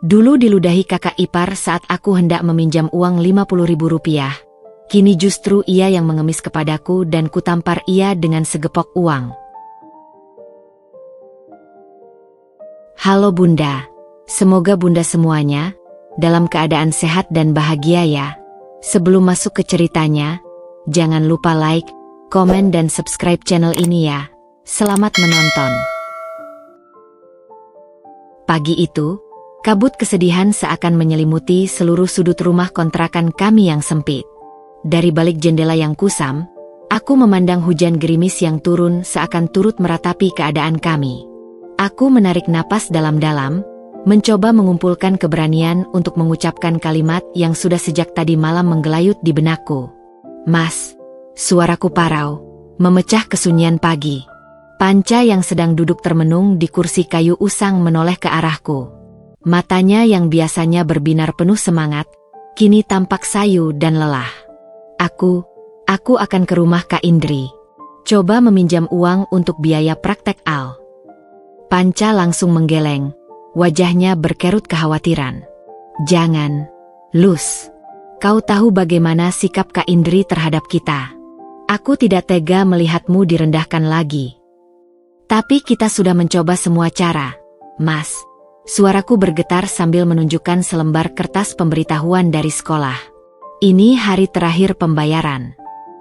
Dulu diludahi kakak ipar saat aku hendak meminjam uang Rp50.000. Kini justru ia yang mengemis kepadaku dan kutampar ia dengan segepok uang. Halo Bunda, semoga Bunda semuanya dalam keadaan sehat dan bahagia ya. Sebelum masuk ke ceritanya, jangan lupa like, komen dan subscribe channel ini ya. Selamat menonton. Pagi itu, kabut kesedihan seakan menyelimuti seluruh sudut rumah kontrakan kami yang sempit. Dari balik jendela yang kusam, aku memandang hujan gerimis yang turun seakan turut meratapi keadaan kami. Aku menarik napas dalam-dalam, mencoba mengumpulkan keberanian untuk mengucapkan kalimat yang sudah sejak tadi malam menggelayut di benakku. Mas, suaraku parau, memecah kesunyian pagi. Panca yang sedang duduk termenung di kursi kayu usang menoleh ke arahku. Matanya yang biasanya berbinar penuh semangat, kini tampak sayu dan lelah. Aku akan ke rumah Kak Indri. Coba meminjam uang untuk biaya praktek Al. Panca langsung menggeleng, wajahnya berkerut kekhawatiran. Jangan, Lus. Kau tahu bagaimana sikap Kak Indri terhadap kita. Aku tidak tega melihatmu direndahkan lagi. Tapi kita sudah mencoba semua cara, Mas. Suaraku bergetar sambil menunjukkan selembar kertas pemberitahuan dari sekolah. Ini hari terakhir pembayaran.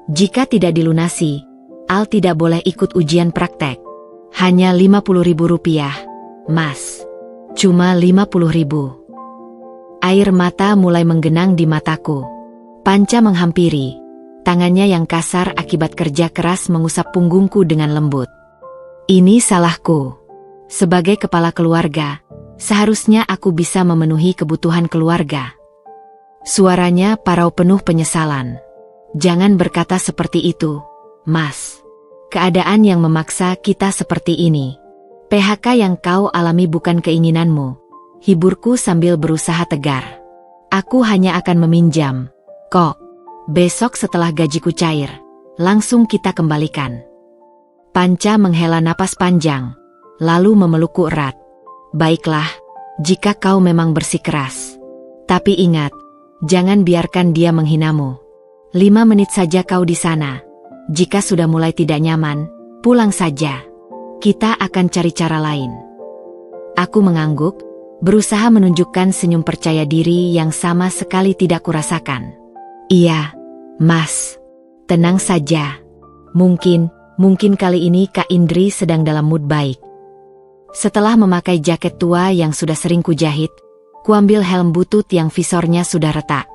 Jika tidak dilunasi, Al tidak boleh ikut ujian praktek. Hanya Rp50.000, Mas. Cuma Rp50.000. Air mata mulai menggenang di mataku. Panca menghampiri. Tangannya yang kasar akibat kerja keras mengusap punggungku dengan lembut. Ini salahku. Sebagai kepala keluarga, seharusnya aku bisa memenuhi kebutuhan keluarga. Suaranya parau penuh penyesalan. Jangan berkata seperti itu, Mas. Keadaan yang memaksa kita seperti ini. PHK yang kau alami bukan keinginanmu. Hiburku sambil berusaha tegar. Aku hanya akan meminjam. Kok, besok setelah gajiku cair, langsung kita kembalikan. Panca menghela napas panjang, lalu memelukku erat. Baiklah, jika kau memang bersikeras. Tapi ingat, jangan biarkan dia menghinamu. 5 menit saja kau di sana. Jika sudah mulai tidak nyaman, pulang saja. Kita akan cari cara lain. Aku mengangguk, berusaha menunjukkan senyum percaya diri yang sama sekali tidak kurasakan. Iya, Mas. Tenang saja. Mungkin kali ini Kak Indri sedang dalam mood baik. Setelah memakai jaket tua yang sudah sering kujahit, kuambil helm butut yang visornya sudah retak.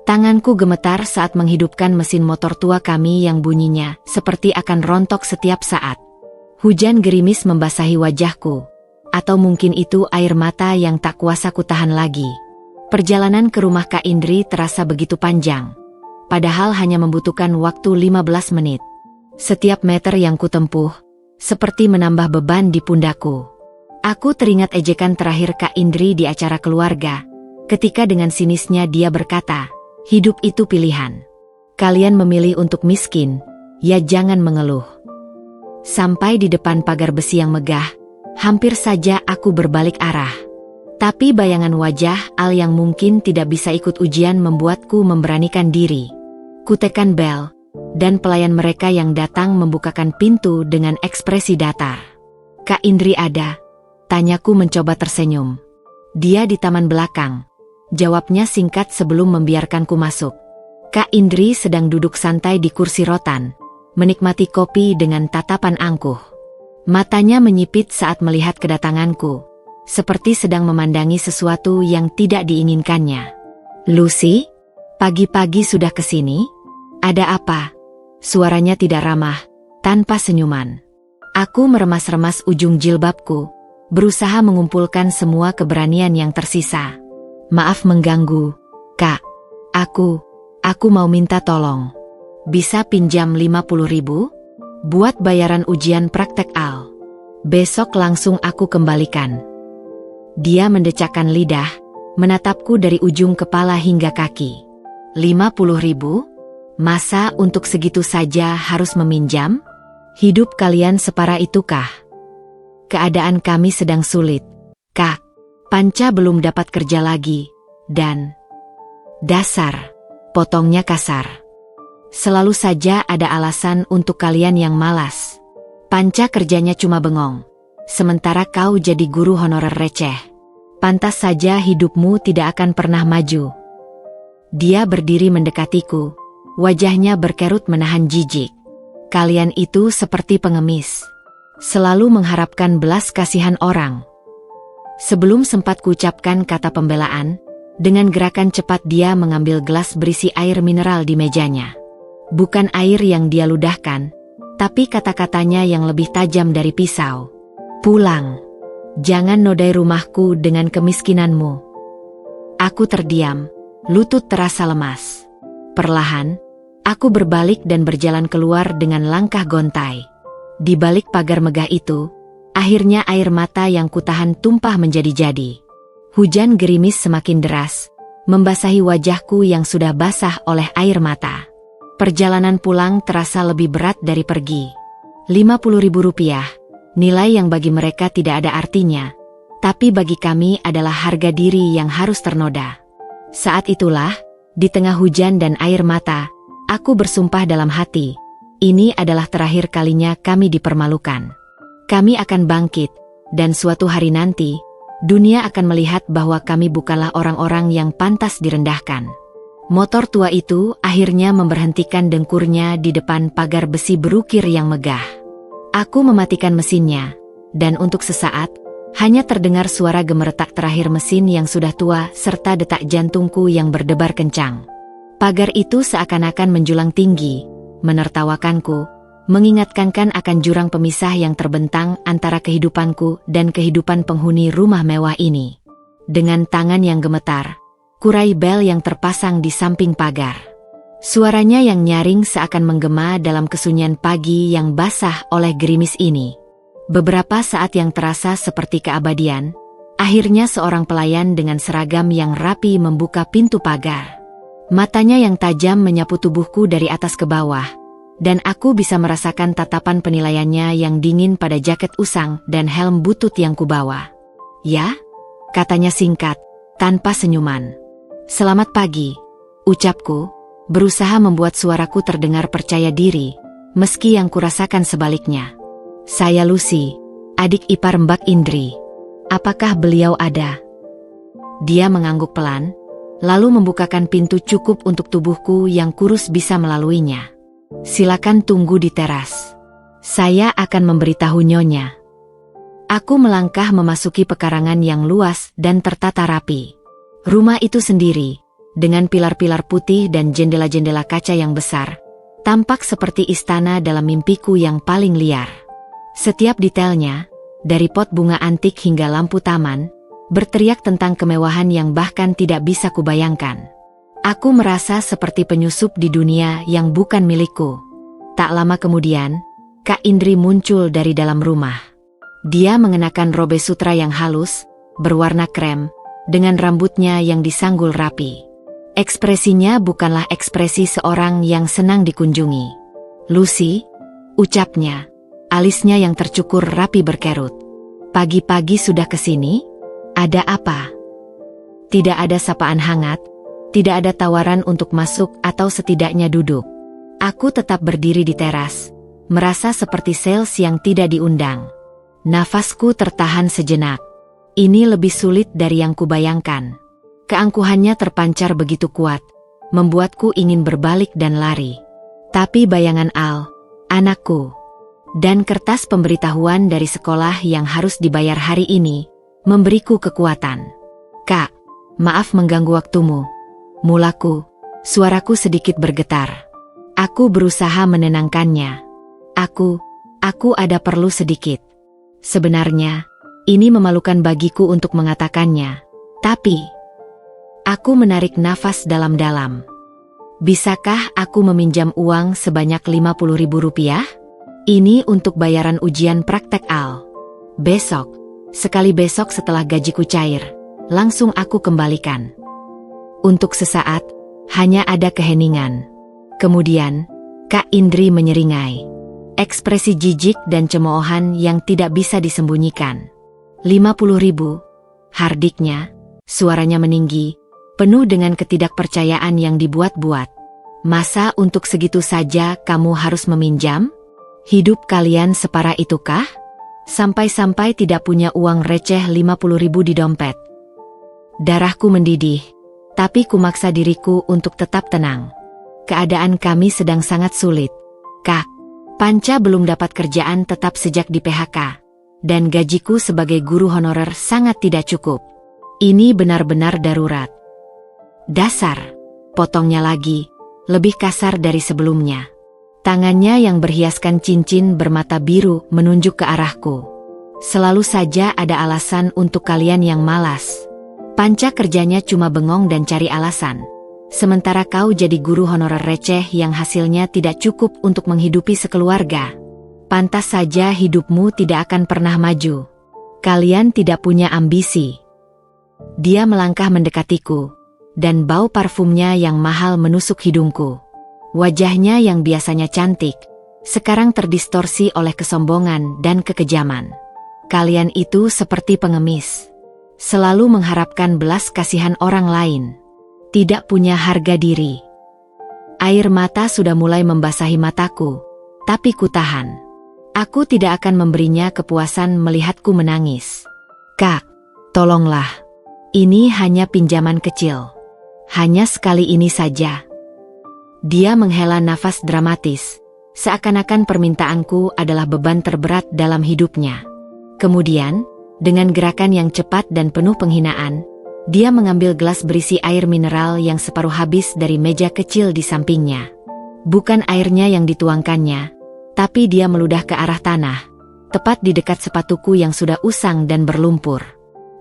Tanganku gemetar saat menghidupkan mesin motor tua kami yang bunyinya seperti akan rontok setiap saat. Hujan gerimis membasahi wajahku. Atau mungkin itu air mata yang tak kuasa kutahan lagi. Perjalanan ke rumah Kak Indri terasa begitu panjang. Padahal hanya membutuhkan waktu 15 menit. Setiap meter yang kutempuh, seperti menambah beban di pundakku. Aku teringat ejekan terakhir Kak Indri di acara keluarga. Ketika dengan sinisnya dia berkata, hidup itu pilihan. Kalian memilih untuk miskin, ya jangan mengeluh. Sampai di depan pagar besi yang megah, hampir saja aku berbalik arah. Tapi bayangan wajah Al yang mungkin tidak bisa ikut ujian membuatku memberanikan diri. Kutekan bel, dan pelayan mereka yang datang membukakan pintu dengan ekspresi datar. Kak Indri ada? Tanyaku mencoba tersenyum. Dia di taman belakang. Jawabnya singkat sebelum membiarkanku masuk. Kak Indri sedang duduk santai di kursi rotan, menikmati kopi dengan tatapan angkuh. Matanya menyipit saat melihat kedatanganku, seperti sedang memandangi sesuatu yang tidak diinginkannya. Lucy, pagi-pagi sudah kesini? Ada apa? Suaranya tidak ramah, tanpa senyuman. Aku meremas-remas ujung jilbabku, berusaha mengumpulkan semua keberanian yang tersisa. Maaf mengganggu, Kak. Aku mau minta tolong. Bisa pinjam 50.000? Buat bayaran ujian praktek Al. Besok langsung aku kembalikan. Dia mendecakkan lidah, menatapku dari ujung kepala hingga kaki. 50.000? Masa untuk segitu saja harus meminjam? Hidup kalian separah itukah? Keadaan kami sedang sulit, Kak. Panca belum dapat kerja lagi, dan... Dasar, potongnya kasar. Selalu saja ada alasan untuk kalian yang malas. Panca kerjanya cuma bengong, sementara kau jadi guru honorer receh. Pantas saja hidupmu tidak akan pernah maju. Dia berdiri mendekatiku, wajahnya berkerut menahan jijik. Kalian itu seperti pengemis, selalu mengharapkan belas kasihan orang. Sebelum sempat kuucapkan kata pembelaan, dengan gerakan cepat dia mengambil gelas berisi air mineral di mejanya. Bukan air yang dia ludahkan, tapi kata-katanya yang lebih tajam dari pisau. Pulang. Jangan nodai rumahku dengan kemiskinanmu. Aku terdiam, lutut terasa lemas. Perlahan, aku berbalik dan berjalan keluar dengan langkah gontai. Di balik pagar megah itu, akhirnya air mata yang kutahan tumpah menjadi-jadi. Hujan gerimis semakin deras, membasahi wajahku yang sudah basah oleh air mata. Perjalanan pulang terasa lebih berat dari pergi. Rp50.000, nilai yang bagi mereka tidak ada artinya, tapi bagi kami adalah harga diri yang harus ternoda. Saat itulah, di tengah hujan dan air mata, aku bersumpah dalam hati, ini adalah terakhir kalinya kami dipermalukan. Kami akan bangkit, dan suatu hari nanti, dunia akan melihat bahwa kami bukanlah orang-orang yang pantas direndahkan. Motor tua itu akhirnya memberhentikan dengkurnya di depan pagar besi berukir yang megah. Aku mematikan mesinnya, dan untuk sesaat, hanya terdengar suara gemeretak terakhir mesin yang sudah tua serta detak jantungku yang berdebar kencang. Pagar itu seakan-akan menjulang tinggi, menertawakanku, mengingatkan akan jurang pemisah yang terbentang antara kehidupanku dan kehidupan penghuni rumah mewah ini. Dengan tangan yang gemetar, kurai bel yang terpasang di samping pagar. Suaranya yang nyaring seakan menggema dalam kesunyian pagi yang basah oleh gerimis ini. Beberapa saat yang terasa seperti keabadian, akhirnya seorang pelayan dengan seragam yang rapi membuka pintu pagar. Matanya yang tajam menyapu tubuhku dari atas ke bawah, dan aku bisa merasakan tatapan penilaiannya yang dingin pada jaket usang dan helm butut yang kubawa. "Ya?" katanya singkat, tanpa senyuman. "Selamat pagi," ucapku, berusaha membuat suaraku terdengar percaya diri, meski yang kurasakan sebaliknya. "Saya Lucy, adik ipar Mbak Indri. Apakah beliau ada?" Dia mengangguk pelan, lalu membukakan pintu cukup untuk tubuhku yang kurus bisa melaluinya. "Silakan tunggu di teras. Saya akan memberitahu Nyonya." Aku melangkah memasuki pekarangan yang luas dan tertata rapi. Rumah itu sendiri, dengan pilar-pilar putih dan jendela-jendela kaca yang besar, tampak seperti istana dalam mimpiku yang paling liar. Setiap detailnya, dari pot bunga antik hingga lampu taman, berteriak tentang kemewahan yang bahkan tidak bisa kubayangkan. Aku merasa seperti penyusup di dunia yang bukan milikku. Tak lama kemudian, Kak Indri muncul dari dalam rumah. Dia mengenakan robe sutra yang halus, berwarna krem, dengan rambutnya yang disanggul rapi. Ekspresinya bukanlah ekspresi seorang yang senang dikunjungi. "Lucy," ucapnya, alisnya yang tercukur rapi berkerut. "Pagi-pagi sudah kesini? Ada apa?" Tidak ada sapaan hangat, tidak ada tawaran untuk masuk atau setidaknya duduk. Aku tetap berdiri di teras, merasa seperti sales yang tidak diundang. Nafasku tertahan sejenak. Ini lebih sulit dari yang kubayangkan. Keangkuhannya terpancar begitu kuat, membuatku ingin berbalik dan lari. Tapi bayangan Al, anakku, dan kertas pemberitahuan dari sekolah yang harus dibayar hari ini, memberiku kekuatan. "Kak, maaf mengganggu waktumu," mulaku, suaraku sedikit bergetar. Aku berusaha menenangkannya. Aku ada perlu sedikit. Sebenarnya, ini memalukan bagiku untuk mengatakannya, tapi... Aku menarik nafas dalam-dalam. "Bisakah aku meminjam uang sebanyak Rp50.000? Ini untuk bayaran ujian praktek Al. Besok, sekali besok setelah gajiku cair, langsung aku kembalikan." Untuk sesaat, hanya ada keheningan. Kemudian, Kak Indri menyeringai. Ekspresi jijik dan cemoohan yang tidak bisa disembunyikan. 50.000, hardiknya, suaranya meninggi, penuh dengan ketidakpercayaan yang dibuat-buat. Masa untuk segitu saja kamu harus meminjam? Hidup kalian separah itukah? Sampai-sampai tidak punya uang receh 50.000 di dompet. Darahku mendidih, tapi kumaksa diriku untuk tetap tenang. Keadaan kami sedang sangat sulit. Kak, Panca belum dapat kerjaan tetap sejak di PHK. Dan gajiku sebagai guru honorer sangat tidak cukup. Ini benar-benar darurat. Dasar, potongnya lagi, lebih kasar dari sebelumnya. Tangannya yang berhiaskan cincin bermata biru menunjuk ke arahku. Selalu saja ada alasan untuk kalian yang malas. Panca kerjanya cuma bengong dan cari alasan. Sementara kau jadi guru honorer receh yang hasilnya tidak cukup untuk menghidupi sekeluarga. Pantas saja hidupmu tidak akan pernah maju. Kalian tidak punya ambisi. Dia melangkah mendekatiku, dan bau parfumnya yang mahal menusuk hidungku. Wajahnya yang biasanya cantik, sekarang terdistorsi oleh kesombongan dan kekejaman. Kalian itu seperti pengemis. Selalu mengharapkan belas kasihan orang lain. Tidak punya harga diri. Air mata sudah mulai membasahi mataku, tapi kutahan. Aku tidak akan memberinya kepuasan melihatku menangis. Kak, tolonglah. Ini hanya pinjaman kecil. Hanya sekali ini saja. Dia menghela nafas dramatis, seakan-akan permintaanku adalah beban terberat dalam hidupnya. Kemudian, dengan gerakan yang cepat dan penuh penghinaan, dia mengambil gelas berisi air mineral yang separuh habis dari meja kecil di sampingnya. Bukan airnya yang dituangkannya, tapi dia meludah ke arah tanah, tepat di dekat sepatuku yang sudah usang dan berlumpur.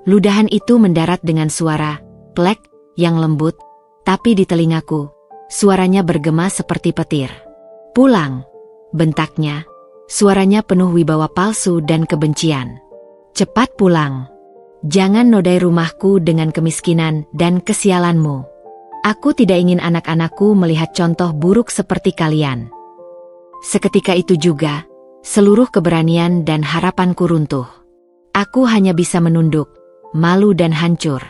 Ludahan itu mendarat dengan suara plek yang lembut, tapi di telingaku, suaranya bergema seperti petir. Pulang, bentaknya, suaranya penuh wibawa palsu dan kebencian. Cepat pulang. Jangan nodai rumahku dengan kemiskinan dan kesialanmu. Aku tidak ingin anak-anakku melihat contoh buruk seperti kalian. Seketika itu juga, seluruh keberanian dan harapanku runtuh. Aku hanya bisa menunduk, malu dan hancur.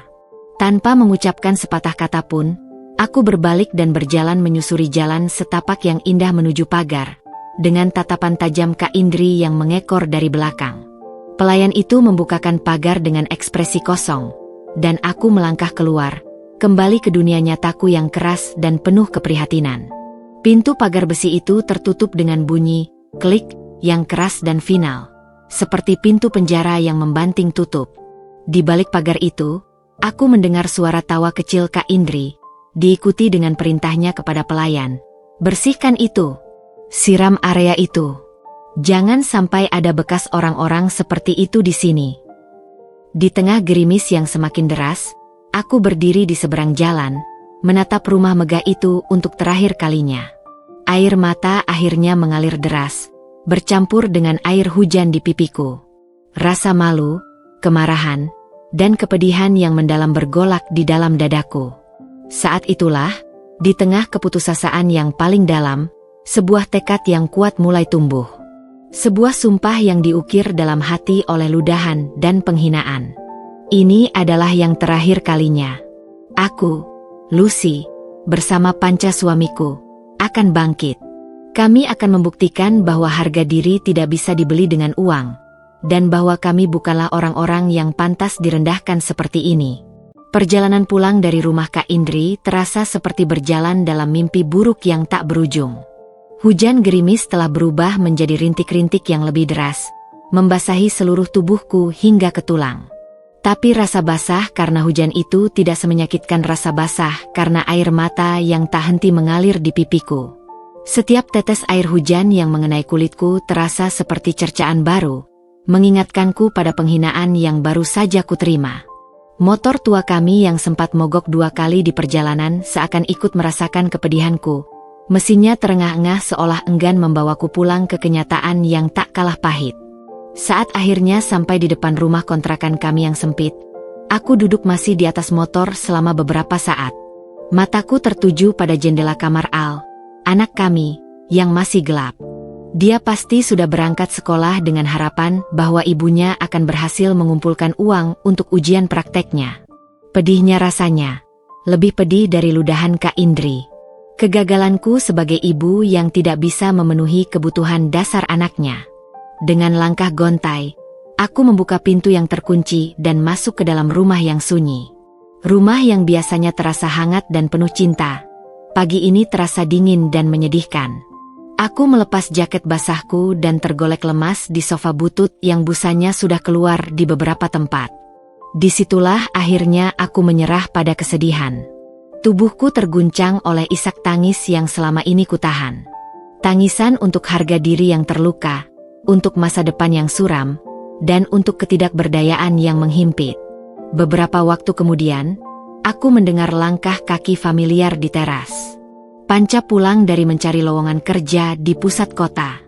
Tanpa mengucapkan sepatah kata pun, aku berbalik dan berjalan menyusuri jalan setapak yang indah menuju pagar, dengan tatapan tajam Kak Indri yang mengekor dari belakang. Pelayan itu membukakan pagar dengan ekspresi kosong, dan aku melangkah keluar, kembali ke dunia nyataku yang keras dan penuh keprihatinan. Pintu pagar besi itu tertutup dengan bunyi klik yang keras dan final, seperti pintu penjara yang membanting tutup. Di balik pagar itu, aku mendengar suara tawa kecil Kak Indri, diikuti dengan perintahnya kepada pelayan. Bersihkan itu, siram area itu. Jangan sampai ada bekas orang-orang seperti itu di sini. Di tengah gerimis yang semakin deras, aku berdiri di seberang jalan, menatap rumah megah itu untuk terakhir kalinya. Air mata akhirnya mengalir deras, bercampur dengan air hujan di pipiku. Rasa malu, kemarahan, dan kepedihan yang mendalam bergolak di dalam dadaku. Saat itulah, di tengah keputusasaan yang paling dalam, sebuah tekad yang kuat mulai tumbuh. Sebuah sumpah yang diukir dalam hati oleh ludahan dan penghinaan. Ini adalah yang terakhir kalinya. Aku, Lucy, bersama Panca suamiku, akan bangkit. Kami akan membuktikan bahwa harga diri tidak bisa dibeli dengan uang, dan bahwa kami bukanlah orang-orang yang pantas direndahkan seperti ini. Perjalanan pulang dari rumah Kak Indri terasa seperti berjalan dalam mimpi buruk yang tak berujung. Hujan gerimis telah berubah menjadi rintik-rintik yang lebih deras, membasahi seluruh tubuhku hingga ke tulang. Tapi rasa basah karena hujan itu tidak semenyakitkan rasa basah karena air mata yang tak henti mengalir di pipiku. Setiap tetes air hujan yang mengenai kulitku terasa seperti cercaan baru, mengingatkanku pada penghinaan yang baru saja kuterima. Motor tua kami yang sempat mogok 2 kali di perjalanan seakan ikut merasakan kepedihanku. Mesinnya terengah-engah seolah enggan membawaku pulang ke kenyataan yang tak kalah pahit. Saat akhirnya sampai di depan rumah kontrakan kami yang sempit, aku duduk masih di atas motor selama beberapa saat. Mataku tertuju pada jendela kamar Al, anak kami, yang masih gelap. Dia pasti sudah berangkat sekolah dengan harapan bahwa ibunya akan berhasil mengumpulkan uang untuk ujian prakteknya. Pedihnya rasanya, lebih pedih dari ludahan Kak Indri. Kegagalanku sebagai ibu yang tidak bisa memenuhi kebutuhan dasar anaknya. Dengan langkah gontai, aku membuka pintu yang terkunci dan masuk ke dalam rumah yang sunyi. Rumah yang biasanya terasa hangat dan penuh cinta, pagi ini terasa dingin dan menyedihkan. Aku melepas jaket basahku dan tergolek lemas di sofa butut yang busanya sudah keluar di beberapa tempat. Disitulah akhirnya aku menyerah pada kesedihan. Tubuhku terguncang oleh isak tangis yang selama ini kutahan. Tangisan untuk harga diri yang terluka, untuk masa depan yang suram, dan untuk ketidakberdayaan yang menghimpit. Beberapa waktu kemudian, aku mendengar langkah kaki familiar di teras. Panca pulang dari mencari lowongan kerja di pusat kota.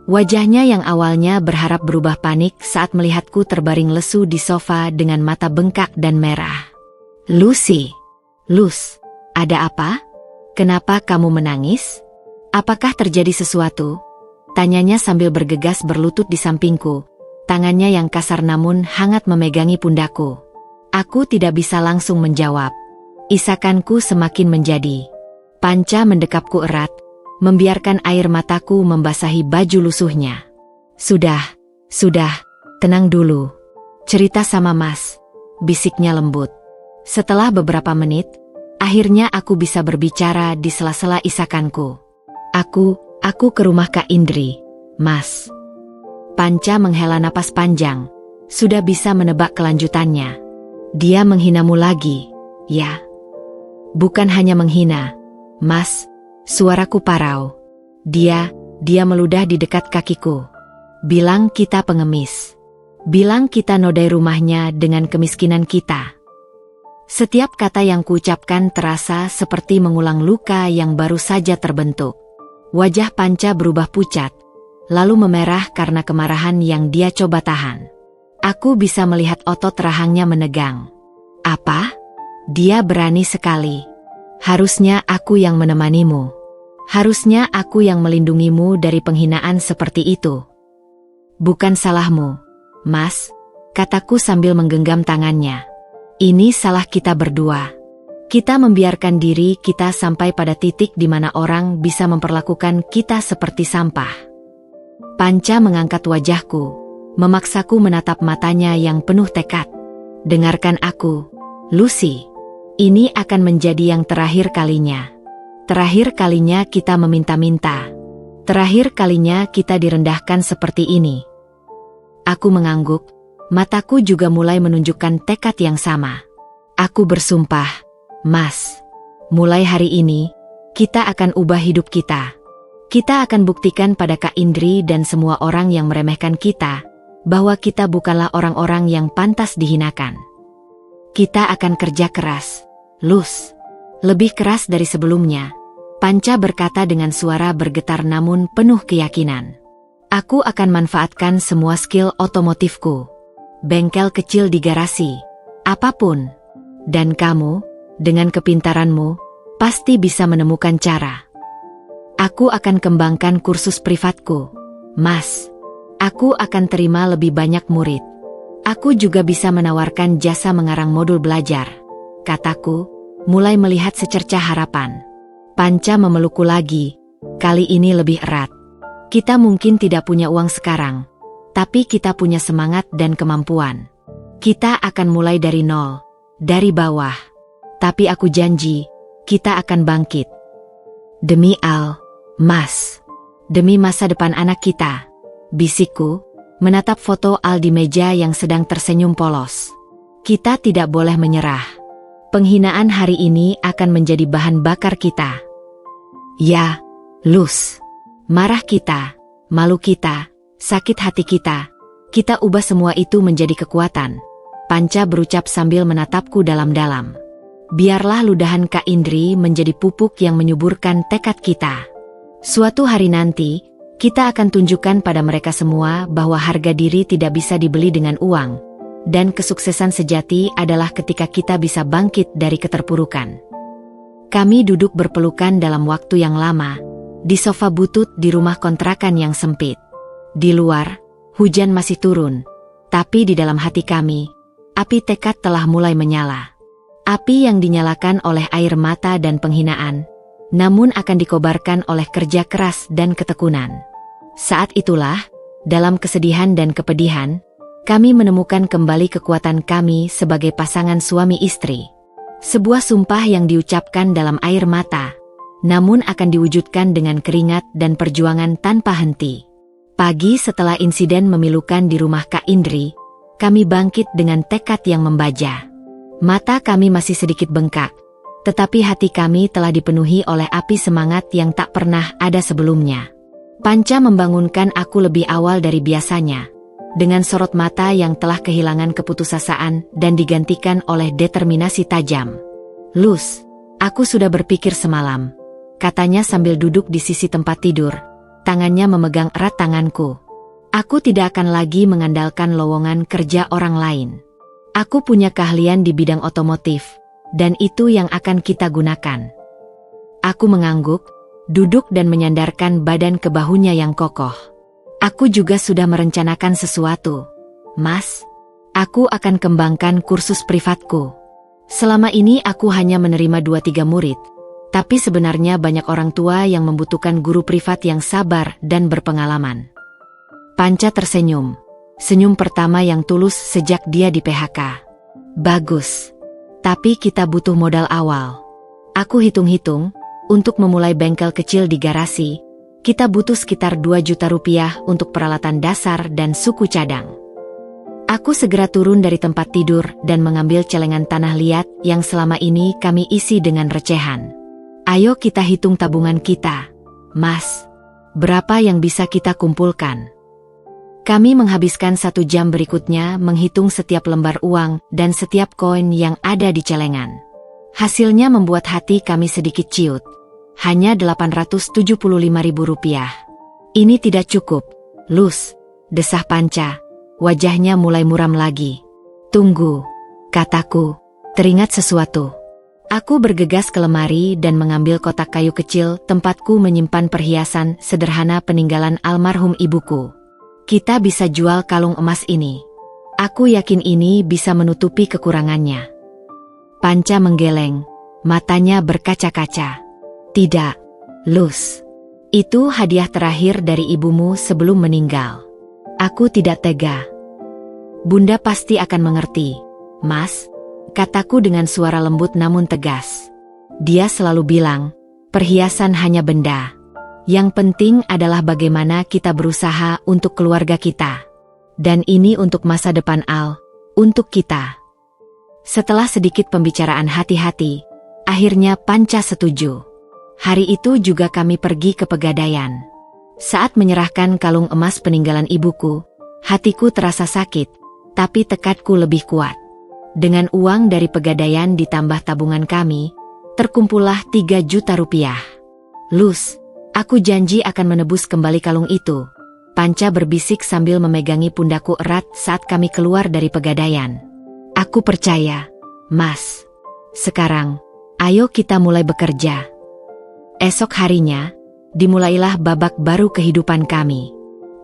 Wajahnya yang awalnya berharap berubah panik saat melihatku terbaring lesu di sofa dengan mata bengkak dan merah. "Lucy, Luz, ada apa? Kenapa kamu menangis? Apakah terjadi sesuatu?" Tanyanya sambil bergegas berlutut di sampingku. Tangannya yang kasar namun hangat memegangi pundakku. Aku tidak bisa langsung menjawab. Isakanku semakin menjadi. Panca mendekapku erat, membiarkan air mataku membasahi baju lusuhnya. Sudah, tenang dulu. Cerita sama Mas, bisiknya lembut. Setelah beberapa menit, akhirnya aku bisa berbicara di sela-sela isakanku. Aku ke rumah Kak Indri, Mas. Panca menghela napas panjang, sudah bisa menebak kelanjutannya. Dia menghinamu lagi, ya? Bukan hanya menghina, Mas, suaraku parau. Dia meludah di dekat kakiku. Bilang kita pengemis. Bilang kita nodai rumahnya dengan kemiskinan kita. Setiap kata yang kuucapkan terasa seperti mengulang luka yang baru saja terbentuk. Wajah Panca berubah pucat, lalu memerah karena kemarahan yang dia coba tahan. Aku bisa melihat otot rahangnya menegang. Apa? Dia berani sekali. Harusnya aku yang menemanimu. Harusnya aku yang melindungimu dari penghinaan seperti itu. Bukan salahmu, Mas, kataku sambil menggenggam tangannya. Ini salah kita berdua. Kita membiarkan diri kita sampai pada titik di mana orang bisa memperlakukan kita seperti sampah. Panca mengangkat wajahku, memaksaku menatap matanya yang penuh tekad. Dengarkan aku, Lucy. Ini akan menjadi yang terakhir kalinya. Terakhir kalinya kita meminta-minta. Terakhir kalinya kita direndahkan seperti ini. Aku mengangguk, mataku juga mulai menunjukkan tekad yang sama. Aku bersumpah, Mas, mulai hari ini, kita akan ubah hidup kita. Kita akan buktikan pada Kak Indri dan semua orang yang meremehkan kita, bahwa kita bukanlah orang-orang yang pantas dihinakan. Kita akan kerja keras, Luz. Lebih keras dari sebelumnya. Panca berkata dengan suara bergetar namun penuh keyakinan. Aku akan manfaatkan semua skill otomotifku. Bengkel kecil di garasi. Apapun. Dan kamu, dengan kepintaranmu, pasti bisa menemukan cara. Aku akan kembangkan kursus privatku. Mas, aku akan terima lebih banyak murid. Aku juga bisa menawarkan jasa mengarang modul belajar, kataku, mulai melihat secercah harapan. Panca memelukku lagi, kali ini lebih erat. Kita mungkin tidak punya uang sekarang, tapi kita punya semangat dan kemampuan. Kita akan mulai dari nol, dari bawah. Tapi aku janji, kita akan bangkit. Demi Al, Mas. Demi masa depan anak kita, bisikku, menatap foto Al di meja yang sedang tersenyum polos. Kita tidak boleh menyerah. Penghinaan hari ini akan menjadi bahan bakar kita. Ya, Luz. Marah kita, malu kita, sakit hati kita. Kita ubah semua itu menjadi kekuatan. Panca berucap sambil menatapku dalam-dalam. Biarlah ludahan Kak Indri menjadi pupuk yang menyuburkan tekad kita. Suatu hari nanti, kita akan tunjukkan pada mereka semua bahwa harga diri tidak bisa dibeli dengan uang, dan kesuksesan sejati adalah ketika kita bisa bangkit dari keterpurukan. Kami duduk berpelukan dalam waktu yang lama, di sofa butut di rumah kontrakan yang sempit. Di luar, hujan masih turun, tapi di dalam hati kami, api tekad telah mulai menyala. Api yang dinyalakan oleh air mata dan penghinaan, namun akan dikobarkan oleh kerja keras dan ketekunan. Saat itulah, dalam kesedihan dan kepedihan, kami menemukan kembali kekuatan kami sebagai pasangan suami istri. Sebuah sumpah yang diucapkan dalam air mata, namun akan diwujudkan dengan keringat dan perjuangan tanpa henti. Pagi setelah insiden memilukan di rumah Kak Indri, kami bangkit dengan tekad yang membaja. Mata kami masih sedikit bengkak, tetapi hati kami telah dipenuhi oleh api semangat yang tak pernah ada sebelumnya. Panca membangunkan aku lebih awal dari biasanya, dengan sorot mata yang telah kehilangan keputusasaan dan digantikan oleh determinasi tajam. "Luz, aku sudah berpikir semalam," katanya sambil duduk di sisi tempat tidur, tangannya memegang erat tanganku. "Aku tidak akan lagi mengandalkan lowongan kerja orang lain. Aku punya keahlian di bidang otomotif, dan itu yang akan kita gunakan." Aku mengangguk, duduk dan menyandarkan badan ke bahunya yang kokoh. "Aku juga sudah merencanakan sesuatu, Mas. Aku akan kembangkan kursus privatku. Selama ini aku hanya menerima 2-3 murid, tapi sebenarnya banyak orang tua yang membutuhkan guru privat yang sabar dan berpengalaman." Panca tersenyum, senyum pertama yang tulus sejak dia di PHK. "Bagus. Tapi kita butuh modal awal." Aku hitung-hitung, untuk memulai bengkel kecil di garasi, kita butuh sekitar 2 juta rupiah untuk peralatan dasar dan suku cadang. Aku segera turun dari tempat tidur dan mengambil celengan tanah liat yang selama ini kami isi dengan recehan. "Ayo kita hitung tabungan kita, Mas. Berapa yang bisa kita kumpulkan?" Kami menghabiskan 1 jam berikutnya menghitung setiap lembar uang dan setiap koin yang ada di celengan. Hasilnya membuat hati kami sedikit ciut. Hanya 875.000 rupiah. "Ini tidak cukup, Luz," desah Panca. Wajahnya mulai muram lagi. "Tunggu," kataku, teringat sesuatu. Aku bergegas ke lemari dan mengambil kotak kayu kecil tempatku menyimpan perhiasan sederhana peninggalan almarhum ibuku. "Kita bisa jual kalung emas ini. Aku yakin ini bisa menutupi kekurangannya." Panca menggeleng, matanya berkaca-kaca. "Tidak, Luz. Itu hadiah terakhir dari ibumu sebelum meninggal. Aku tidak tega." "Bunda pasti akan mengerti, Mas," kataku dengan suara lembut namun tegas. Dia selalu bilang, perhiasan hanya benda. Yang penting adalah bagaimana kita berusaha untuk keluarga kita. Dan ini untuk masa depan Al, untuk kita. Setelah sedikit pembicaraan hati-hati, akhirnya Panca setuju. Hari itu juga kami pergi ke Pegadaian. Saat menyerahkan kalung emas peninggalan ibuku, hatiku terasa sakit, tapi tekadku lebih kuat. Dengan uang dari Pegadaian ditambah tabungan kami, terkumpullah 3 juta rupiah. "Luz, aku janji akan menebus kembali kalung itu," Panca berbisik sambil memegangi pundakku erat saat kami keluar dari Pegadaian. "Aku percaya, Mas. Sekarang, ayo kita mulai bekerja." Esok harinya, dimulailah babak baru kehidupan kami.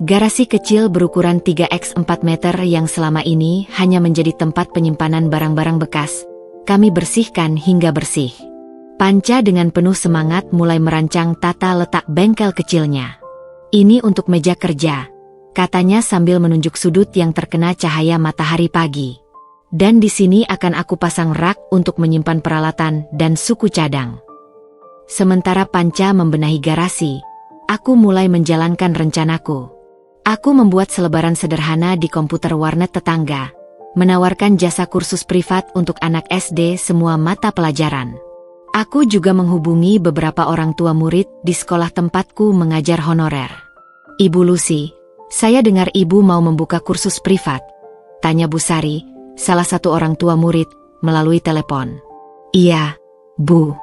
Garasi kecil berukuran 3x4 meter yang selama ini hanya menjadi tempat penyimpanan barang-barang bekas, kami bersihkan hingga bersih. Panca dengan penuh semangat mulai merancang tata letak bengkel kecilnya. "Ini untuk meja kerja," katanya sambil menunjuk sudut yang terkena cahaya matahari pagi. "Dan di sini akan aku pasang rak untuk menyimpan peralatan dan suku cadang." Sementara Panca membenahi garasi, aku mulai menjalankan rencanaku. Aku membuat selebaran sederhana di komputer warnet tetangga, menawarkan jasa kursus privat untuk anak SD semua mata pelajaran. Aku juga menghubungi beberapa orang tua murid di sekolah tempatku mengajar honorer. "Ibu Lucy, saya dengar ibu mau membuka kursus privat," tanya Bu Sari, salah satu orang tua murid, melalui telepon. "Iya, Bu.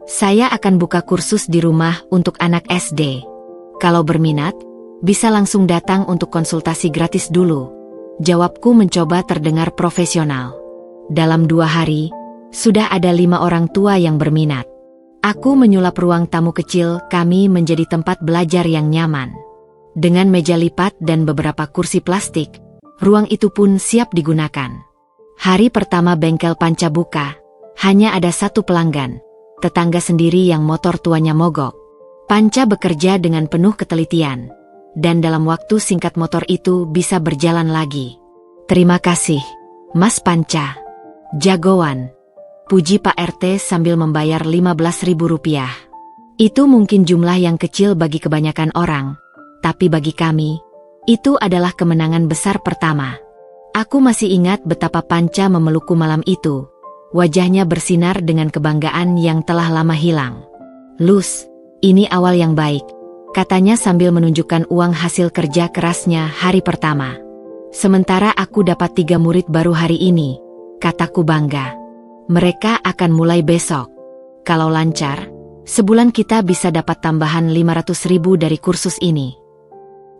Saya akan buka kursus di rumah untuk anak SD. Kalau berminat, bisa langsung datang untuk konsultasi gratis dulu," jawabku mencoba terdengar profesional. Dalam 2 hari, sudah ada 5 orang tua yang berminat. Aku menyulap ruang tamu kecil kami menjadi tempat belajar yang nyaman. Dengan meja lipat dan beberapa kursi plastik, ruang itu pun siap digunakan. Hari pertama bengkel Panca buka, hanya ada satu pelanggan, tetangga sendiri yang motor tuanya mogok. Panca bekerja dengan penuh ketelitian, dan dalam waktu singkat motor itu bisa berjalan lagi. Terima kasih, Mas Panca. Jagoan. Puji Pak RT sambil membayar Rp15.000. Itu mungkin jumlah yang kecil bagi kebanyakan orang, tapi bagi kami, itu adalah kemenangan besar pertama. Aku masih ingat betapa Panca memelukku malam itu. Wajahnya bersinar dengan kebanggaan yang telah lama hilang. "Luz, ini awal yang baik," katanya sambil menunjukkan uang hasil kerja kerasnya hari pertama. "Sementara aku dapat 3 murid baru hari ini," kataku bangga. "Mereka akan mulai besok. Kalau lancar, sebulan kita bisa dapat tambahan 500.000 dari kursus ini."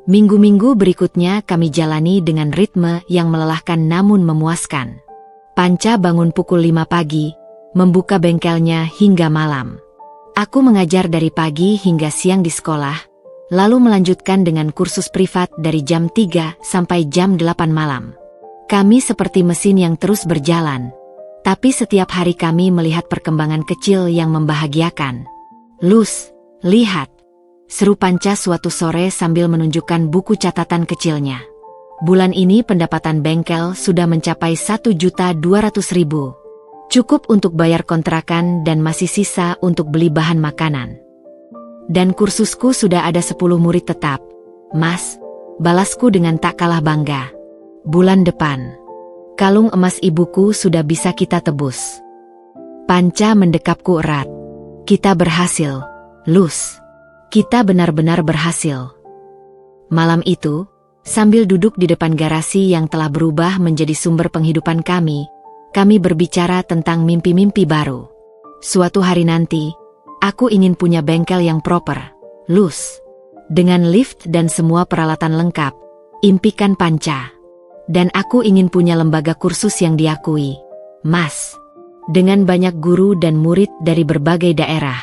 Minggu-minggu berikutnya kami jalani dengan ritme yang melelahkan namun memuaskan. Panca bangun pukul 5 pagi, membuka bengkelnya hingga malam. Aku mengajar dari pagi hingga siang di sekolah, lalu melanjutkan dengan kursus privat dari jam 3 sampai jam 8 malam. Kami seperti mesin yang terus berjalan, tapi setiap hari kami melihat perkembangan kecil yang membahagiakan. "Luz, lihat," seru Panca suatu sore sambil menunjukkan buku catatan kecilnya. "Bulan ini pendapatan bengkel sudah mencapai 1.200.000. Cukup untuk bayar kontrakan dan masih sisa untuk beli bahan makanan. Dan kursusku sudah ada 10 murid tetap. Mas," balasku dengan tak kalah bangga. "Bulan depan, kalung emas ibuku sudah bisa kita tebus." Panca mendekapku erat. "Kita berhasil, Luz. Kita benar-benar berhasil." Malam itu, sambil duduk di depan garasi yang telah berubah menjadi sumber penghidupan kami berbicara tentang mimpi-mimpi baru. "Suatu hari nanti, aku ingin punya bengkel yang proper, Luz. Dengan lift dan semua peralatan lengkap," impikan Panca. "Dan aku ingin punya lembaga kursus yang diakui, Mas. Dengan banyak guru dan murid dari berbagai daerah."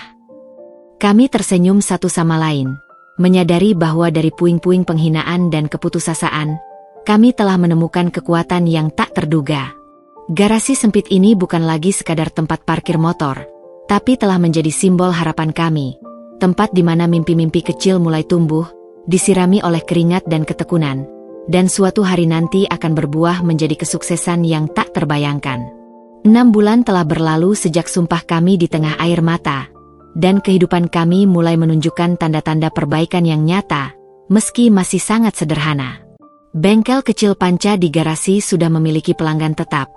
Kami tersenyum satu sama lain, menyadari bahwa dari puing-puing penghinaan dan keputusasaan, kami telah menemukan kekuatan yang tak terduga. Garasi sempit ini bukan lagi sekadar tempat parkir motor, tapi telah menjadi simbol harapan kami, tempat di mana mimpi-mimpi kecil mulai tumbuh, disirami oleh keringat dan ketekunan, dan suatu hari nanti akan berbuah menjadi kesuksesan yang tak terbayangkan. 6 bulan telah berlalu sejak sumpah kami di tengah air mata, dan kehidupan kami mulai menunjukkan tanda-tanda perbaikan yang nyata, meski masih sangat sederhana. Bengkel kecil Panca di garasi sudah memiliki pelanggan tetap,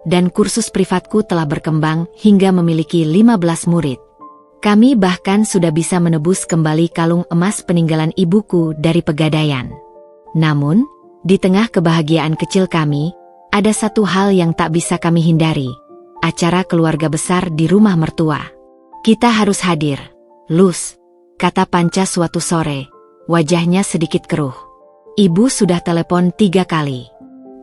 dan kursus privatku telah berkembang hingga memiliki 15 murid. Kami bahkan sudah bisa menebus kembali kalung emas peninggalan ibuku dari Pegadaian. Namun, di tengah kebahagiaan kecil kami, ada satu hal yang tak bisa kami hindari: acara keluarga besar di rumah mertua. "Kita harus hadir, Luz," kata Panca suatu sore, wajahnya sedikit keruh. "Ibu sudah telepon 3 kali.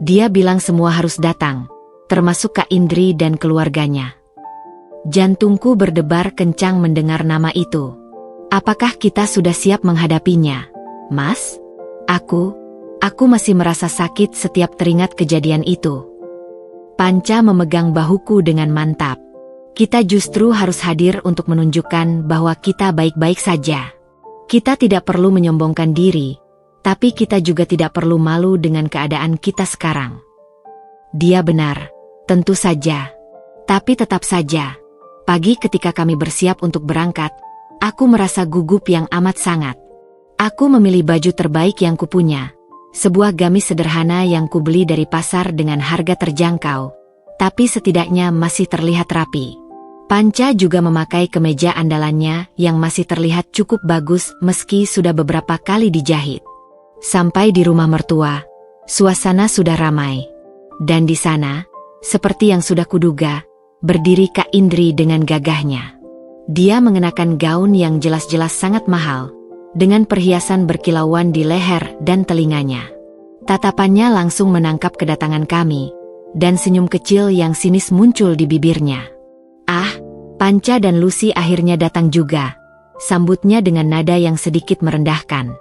Dia bilang semua harus datang, termasuk Kak Indri dan keluarganya." Jantungku berdebar kencang mendengar nama itu. "Apakah kita sudah siap menghadapinya, Mas?" Aku masih merasa sakit setiap teringat kejadian itu. Panca memegang bahuku dengan mantap. "Kita justru harus hadir untuk menunjukkan bahwa kita baik-baik saja. Kita tidak perlu menyombongkan diri, tapi kita juga tidak perlu malu dengan keadaan kita sekarang." Dia benar, tentu saja. Tapi tetap saja, pagi ketika kami bersiap untuk berangkat, aku merasa gugup yang amat sangat. Aku memilih baju terbaik yang kupunya, sebuah gamis sederhana yang kubeli dari pasar dengan harga terjangkau, tapi setidaknya masih terlihat rapi. Panca juga memakai kemeja andalannya yang masih terlihat cukup bagus meski sudah beberapa kali dijahit. Sampai di rumah mertua, suasana sudah ramai. Dan di sana, seperti yang sudah kuduga, berdiri Kak Indri dengan gagahnya. Dia mengenakan gaun yang jelas-jelas sangat mahal, dengan perhiasan berkilauan di leher dan telinganya. Tatapannya langsung menangkap kedatangan kami, dan senyum kecil yang sinis muncul di bibirnya. "Ah, Panca dan Lucy akhirnya datang juga. Sambutnya dengan nada yang sedikit merendahkan.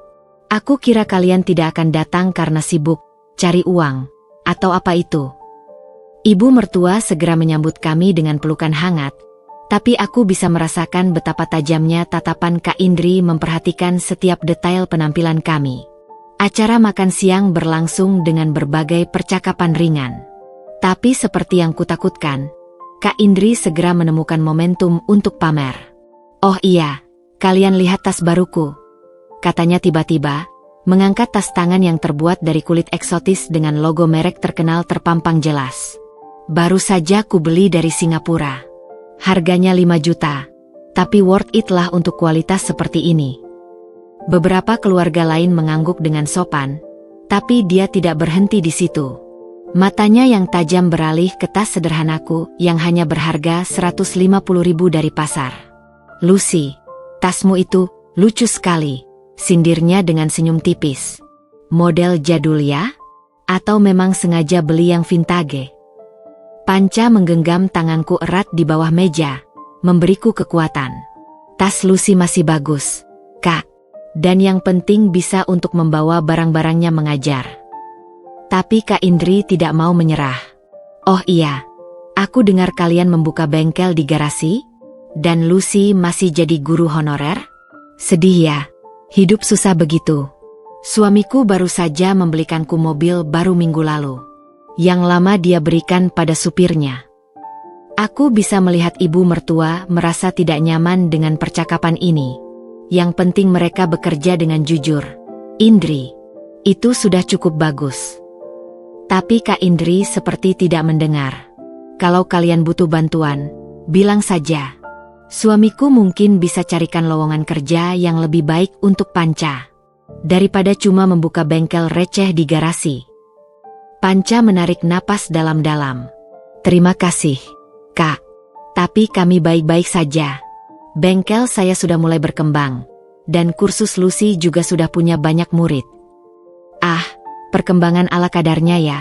Aku kira kalian tidak akan datang karena sibuk, cari uang, atau apa itu. Ibu mertua segera menyambut kami dengan pelukan hangat, tapi aku bisa merasakan betapa tajamnya tatapan Kak Indri memperhatikan setiap detail penampilan kami. Acara makan siang berlangsung dengan berbagai percakapan ringan. Tapi seperti yang kutakutkan, Kak Indri segera menemukan momentum untuk pamer. "Oh iya, kalian lihat tas baruku," katanya tiba-tiba, mengangkat tas tangan yang terbuat dari kulit eksotis dengan logo merek terkenal terpampang jelas. "Baru saja ku beli dari Singapura. Harganya 5 juta, tapi worth it lah untuk kualitas seperti ini." Beberapa keluarga lain mengangguk dengan sopan, tapi dia tidak berhenti di situ. Matanya yang tajam beralih ke tas sederhanaku yang hanya berharga 150.000 dari pasar. "Lucy, tasmu itu lucu sekali," sindirnya dengan senyum tipis. "Model jadul ya? Atau memang sengaja beli yang vintage?" Panca menggenggam tanganku erat di bawah meja, memberiku kekuatan. "Tas Lucy masih bagus, Kak. Dan yang penting bisa untuk membawa barang-barangnya mengajar." Tapi Kak Indri tidak mau menyerah. "Oh iya, aku dengar kalian membuka bengkel di garasi? Dan Lucy masih jadi guru honorer? Sedih ya, hidup susah begitu. Suamiku baru saja membelikanku mobil baru minggu lalu. Yang lama dia berikan pada supirnya." Aku bisa melihat ibu mertua merasa tidak nyaman dengan percakapan ini. Yang penting mereka bekerja dengan jujur. "Indri, itu sudah cukup bagus." Tapi Kak Indri seperti tidak mendengar. "Kalau kalian butuh bantuan, bilang saja. Suamiku mungkin bisa carikan lowongan kerja yang lebih baik untuk Panca, daripada cuma membuka bengkel receh di garasi." Panca menarik napas dalam-dalam. "Terima kasih, Kak. Tapi kami baik-baik saja. Bengkel saya sudah mulai berkembang, dan kursus Lucy juga sudah punya banyak murid." "Ah, perkembangan ala kadarnya ya,"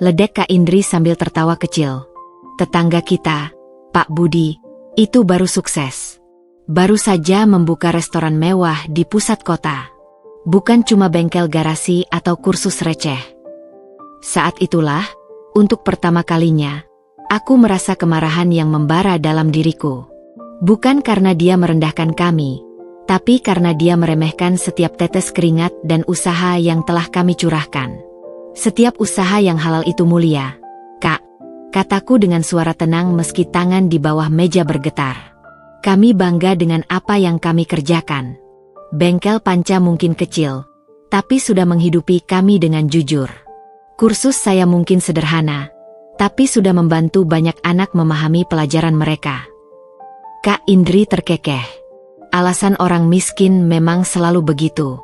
ledek Kak Indri sambil tertawa kecil. "Tetangga kita, Pak Budi, itu baru sukses. Baru saja membuka restoran mewah di pusat kota. Bukan cuma bengkel garasi atau kursus receh." Saat itulah, untuk pertama kalinya, aku merasa kemarahan yang membara dalam diriku. Bukan karena dia merendahkan kami, tapi karena dia meremehkan setiap tetes keringat dan usaha yang telah kami curahkan. "Setiap usaha yang halal itu mulia, Kak," kataku dengan suara tenang meski tangan di bawah meja bergetar. "Kami bangga dengan apa yang kami kerjakan. Bengkel Panca mungkin kecil, tapi sudah menghidupi kami dengan jujur. Kursus saya mungkin sederhana, tapi sudah membantu banyak anak memahami pelajaran mereka." Kak Indri terkekeh. "Alasan orang miskin memang selalu begitu,"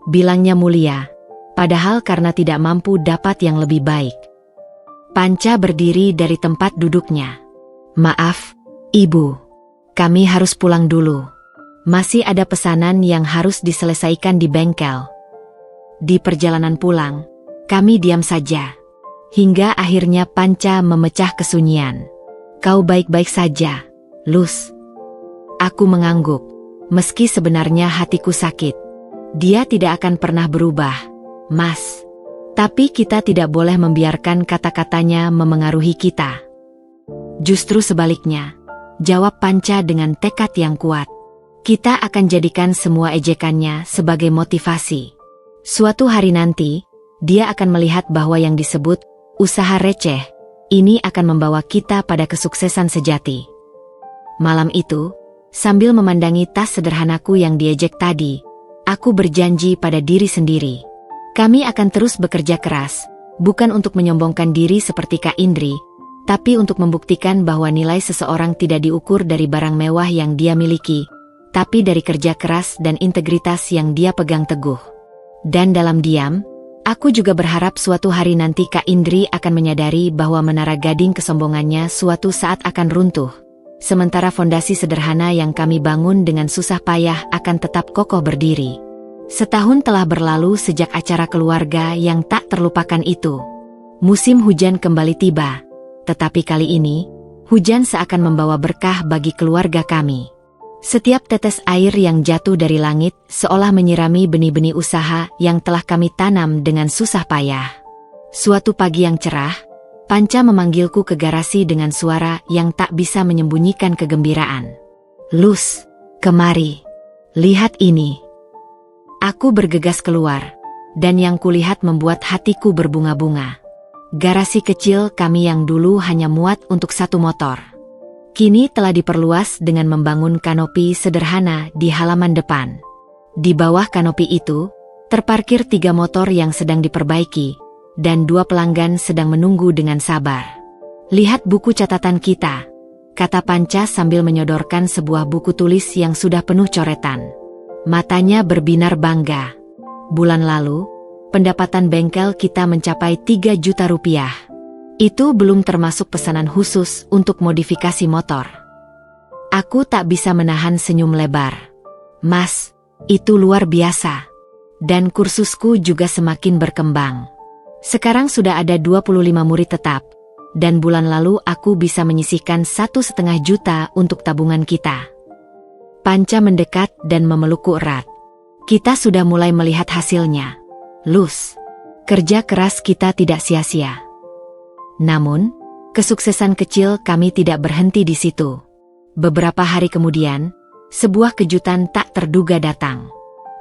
bilangnya mulia, padahal karena tidak mampu dapat yang lebih baik. Panca berdiri dari tempat duduknya. "Maaf, Ibu. Kami harus pulang dulu. Masih ada pesanan yang harus diselesaikan di bengkel." Di perjalanan pulang, kami diam saja. Hingga akhirnya Panca memecah kesunyian. "Kau baik-baik saja, Lus?" Aku mengangguk. Meski sebenarnya hatiku sakit. "Dia tidak akan pernah berubah, Mas. Tapi kita tidak boleh membiarkan kata-katanya memengaruhi kita." "Justru sebaliknya," jawab Panca dengan tekad yang kuat. "Kita akan jadikan semua ejekannya sebagai motivasi. Suatu hari nanti, dia akan melihat bahwa yang disebut usaha receh ini akan membawa kita pada kesuksesan sejati." Malam itu, sambil memandangi tas sederhanaku yang diejek tadi, aku berjanji pada diri sendiri. Kami akan terus bekerja keras, bukan untuk menyombongkan diri seperti Kak Indri, tapi untuk membuktikan bahwa nilai seseorang tidak diukur dari barang mewah yang dia miliki, tapi dari kerja keras dan integritas yang dia pegang teguh. Dan dalam diam, aku juga berharap suatu hari nanti Kak Indri akan menyadari bahwa menara gading kesombongannya suatu saat akan runtuh. Sementara fondasi sederhana yang kami bangun dengan susah payah akan tetap kokoh berdiri. Setahun telah berlalu sejak acara keluarga yang tak terlupakan itu. Musim hujan kembali tiba, tetapi kali ini, Hujan seakan membawa berkah bagi keluarga kami. Setiap tetes air yang jatuh dari langit seolah menyirami benih-benih usaha yang telah kami tanam dengan susah payah. Suatu pagi yang cerah, Panca memanggilku ke garasi dengan suara yang tak bisa menyembunyikan kegembiraan. "Luz, kemari. Lihat ini." Aku bergegas keluar, dan yang kulihat membuat hatiku berbunga-bunga. Garasi kecil kami yang dulu hanya muat untuk satu motor, kini telah diperluas dengan membangun kanopi sederhana di halaman depan. Di bawah kanopi itu, terparkir 3 motor yang sedang diperbaiki, dan 2 pelanggan sedang menunggu dengan sabar. "Lihat buku catatan kita," kata Panca sambil menyodorkan sebuah buku tulis yang sudah penuh coretan. Matanya berbinar bangga. "Bulan lalu, pendapatan bengkel kita mencapai 3 juta rupiah. Itu belum termasuk pesanan khusus untuk modifikasi motor." Aku tak bisa menahan senyum lebar. "Mas, itu luar biasa." Dan kursusku juga semakin berkembang. Sekarang sudah ada 25 murid tetap, dan bulan lalu aku bisa menyisihkan 1,5 juta untuk tabungan kita. Panca mendekat dan memelukku erat. "Kita sudah mulai melihat hasilnya, Luz. Kerja keras kita tidak sia-sia." Namun, kesuksesan kecil kami tidak berhenti di situ. Beberapa hari kemudian, sebuah kejutan tak terduga datang.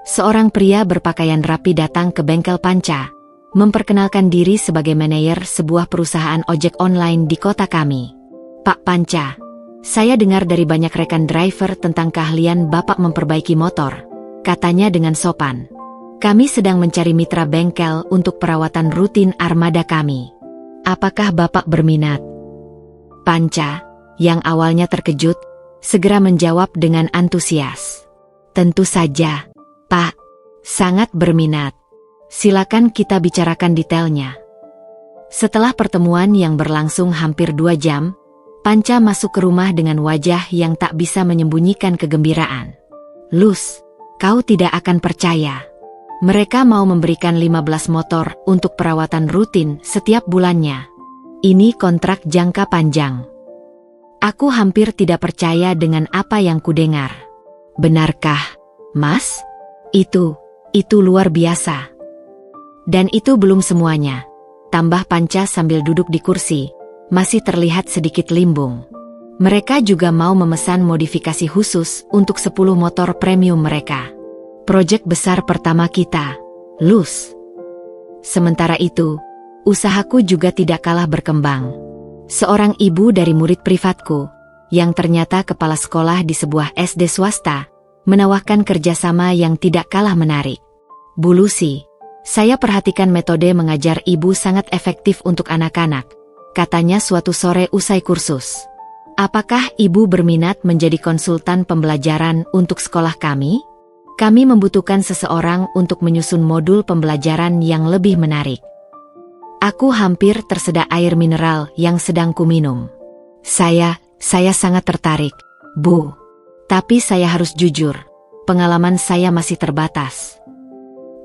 Seorang pria berpakaian rapi datang ke bengkel Panca, memperkenalkan diri sebagai manajer sebuah perusahaan ojek online di kota kami. "Pak Panca, saya dengar dari banyak rekan driver tentang keahlian Bapak memperbaiki motor," katanya dengan sopan. "Kami sedang mencari mitra bengkel untuk perawatan rutin armada kami. Apakah Bapak berminat?" Panca, yang awalnya terkejut, segera menjawab dengan antusias. "Tentu saja, Pak. Sangat berminat. Silakan kita bicarakan detailnya." Setelah pertemuan yang berlangsung hampir 2 jam, Panca masuk ke rumah dengan wajah yang tak bisa menyembunyikan kegembiraan. "Luz, kau tidak akan percaya. Mereka mau memberikan 15 motor untuk perawatan rutin setiap bulannya. Ini kontrak jangka panjang." Aku hampir tidak percaya dengan apa yang kudengar. "Benarkah, Mas? Itu luar biasa." "Dan itu belum semuanya," tambah Panca sambil duduk di kursi, masih terlihat sedikit limbung. "Mereka juga mau memesan modifikasi khusus untuk 10 motor premium mereka. Proyek besar pertama kita, Luz." Sementara itu, usahaku juga tidak kalah berkembang. Seorang ibu dari murid privatku, yang ternyata kepala sekolah di sebuah SD swasta, menawarkan kerjasama yang tidak kalah menarik. "Bu Lucy, saya perhatikan metode mengajar ibu sangat efektif untuk anak-anak," katanya suatu sore usai kursus. "Apakah ibu berminat menjadi konsultan pembelajaran untuk sekolah kami? Kami membutuhkan seseorang untuk menyusun modul pembelajaran yang lebih menarik." Aku hampir tersedak air mineral yang sedang kuminum. Saya sangat tertarik, Bu. Tapi saya harus jujur, pengalaman saya masih terbatas.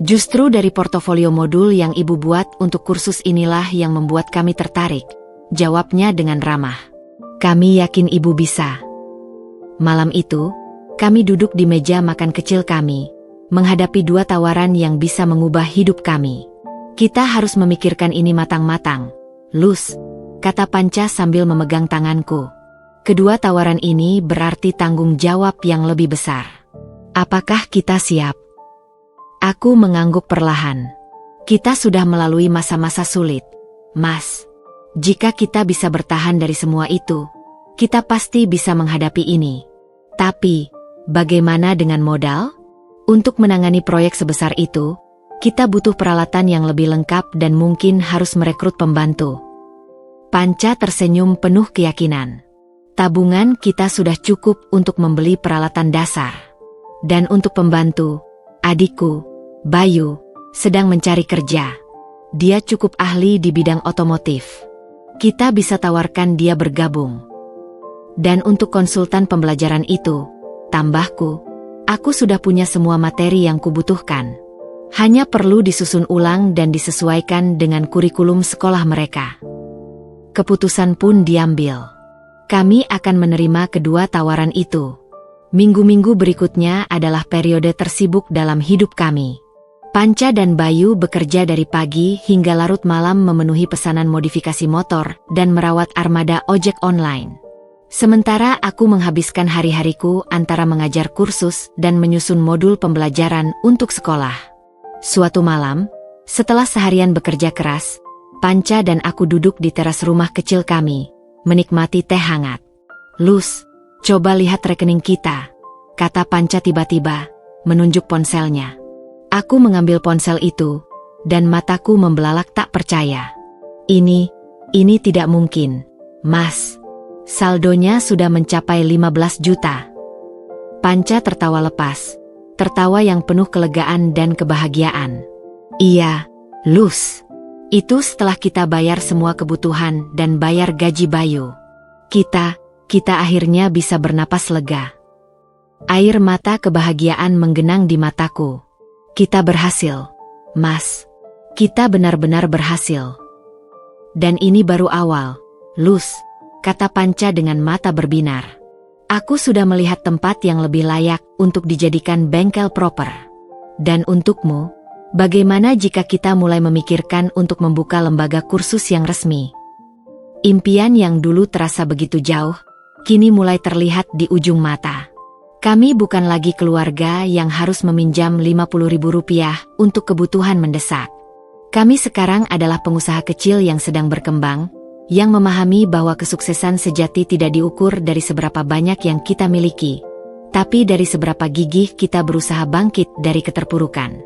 Justru dari portofolio modul yang ibu buat untuk kursus inilah yang membuat kami tertarik, jawabnya dengan ramah. "Kami yakin ibu bisa." Malam itu, kami duduk di meja makan kecil kami, menghadapi 2 tawaran yang bisa mengubah hidup kami. "Kita harus memikirkan ini matang-matang, Luz," kata Panca sambil memegang tanganku. "Kedua tawaran ini berarti tanggung jawab yang lebih besar. Apakah kita siap?" Aku mengangguk perlahan. "Kita sudah melalui masa-masa sulit, Mas. Jika kita bisa bertahan dari semua itu, kita pasti bisa menghadapi ini. Tapi, bagaimana dengan modal? Untuk menangani proyek sebesar itu, kita butuh peralatan yang lebih lengkap dan mungkin harus merekrut pembantu." Panca tersenyum penuh keyakinan. "Tabungan kita sudah cukup untuk membeli peralatan dasar. Dan untuk pembantu, adikku, Bayu, sedang mencari kerja. Dia cukup ahli di bidang otomotif. Kita bisa tawarkan dia bergabung. Dan untuk konsultan pembelajaran itu, tambahku, aku sudah punya semua materi yang kubutuhkan. Hanya perlu disusun ulang dan disesuaikan dengan kurikulum sekolah mereka." Keputusan pun diambil. kami akan menerima kedua tawaran itu. Minggu-minggu berikutnya adalah periode tersibuk dalam hidup kami. Panca dan Bayu bekerja dari pagi hingga larut malam memenuhi pesanan modifikasi motor dan merawat armada ojek online. Sementara aku menghabiskan hari-hariku antara mengajar kursus dan menyusun modul pembelajaran untuk sekolah. Suatu malam, setelah seharian bekerja keras, Panca dan aku duduk di teras rumah kecil kami, menikmati teh hangat. "Lus, coba lihat rekening kita," kata Panca tiba-tiba, menunjuk ponselnya. Aku mengambil ponsel itu, dan mataku membelalak tak percaya. Ini tidak mungkin, Mas. Saldonya sudah mencapai 15 juta. Panca tertawa lepas, tertawa yang penuh kelegaan dan kebahagiaan. "Iya, Lus. Itu setelah kita bayar semua kebutuhan dan bayar gaji Bayu. Kita akhirnya bisa bernapas lega." Air mata kebahagiaan menggenang di mataku. "Kita berhasil, Mas. Kita benar-benar berhasil. Dan ini baru awal, Lus," kata Panca dengan mata berbinar. "Aku sudah melihat tempat yang lebih layak untuk dijadikan bengkel proper. Dan untukmu, bagaimana jika kita mulai memikirkan untuk membuka lembaga kursus yang resmi?" Impian yang dulu terasa begitu jauh, kini mulai terlihat di ujung mata. Kami bukan lagi keluarga yang harus meminjam Rp50.000 untuk kebutuhan mendesak. Kami sekarang adalah pengusaha kecil yang sedang berkembang, yang memahami bahwa kesuksesan sejati tidak diukur dari seberapa banyak yang kita miliki, tapi dari seberapa gigih kita berusaha bangkit dari keterpurukan.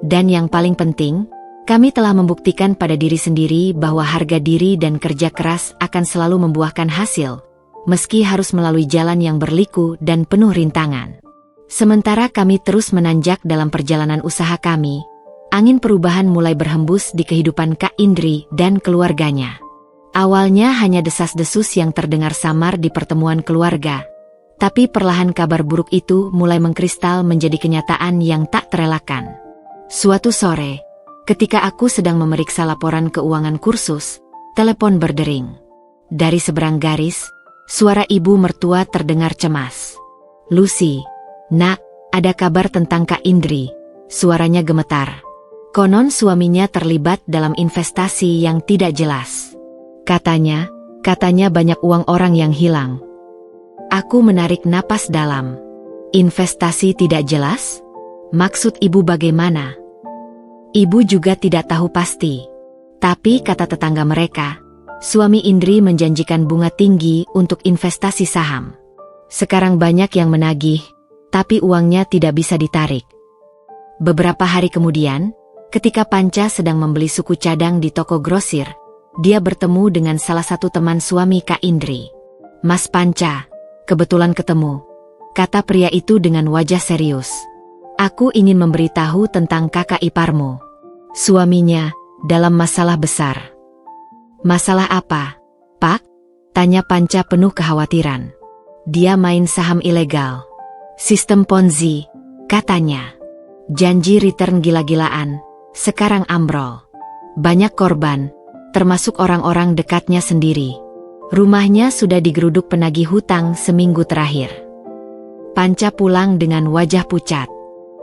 Dan yang paling penting, kami telah membuktikan pada diri sendiri bahwa harga diri dan kerja keras akan selalu membuahkan hasil, meski harus melalui jalan yang berliku dan penuh rintangan. Sementara kami terus menanjak dalam perjalanan usaha kami, angin perubahan mulai berhembus di kehidupan Kak Indri dan keluarganya. Awalnya hanya desas-desus yang terdengar samar di pertemuan keluarga, tapi perlahan kabar buruk itu mulai mengkristal menjadi kenyataan yang tak terelakkan. Suatu sore, ketika aku sedang memeriksa laporan keuangan kursus, telepon berdering. Dari seberang garis, suara ibu mertua terdengar cemas. "Lucy, nak, ada kabar tentang Kak Indri," suaranya gemetar. Konon suaminya terlibat dalam investasi yang tidak jelas. Katanya banyak uang orang yang hilang. Aku menarik napas dalam. Investasi tidak jelas? Maksud ibu bagaimana? Ibu juga tidak tahu pasti. Tapi kata tetangga mereka, suami Indri menjanjikan bunga tinggi untuk investasi saham. Sekarang banyak yang menagih, tapi uangnya tidak bisa ditarik. Beberapa hari kemudian, ketika Panca sedang membeli suku cadang di toko grosir, dia bertemu dengan salah satu teman suami Kak Indri. "Mas Panca, kebetulan ketemu," kata pria itu dengan wajah serius. "Aku ingin memberitahu tentang kakak iparmu. Suaminya dalam masalah besar." "Masalah apa, Pak?" tanya Panca penuh kekhawatiran. "Dia main saham ilegal. Sistem Ponzi," katanya. "Janji return gila-gilaan, sekarang ambrol. Banyak korban, termasuk orang-orang dekatnya sendiri. Rumahnya sudah digeruduk penagih hutang seminggu terakhir." Panca pulang dengan wajah pucat.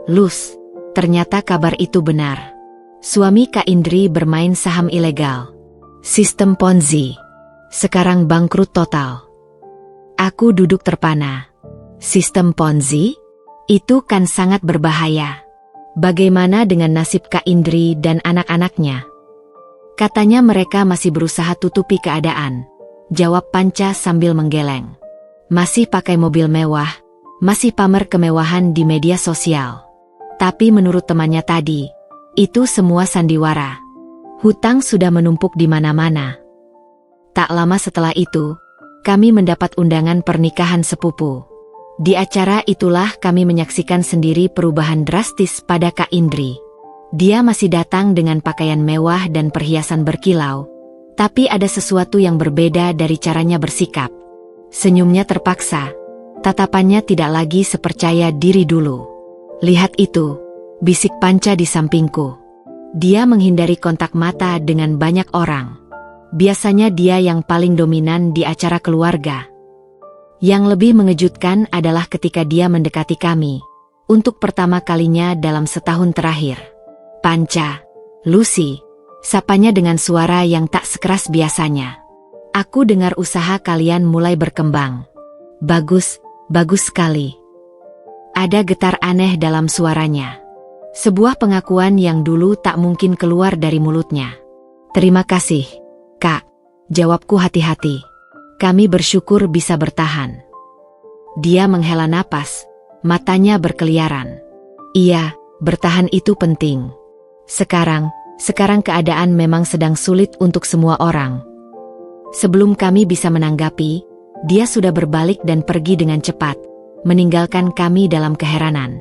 "Lus, ternyata kabar itu benar. Suami Kak Indri bermain saham ilegal. Sistem Ponzi. Sekarang bangkrut total." Aku duduk terpana. Sistem Ponzi? Itu kan sangat berbahaya. Bagaimana dengan nasib Kak Indri dan anak-anaknya? "Katanya mereka masih berusaha tutupi keadaan," jawab Panca sambil menggeleng. "Masih pakai mobil mewah, masih pamer kemewahan di media sosial. Tapi menurut temannya tadi, itu semua sandiwara. Hutang sudah menumpuk di mana-mana." Tak lama setelah itu, kami mendapat undangan pernikahan sepupu. Di acara itulah kami menyaksikan sendiri perubahan drastis pada Kak Indri. Dia masih datang dengan pakaian mewah dan perhiasan berkilau, tapi ada sesuatu yang berbeda dari caranya bersikap. Senyumnya terpaksa, tatapannya tidak lagi sepercaya diri dulu. "Lihat itu," bisik Panca di sampingku. Dia menghindari kontak mata dengan banyak orang. Biasanya dia yang paling dominan di acara keluarga, Yang lebih mengejutkan adalah ketika dia mendekati kami. Untuk pertama kalinya dalam setahun terakhir. "Panca, Lucy," sapanya dengan suara yang tak sekeras biasanya. "Aku dengar usaha kalian mulai berkembang. Bagus, bagus sekali." Ada getar aneh dalam suaranya. Sebuah pengakuan yang dulu tak mungkin keluar dari mulutnya. "Terima kasih, Kak," jawabku hati-hati. "Kami bersyukur bisa bertahan." Dia menghela napas, matanya berkeliaran. "Iya, bertahan itu penting. Sekarang keadaan memang sedang sulit untuk semua orang." Sebelum kami bisa menanggapi, dia sudah berbalik dan pergi dengan cepat, meninggalkan kami dalam keheranan.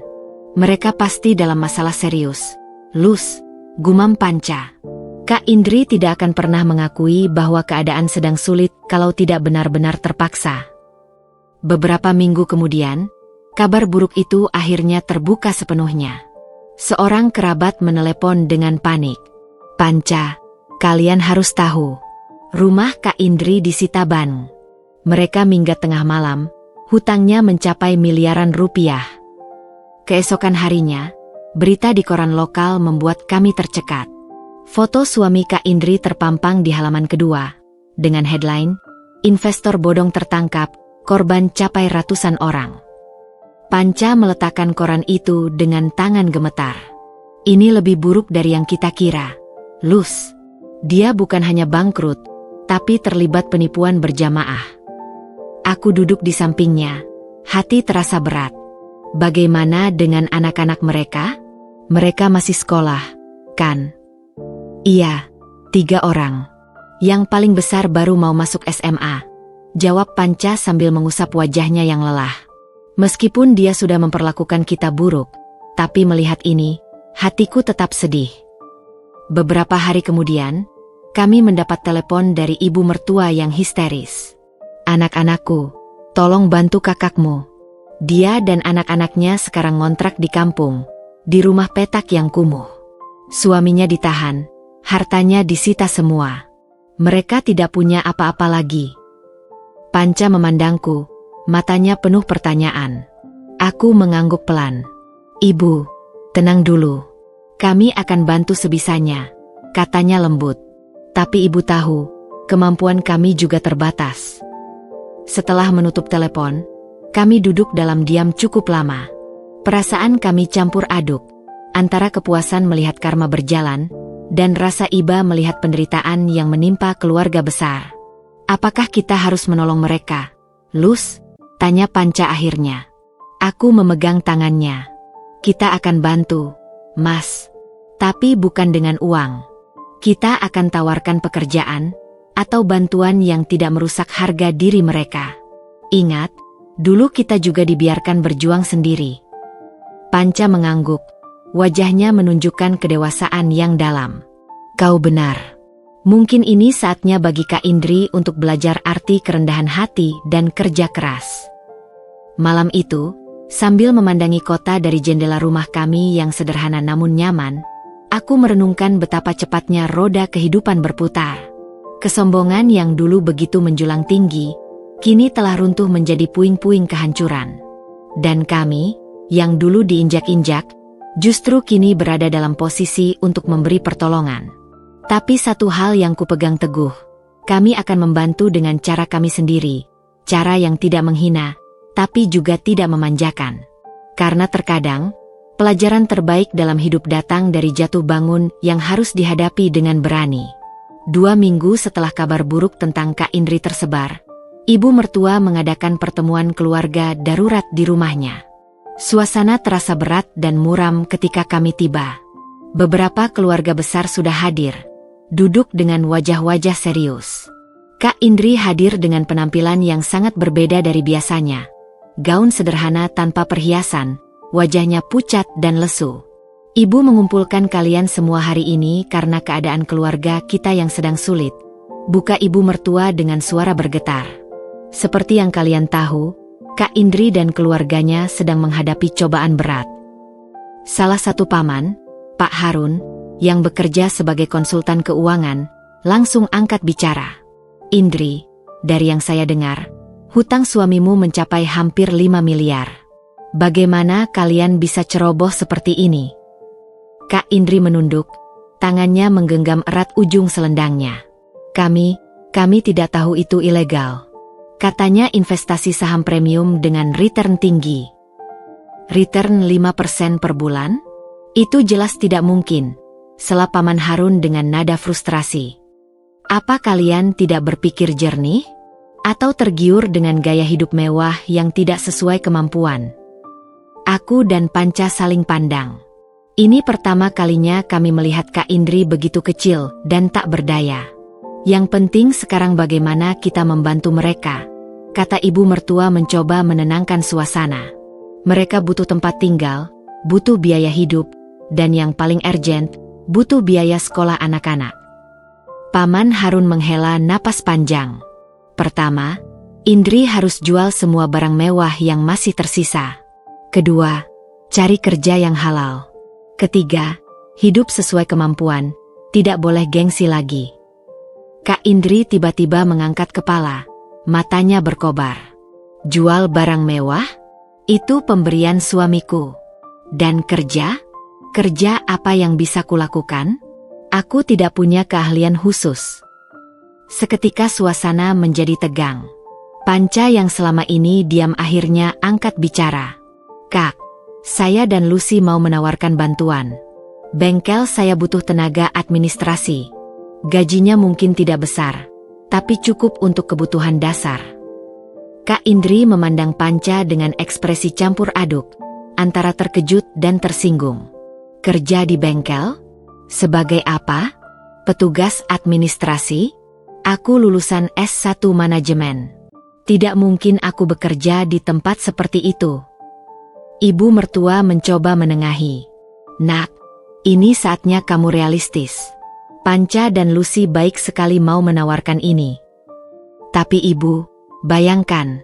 "Mereka pasti dalam masalah serius, Lus," gumam Panca. Kak Indri tidak akan pernah mengakui bahwa keadaan sedang sulit kalau tidak benar-benar terpaksa. Beberapa minggu kemudian, kabar buruk itu akhirnya terbuka sepenuhnya. Seorang kerabat menelepon dengan panik. "Panca, kalian harus tahu. Rumah Kak Indri disita bank. Mereka minggat tengah malam, hutangnya mencapai miliaran rupiah." Keesokan harinya, berita di koran lokal membuat kami tercekat. Foto suami Kak Indri terpampang di halaman kedua, dengan headline, "Investor bodong tertangkap, korban capai ratusan orang." Panca meletakkan koran itu dengan tangan gemetar. "Ini lebih buruk dari yang kita kira, Lus. Dia bukan hanya bangkrut, tapi terlibat penipuan berjamaah." Aku duduk di sampingnya, hati terasa berat. Bagaimana dengan anak-anak mereka? Mereka masih sekolah, kan? "Iya, 3 orang. Yang paling besar baru mau masuk SMA," jawab Panca sambil mengusap wajahnya yang lelah. "Meskipun dia sudah memperlakukan kita buruk, tapi melihat ini, hatiku tetap sedih." Beberapa hari kemudian, kami mendapat telepon dari ibu mertua yang histeris. "Anak-anakku, tolong bantu kakakmu. Dia dan anak-anaknya sekarang ngontrak di kampung, di rumah petak yang kumuh. Suaminya ditahan, hartanya disita semua. Mereka tidak punya apa-apa lagi." Panca memandangku, matanya penuh pertanyaan. Aku mengangguk pelan. "Ibu, tenang dulu. Kami akan bantu sebisanya," katanya lembut. "Tapi ibu tahu, kemampuan kami juga terbatas." Setelah menutup telepon, kami duduk dalam diam cukup lama. Perasaan kami campur aduk, antara kepuasan melihat karma berjalan, dan rasa iba melihat penderitaan yang menimpa keluarga besar. "Apakah kita harus menolong mereka, Lus?" tanya Panca akhirnya. Aku memegang tangannya. "Kita akan bantu, Mas. Tapi bukan dengan uang. Kita akan tawarkan pekerjaan, atau bantuan yang tidak merusak harga diri mereka. Ingat, dulu kita juga dibiarkan berjuang sendiri." Panca mengangguk. Wajahnya menunjukkan kedewasaan yang dalam. "Kau benar. Mungkin ini saatnya bagi Kak Indri untuk belajar arti kerendahan hati dan kerja keras." Malam itu, sambil memandangi kota dari jendela rumah kami yang sederhana namun nyaman, aku merenungkan betapa cepatnya roda kehidupan berputar. Kesombongan yang dulu begitu menjulang tinggi, kini telah runtuh menjadi puing-puing kehancuran. Dan kami, yang dulu diinjak-injak, justru kini berada dalam posisi untuk memberi pertolongan. Tapi satu hal yang kupegang teguh, kami akan membantu dengan cara kami sendiri, cara yang tidak menghina, tapi juga tidak memanjakan. Karena terkadang, pelajaran terbaik dalam hidup datang dari jatuh bangun yang harus dihadapi dengan berani. 2 minggu setelah kabar buruk tentang Kak Indri tersebar, ibu mertua mengadakan pertemuan keluarga darurat di rumahnya. Suasana terasa berat dan muram ketika kami tiba. Beberapa keluarga besar sudah hadir, duduk dengan wajah-wajah serius. Kak Indri hadir dengan penampilan yang sangat berbeda dari biasanya. Gaun sederhana tanpa perhiasan, wajahnya pucat dan lesu. "Ibu mengumpulkan kalian semua hari ini karena keadaan keluarga kita yang sedang sulit," buka ibu mertua dengan suara bergetar. "Seperti yang kalian tahu, Kak Indri dan keluarganya sedang menghadapi cobaan berat." Salah satu paman, Pak Harun, yang bekerja sebagai konsultan keuangan, langsung angkat bicara. "Indri, dari yang saya dengar, Hutang suamimu mencapai hampir 5 miliar. Bagaimana kalian bisa ceroboh seperti ini? Kak Indri menunduk, tangannya menggenggam erat ujung selendangnya. Kami tidak tahu itu ilegal. Katanya investasi saham premium dengan return tinggi. Return 5% per bulan? Itu jelas tidak mungkin, sela Paman Harun dengan nada frustrasi. Apa kalian tidak berpikir jernih? Atau tergiur dengan gaya hidup mewah yang tidak sesuai kemampuan? Aku dan Panca saling pandang. Ini pertama kalinya kami melihat Kak Indri begitu kecil dan tak berdaya. Yang penting sekarang bagaimana kita membantu mereka, kata ibu mertua mencoba menenangkan suasana. Mereka butuh tempat tinggal, butuh biaya hidup, dan yang paling urgent, butuh biaya sekolah anak-anak. Paman Harun menghela napas panjang. Pertama, Indri harus jual semua barang mewah yang masih tersisa. Kedua, cari kerja yang halal. Ketiga, hidup sesuai kemampuan, tidak boleh gengsi lagi. Kak Indri tiba-tiba mengangkat kepala, matanya berkobar. Jual barang mewah? Itu pemberian suamiku. Dan kerja? Kerja apa yang bisa kulakukan? Aku tidak punya keahlian khusus. Seketika suasana menjadi tegang. Panca yang selama ini diam akhirnya angkat bicara. Kak, saya dan Lucy mau menawarkan bantuan. Bengkel saya butuh tenaga administrasi. Gajinya mungkin tidak besar, tapi cukup untuk kebutuhan dasar. Kak Indri memandang Panca dengan ekspresi campur aduk, antara terkejut dan tersinggung. Kerja di bengkel? Sebagai apa? Petugas administrasi? Aku lulusan S1 manajemen. Tidak mungkin aku bekerja di tempat seperti itu. Ibu mertua mencoba menengahi. Nak, ini saatnya kamu realistis. Panca dan Lucy baik sekali mau menawarkan ini. Tapi ibu, bayangkan,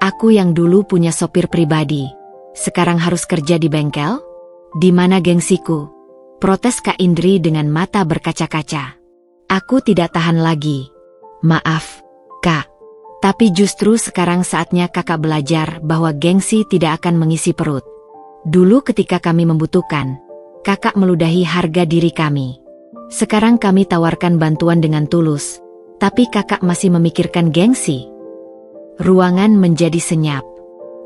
aku yang dulu punya sopir pribadi, sekarang harus kerja di bengkel? Di mana gengsiku? Protes Kak Indri dengan mata berkaca-kaca. Aku tidak tahan lagi. Maaf, Kak. Tapi justru sekarang saatnya kakak belajar bahwa gengsi tidak akan mengisi perut. Dulu ketika kami membutuhkan, kakak meludahi harga diri kami. Sekarang kami tawarkan bantuan dengan tulus, tapi kakak masih memikirkan gengsi. Ruangan menjadi senyap.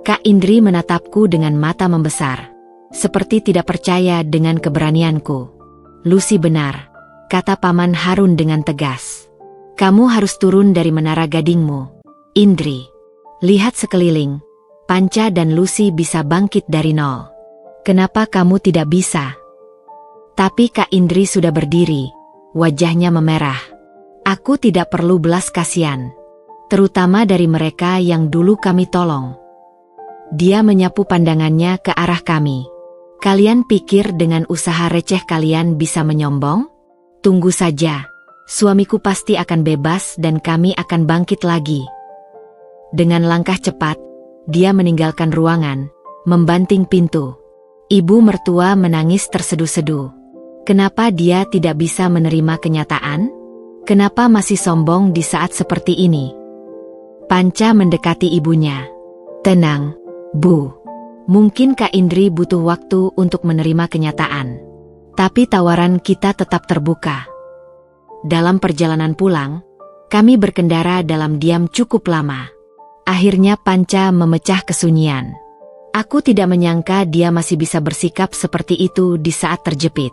Kak Indri menatapku dengan mata membesar, seperti tidak percaya dengan keberanianku. Lucy benar, kata Paman Harun dengan tegas. Kamu harus turun dari menara gadingmu, Indri. Lihat sekeliling, Panca dan Lucy bisa bangkit dari nol. Kenapa kamu tidak bisa? Tapi Kak Indri sudah berdiri, wajahnya memerah. Aku tidak perlu belas kasihan, terutama dari mereka yang dulu kami tolong. Dia menyapu pandangannya ke arah kami. Kalian pikir dengan usaha receh kalian bisa menyombong? Tunggu saja, suamiku pasti akan bebas dan kami akan bangkit lagi. Dengan langkah cepat, dia meninggalkan ruangan, membanting pintu. Ibu mertua menangis terseduh-seduh. Kenapa dia tidak bisa menerima kenyataan? Kenapa masih sombong di saat seperti ini? Panca mendekati ibunya. Tenang, Bu. Mungkin Kak Indri butuh waktu untuk menerima kenyataan. Tapi tawaran kita tetap terbuka. Dalam perjalanan pulang, kami berkendara dalam diam cukup lama. Akhirnya Panca memecah kesunyian. Aku tidak menyangka dia masih bisa bersikap seperti itu di saat terjepit.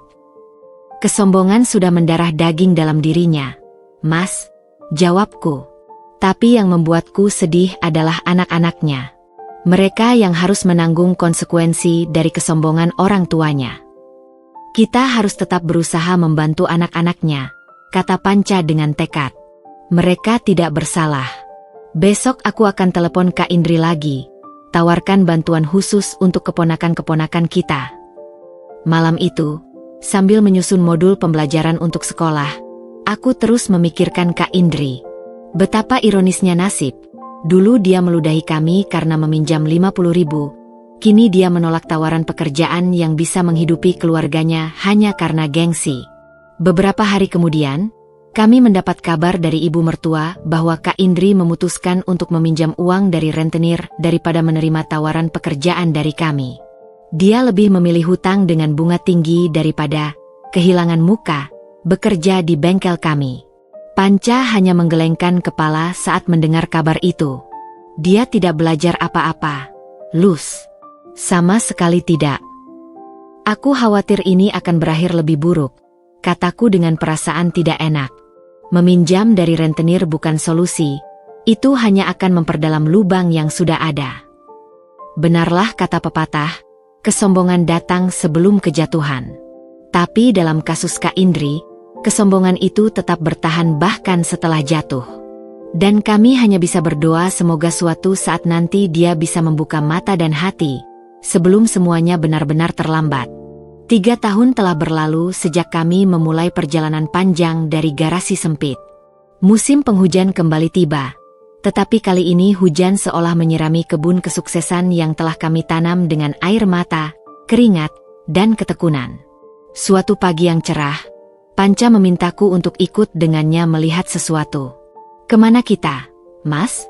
Kesombongan sudah mendarah daging dalam dirinya. Mas, jawabku. Tapi yang membuatku sedih adalah anak-anaknya. Mereka yang harus menanggung konsekuensi dari kesombongan orang tuanya. Kita harus tetap berusaha membantu anak-anaknya, kata Panca dengan tekad. Mereka tidak bersalah. Besok aku akan telepon Kak Indri lagi, tawarkan bantuan khusus untuk keponakan-keponakan kita. Malam itu, sambil menyusun modul pembelajaran untuk sekolah, aku terus memikirkan Kak Indri. Betapa ironisnya nasib. Dulu dia meludahi kami karena meminjam 50.000. Kini dia menolak tawaran pekerjaan yang bisa menghidupi keluarganya hanya karena gengsi. Beberapa hari kemudian, kami mendapat kabar dari ibu mertua bahwa Kak Indri memutuskan untuk meminjam uang dari rentenir daripada menerima tawaran pekerjaan dari kami. Dia lebih memilih hutang dengan bunga tinggi daripada kehilangan muka bekerja di bengkel kami. Panca hanya menggelengkan kepala saat mendengar kabar itu. Dia tidak belajar apa-apa. Luz. Sama sekali tidak. Aku khawatir ini akan berakhir lebih buruk, kataku dengan perasaan tidak enak. Meminjam dari rentenir bukan solusi, itu hanya akan memperdalam lubang yang sudah ada. Benarlah kata pepatah, kesombongan datang sebelum kejatuhan. Tapi dalam kasus Kak Indri, kesombongan itu tetap bertahan bahkan setelah jatuh. Dan kami hanya bisa berdoa semoga suatu saat nanti dia bisa membuka mata dan hati, sebelum semuanya benar-benar terlambat. 3 tahun telah berlalu sejak kami memulai perjalanan panjang dari garasi sempit. Musim penghujan kembali tiba, tetapi kali ini hujan seolah menyirami kebun kesuksesan yang telah kami tanam dengan air mata, keringat, dan ketekunan. Suatu pagi yang cerah, Panca memintaku untuk ikut dengannya melihat sesuatu. "Kemana kita, Mas?"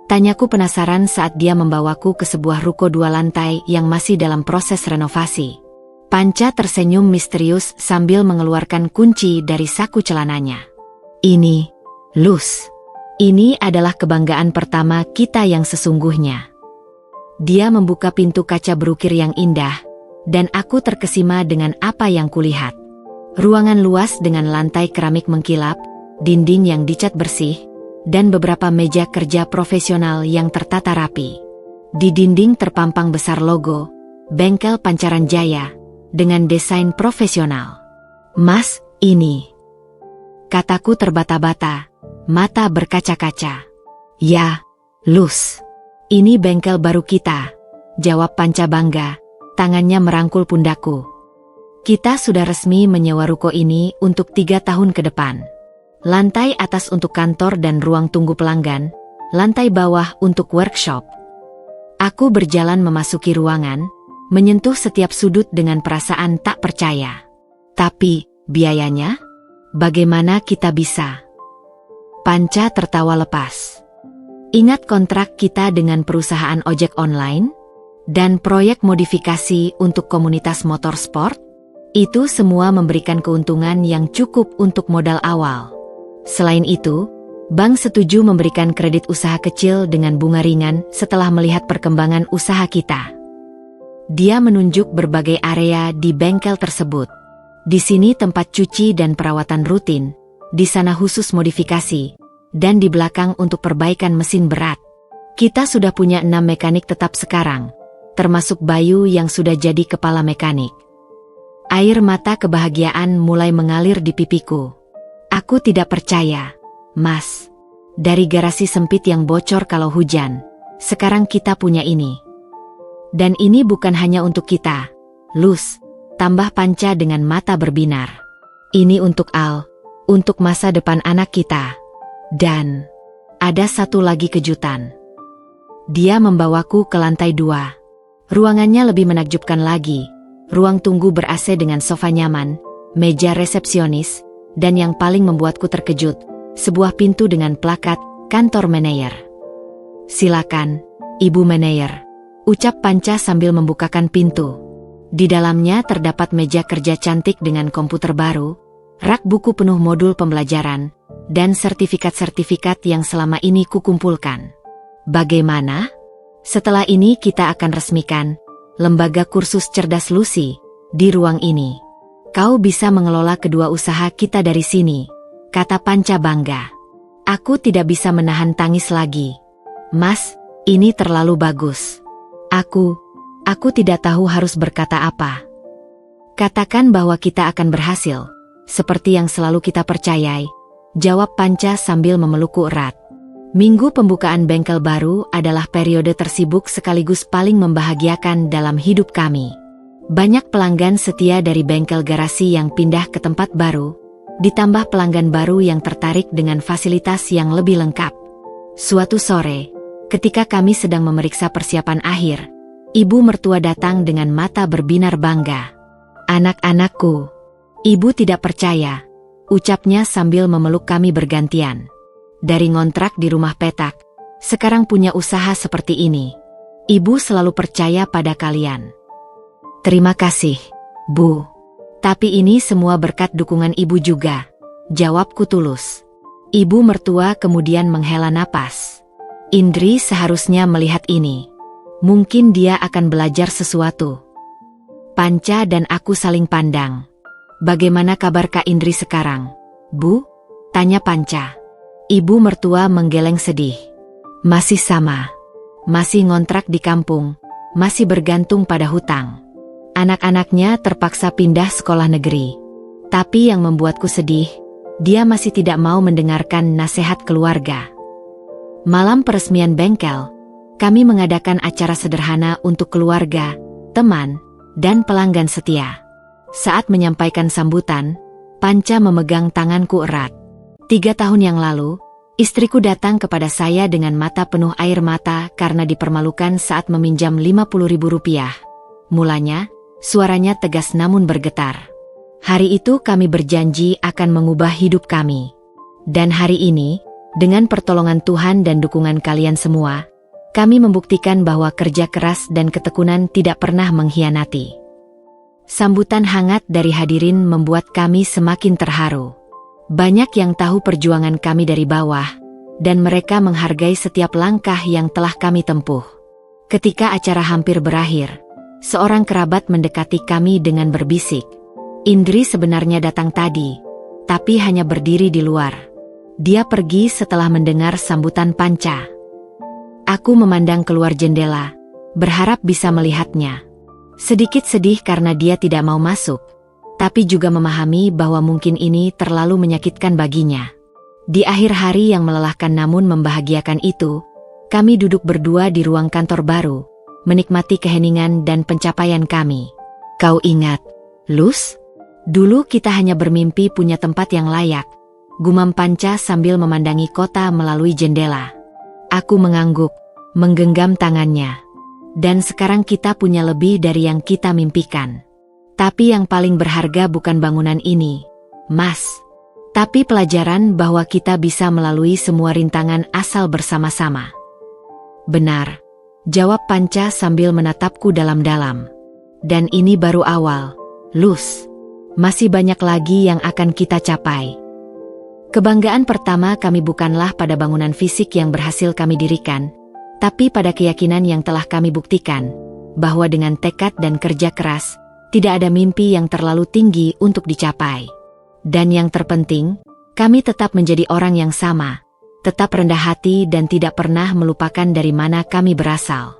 tanyaku penasaran saat dia membawaku ke sebuah ruko 2 lantai yang masih dalam proses renovasi. Panca tersenyum misterius sambil mengeluarkan kunci dari saku celananya. "Ini, Luz. Ini adalah kebanggaan pertama kita yang sesungguhnya." Dia membuka pintu kaca berukir yang indah, dan aku terkesima dengan apa yang kulihat. Ruangan luas dengan lantai keramik mengkilap, dinding yang dicat bersih, dan beberapa meja kerja profesional yang tertata rapi. Di dinding terpampang besar logo, Bengkel Pancaran Jaya, dengan desain profesional. "Mas, ini," kataku terbata-bata, mata berkaca-kaca. "Ya, Luz. Ini bengkel baru kita," jawab Panca bangga, tangannya merangkul pundakku. "Kita sudah resmi menyewa ruko ini untuk 3 tahun ke depan. Lantai atas untuk kantor dan ruang tunggu pelanggan, lantai bawah untuk workshop." Aku berjalan memasuki ruangan, menyentuh setiap sudut dengan perasaan tak percaya. "Tapi, biayanya? Bagaimana kita bisa?" Panca tertawa lepas. "Ingat kontrak kita dengan perusahaan ojek online? Dan proyek modifikasi untuk komunitas motorsport? Itu semua memberikan keuntungan yang cukup untuk modal awal. Selain itu, bank setuju memberikan kredit usaha kecil dengan bunga ringan setelah melihat perkembangan usaha kita." Dia menunjuk berbagai area di bengkel tersebut. "Di sini tempat cuci dan perawatan rutin, di sana khusus modifikasi, dan di belakang untuk perbaikan mesin berat. Kita sudah punya 6 mekanik tetap sekarang, termasuk Bayu yang sudah jadi kepala mekanik." Air mata kebahagiaan mulai mengalir di pipiku. "Aku tidak percaya, Mas. Dari garasi sempit yang bocor kalau hujan, sekarang kita punya ini. Dan ini bukan hanya untuk kita, Luz," tambah Panca dengan mata berbinar. "Ini untuk Al, untuk masa depan anak kita. Dan ada satu lagi kejutan." Dia membawaku ke lantai 2. Ruangannya lebih menakjubkan lagi. Ruang tunggu ber-AC dengan sofa nyaman, meja resepsionis, dan yang paling membuatku terkejut, sebuah pintu dengan plakat kantor manajer. "Silakan, Ibu Manajer," ucap Panca sambil membukakan pintu. Di dalamnya terdapat meja kerja cantik dengan komputer baru, rak buku penuh modul pembelajaran, dan sertifikat-sertifikat yang selama ini kukumpulkan. "Bagaimana? Setelah ini kita akan resmikan lembaga kursus cerdas Lucy di ruang ini. Kau bisa mengelola kedua usaha kita dari sini," kata Panca bangga. Aku tidak bisa menahan tangis lagi. "Mas, ini terlalu bagus. Aku tidak tahu harus berkata apa. Katakan bahwa kita akan berhasil, seperti yang selalu kita percayai," jawab Panca sambil memelukku erat. Minggu pembukaan bengkel baru adalah periode tersibuk sekaligus paling membahagiakan dalam hidup kami. Banyak pelanggan setia dari bengkel garasi yang pindah ke tempat baru, ditambah pelanggan baru yang tertarik dengan fasilitas yang lebih lengkap. Suatu sore, ketika kami sedang memeriksa persiapan akhir, ibu mertua datang dengan mata berbinar bangga. "Anak-anakku, ibu tidak percaya, ucapnya sambil memeluk kami bergantian. Dari ngontrak di rumah petak, sekarang punya usaha seperti ini. Ibu selalu percaya pada kalian. Terima kasih, Bu. Tapi ini semua berkat dukungan ibu juga, jawabku tulus. Ibu mertua kemudian menghela napas. Indri seharusnya melihat ini. Mungkin dia akan belajar sesuatu. Panca dan aku saling pandang. Bagaimana kabar Kak Indri sekarang, Bu? Tanya Panca. Ibu mertua menggeleng sedih. Masih sama. Masih ngontrak di kampung. Masih bergantung pada hutang. Anak-anaknya terpaksa pindah sekolah negeri. Tapi yang membuatku sedih, dia masih tidak mau mendengarkan nasihat keluarga. Malam peresmian bengkel, kami mengadakan acara sederhana untuk keluarga, teman, dan pelanggan setia. Saat menyampaikan sambutan, Panca memegang tanganku erat. 3 tahun yang lalu, istriku datang kepada saya dengan mata penuh air mata karena dipermalukan saat meminjam Rp50.000. Mulanya, suaranya tegas namun bergetar. Hari itu kami berjanji akan mengubah hidup kami. Dan hari ini, dengan pertolongan Tuhan dan dukungan kalian semua, kami membuktikan bahwa kerja keras dan ketekunan tidak pernah mengkhianati. Sambutan hangat dari hadirin membuat kami semakin terharu. Banyak yang tahu perjuangan kami dari bawah, dan mereka menghargai setiap langkah yang telah kami tempuh. Ketika acara hampir berakhir, seorang kerabat mendekati kami dengan berbisik. Indri sebenarnya datang tadi, tapi hanya berdiri di luar. Dia pergi setelah mendengar sambutan Panca. Aku memandang keluar jendela, berharap bisa melihatnya. Sedikit sedih karena dia tidak mau masuk, tapi juga memahami bahwa mungkin ini terlalu menyakitkan baginya. Di akhir hari yang melelahkan namun membahagiakan itu, kami duduk berdua di ruang kantor baru, menikmati keheningan dan pencapaian kami. Kau ingat, Lus? Dulu kita hanya bermimpi punya tempat yang layak, gumam Panca sambil memandangi kota melalui jendela. Aku mengangguk, menggenggam tangannya. Dan sekarang kita punya lebih dari yang kita mimpikan. Tapi yang paling berharga bukan bangunan ini, Mas. Tapi pelajaran bahwa kita bisa melalui semua rintangan asal bersama-sama. Benar, jawab Panca sambil menatapku dalam-dalam. Dan ini baru awal, Lus. Masih banyak lagi yang akan kita capai. Kebanggaan pertama kami bukanlah pada bangunan fisik yang berhasil kami dirikan, tapi pada keyakinan yang telah kami buktikan, bahwa dengan tekad dan kerja keras, tidak ada mimpi yang terlalu tinggi untuk dicapai. Dan yang terpenting, kami tetap menjadi orang yang sama, tetap rendah hati dan tidak pernah melupakan dari mana kami berasal.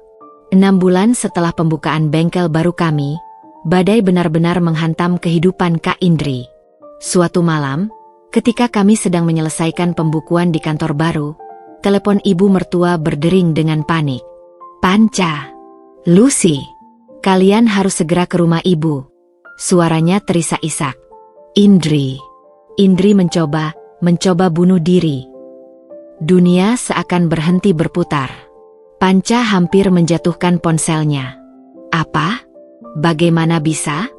6 bulan setelah pembukaan bengkel baru kami, badai benar-benar menghantam kehidupan Kak Indri. Suatu malam, ketika kami sedang menyelesaikan pembukuan di kantor baru, telepon ibu mertua berdering dengan panik. Panca, Lucy, kalian harus segera ke rumah ibu. Suaranya terisak-isak. Indri mencoba bunuh diri. Dunia seakan berhenti berputar. Panca hampir menjatuhkan ponselnya. Apa? Bagaimana bisa?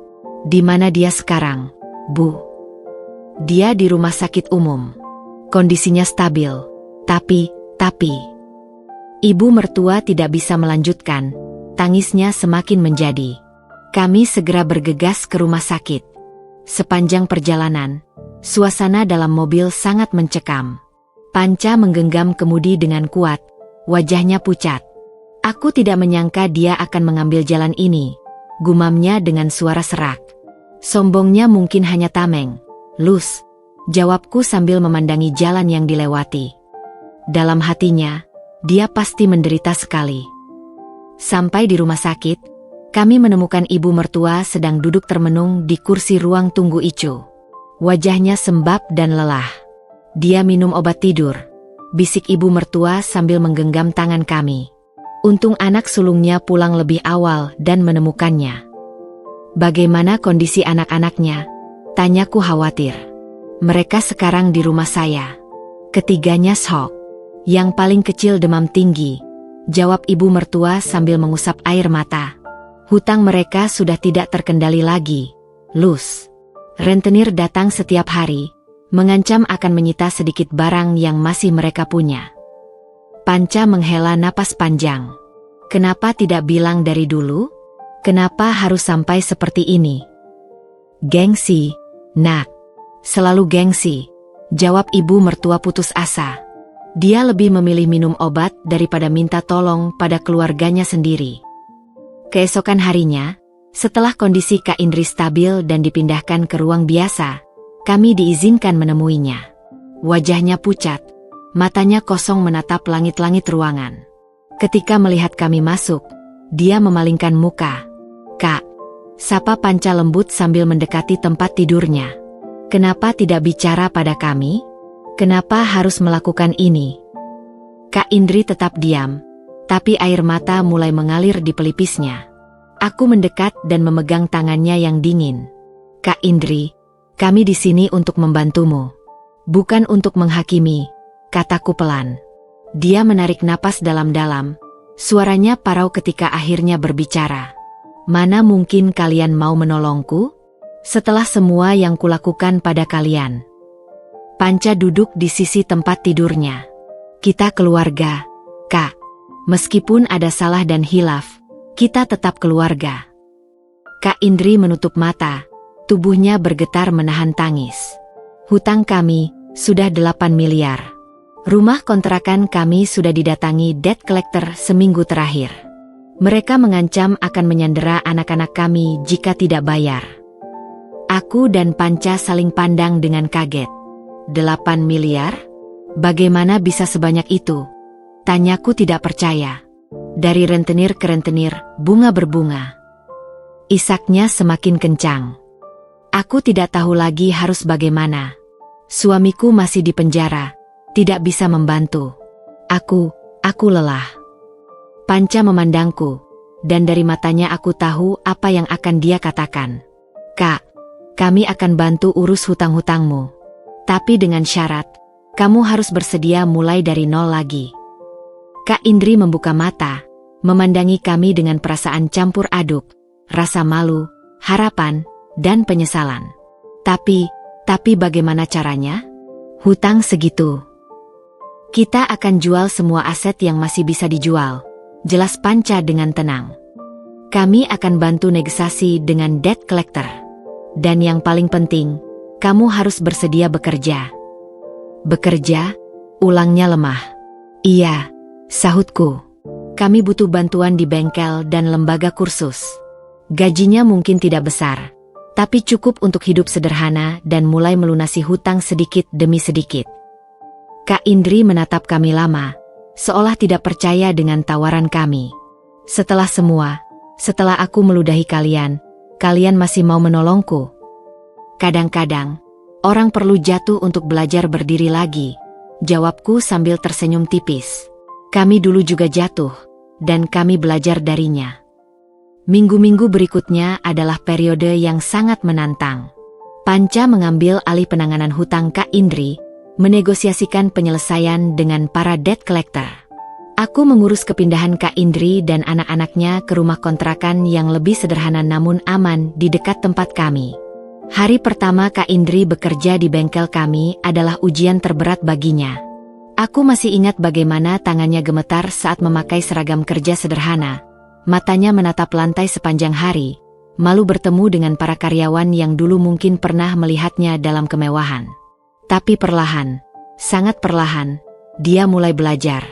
Di mana dia sekarang, Bu? Dia di rumah sakit umum. Kondisinya stabil. Tapi, ibu mertua tidak bisa melanjutkan. Tangisnya semakin menjadi. Kami segera bergegas ke rumah sakit. Sepanjang perjalanan, suasana dalam mobil sangat mencekam. Panca menggenggam kemudi dengan kuat, wajahnya pucat. Aku tidak menyangka dia akan mengambil jalan ini, gumamnya dengan suara serak. Sombongnya mungkin hanya tameng, Lus, jawabku sambil memandangi jalan yang dilewati. Dalam hatinya, dia pasti menderita sekali. Sampai di rumah sakit, kami menemukan ibu mertua sedang duduk termenung di kursi ruang tunggu Icu. Wajahnya sembab dan lelah. Dia minum obat tidur, bisik ibu mertua sambil menggenggam tangan kami. Untung anak sulungnya pulang lebih awal dan menemukannya. Bagaimana kondisi anak-anaknya? Tanyaku khawatir. Mereka sekarang di rumah saya. Ketiganya shock. Yang paling kecil demam tinggi, jawab ibu mertua sambil mengusap air mata. Hutang mereka sudah tidak terkendali lagi, Lus. Rentenir datang setiap hari, mengancam akan menyita sedikit barang yang masih mereka punya. Panca menghela napas panjang. Kenapa tidak bilang dari dulu? Kenapa harus sampai seperti ini? Gengsi, nak. Selalu gengsi, jawab ibu mertua putus asa. Dia lebih memilih minum obat daripada minta tolong pada keluarganya sendiri. Keesokan harinya, setelah kondisi Kak Indri stabil dan dipindahkan ke ruang biasa, kami diizinkan menemuinya. Wajahnya pucat, matanya kosong menatap langit-langit ruangan. Ketika melihat kami masuk, dia memalingkan muka. "Kak," sapa Panca lembut sambil mendekati tempat tidurnya. "Kenapa tidak bicara pada kami? Kenapa harus melakukan ini?" Kak Indri tetap diam, tapi air mata mulai mengalir di pelipisnya. Aku mendekat dan memegang tangannya yang dingin. "Kak Indri, kami di sini untuk membantumu, bukan untuk menghakimi," kataku pelan. Dia menarik napas dalam-dalam, suaranya parau ketika akhirnya berbicara. "Mana mungkin kalian mau menolongku? Setelah semua yang kulakukan pada kalian." Panca duduk di sisi tempat tidurnya. "Kita keluarga, Kak. Meskipun ada salah dan hilaf, kita tetap keluarga." Kak Indri menutup mata, tubuhnya bergetar menahan tangis. "Hutang kami sudah 8 miliar. Rumah kontrakan kami sudah didatangi debt collector seminggu terakhir. Mereka mengancam akan menyandera anak-anak kami jika tidak bayar." Aku dan Panca saling pandang dengan kaget. 8 miliar? Bagaimana bisa sebanyak itu? Tanyaku tidak percaya. Dari rentenir ke rentenir, bunga berbunga. Isaknya semakin kencang. Aku tidak tahu lagi harus bagaimana. Suamiku masih di penjara, tidak bisa membantu. Aku lelah. Panca memandangku, dan dari matanya aku tahu apa yang akan dia katakan. "Kak, kami akan bantu urus hutang-hutangmu. Tapi dengan syarat, kamu harus bersedia mulai dari nol lagi." Kak Indri membuka mata, memandangi kami dengan perasaan campur aduk, rasa malu, harapan, dan penyesalan. Tapi bagaimana caranya? "Hutang segitu. Kita akan jual semua aset yang masih bisa dijual," jelas Panca dengan tenang. "Kami akan bantu negosiasi dengan debt collector. Dan yang paling penting, kamu harus bersedia bekerja." "Bekerja?" ulangnya lemah. "Iya," sahutku. "Kami butuh bantuan di bengkel dan lembaga kursus. Gajinya mungkin tidak besar, tapi cukup untuk hidup sederhana dan mulai melunasi hutang sedikit demi sedikit." Kak Indri menatap kami lama, seolah tidak percaya dengan tawaran kami. "Setelah semua, setelah aku meludahi kalian, kalian masih mau menolongku?" "Kadang-kadang, orang perlu jatuh untuk belajar berdiri lagi," jawabku sambil tersenyum tipis. "Kami dulu juga jatuh, dan kami belajar darinya." Minggu-minggu berikutnya adalah periode yang sangat menantang. Panca mengambil alih penanganan hutang Kak Indri, menegosiasikan penyelesaian dengan para debt collector. Aku mengurus kepindahan Kak Indri dan anak-anaknya ke rumah kontrakan yang lebih sederhana namun aman di dekat tempat kami. Hari pertama Kak Indri bekerja di bengkel kami adalah ujian terberat baginya. Aku masih ingat bagaimana tangannya gemetar saat memakai seragam kerja sederhana. Matanya menatap lantai sepanjang hari, malu bertemu dengan para karyawan yang dulu mungkin pernah melihatnya dalam kemewahan. Tapi perlahan, sangat perlahan, dia mulai belajar.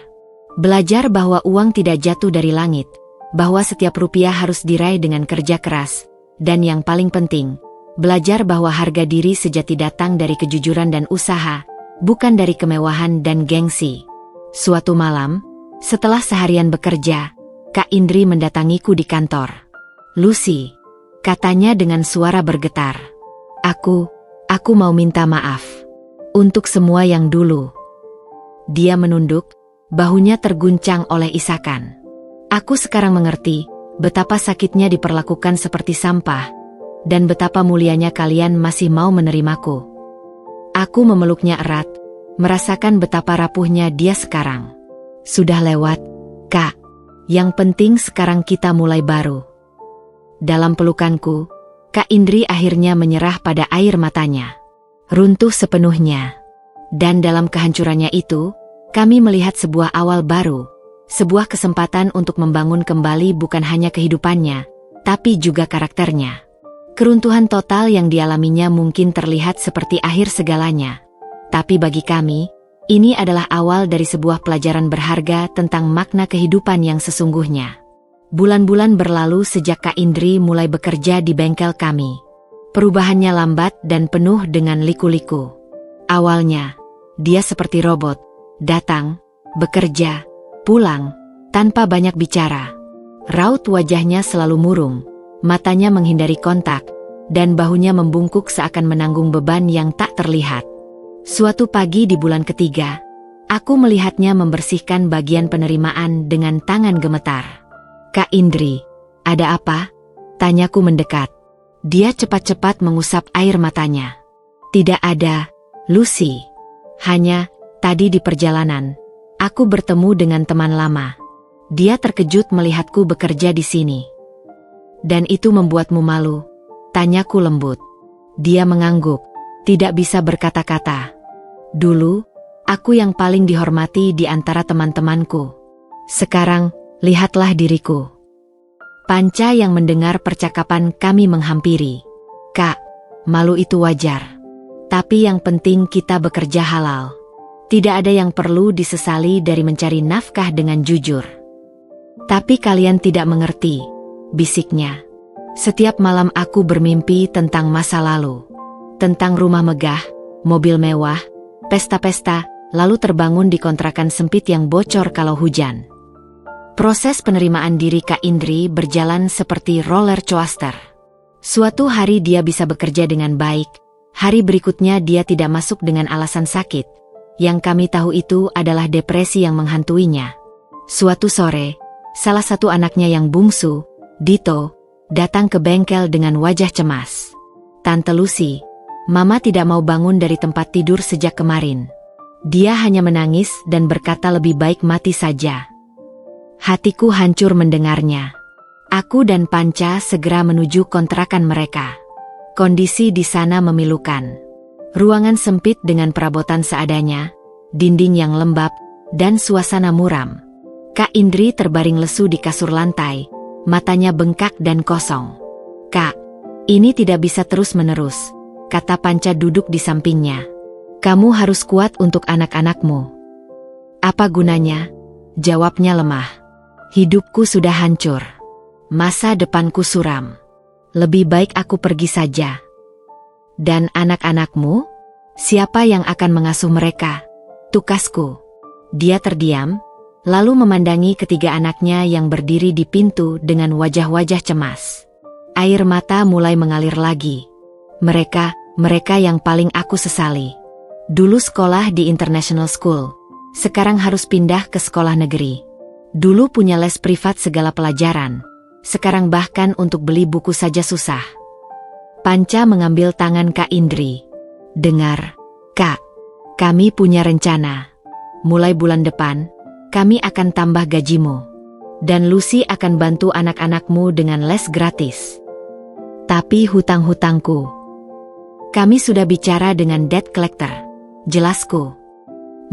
Belajar bahwa uang tidak jatuh dari langit, bahwa setiap rupiah harus diraih dengan kerja keras, dan yang paling penting, belajar bahwa harga diri sejati datang dari kejujuran dan usaha, bukan dari kemewahan dan gengsi. Suatu malam, setelah seharian bekerja, Kak Indri mendatangiku di kantor. "Lucy," katanya dengan suara bergetar. Aku mau minta maaf. Untuk semua yang dulu." Dia menunduk, bahunya terguncang oleh isakan. Aku sekarang mengerti betapa sakitnya diperlakukan seperti sampah, dan betapa mulianya kalian masih mau menerimaku. Aku memeluknya erat, merasakan betapa rapuhnya dia sekarang. "Sudah lewat, Kak. Yang penting sekarang kita mulai baru." Dalam pelukanku, Kak Indri akhirnya menyerah pada air matanya. runtuh sepenuhnya. Dan dalam kehancurannya itu, kami melihat sebuah awal baru, sebuah kesempatan untuk membangun kembali bukan hanya kehidupannya, tapi juga karakternya. Keruntuhan total yang dialaminya mungkin terlihat seperti akhir segalanya. Tapi bagi kami, ini adalah awal dari sebuah pelajaran berharga tentang makna kehidupan yang sesungguhnya. Bulan-bulan berlalu sejak Kak Indri mulai bekerja di bengkel kami. Perubahannya lambat dan penuh dengan liku-liku. Awalnya, dia seperti robot, datang, bekerja, pulang, tanpa banyak bicara. Raut wajahnya selalu murung. Matanya menghindari kontak, dan bahunya membungkuk seakan menanggung beban yang tak terlihat. Suatu pagi di bulan ketiga, aku melihatnya membersihkan bagian penerimaan dengan tangan gemetar. "Kak Indri, ada apa?" tanyaku mendekat. Dia cepat-cepat mengusap air matanya. "Tidak ada, Lucy. Hanya, tadi di perjalanan, aku bertemu dengan teman lama. Dia terkejut melihatku bekerja di sini." "Dan itu membuatmu malu?" tanyaku lembut. Dia mengangguk, tidak bisa berkata-kata. "Dulu, aku yang paling dihormati di antara teman-temanku. Sekarang, lihatlah diriku." Panca yang mendengar percakapan kami menghampiri. "Kak, malu itu wajar. Tapi yang penting kita bekerja halal. Tidak ada yang perlu disesali dari mencari nafkah dengan jujur." "Tapi kalian tidak mengerti," bisiknya. "Setiap malam aku bermimpi tentang masa lalu. Tentang rumah megah, mobil mewah, pesta-pesta, lalu terbangun di kontrakan sempit yang bocor kalau hujan." Proses penerimaan diri Kak Indri berjalan seperti roller coaster. Suatu hari dia bisa bekerja dengan baik, hari berikutnya dia tidak masuk dengan alasan sakit. Yang kami tahu itu adalah depresi yang menghantuinya. Suatu sore, salah satu anaknya yang bungsu, Dito, datang ke bengkel dengan wajah cemas. "Tante Lucy, Mama tidak mau bangun dari tempat tidur sejak kemarin." Dia hanya menangis dan berkata lebih baik mati saja. Hatiku hancur mendengarnya. Aku dan Panca segera menuju kontrakan mereka. Kondisi di sana memilukan. Ruangan sempit dengan perabotan seadanya, dinding yang lembab, dan suasana muram. Kak Indri terbaring lesu di kasur lantai, matanya bengkak dan kosong. "Kak, ini tidak bisa terus-menerus," kata Panca duduk di sampingnya. "Kamu harus kuat untuk anak-anakmu." "Apa gunanya?" jawabnya lemah. "Hidupku sudah hancur. Masa depanku suram. Lebih baik aku pergi saja." "Dan anak-anakmu? Siapa yang akan mengasuh mereka?" tukasku. Dia terdiam, lalu memandangi ketiga anaknya yang berdiri di pintu dengan wajah-wajah cemas. Air mata mulai mengalir lagi. Mereka yang paling aku sesali. Dulu sekolah di international school, sekarang harus pindah ke sekolah negeri. Dulu punya les privat segala pelajaran, sekarang bahkan untuk beli buku saja susah. Panca mengambil tangan Kak Indri. "Dengar, Kak, kami punya rencana. Mulai bulan depan, kami akan tambah gajimu. Dan Lucy akan bantu anak-anakmu dengan les gratis. Tapi hutang-hutangku, kami sudah bicara dengan debt collector," jelasku.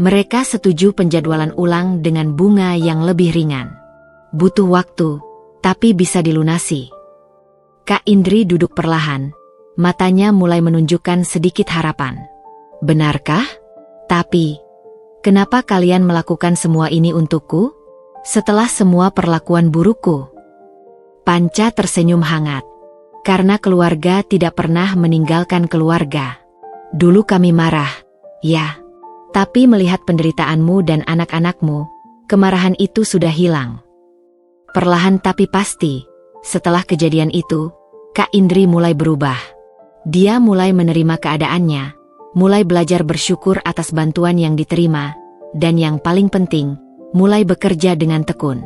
"Mereka setuju penjadwalan ulang dengan bunga yang lebih ringan. Butuh waktu, tapi bisa dilunasi." Kak Indri duduk perlahan, matanya mulai menunjukkan sedikit harapan. "Benarkah? Tapi, kenapa kalian melakukan semua ini untukku? Setelah semua perlakuan burukku?" Panca tersenyum hangat. "Karena keluarga tidak pernah meninggalkan keluarga. Dulu kami marah, ya. Tapi melihat penderitaanmu dan anak-anakmu, kemarahan itu sudah hilang." Perlahan tapi pasti, setelah kejadian itu, Kak Indri mulai berubah. Dia mulai menerima keadaannya, mulai belajar bersyukur atas bantuan yang diterima, dan yang paling penting, mulai bekerja dengan tekun.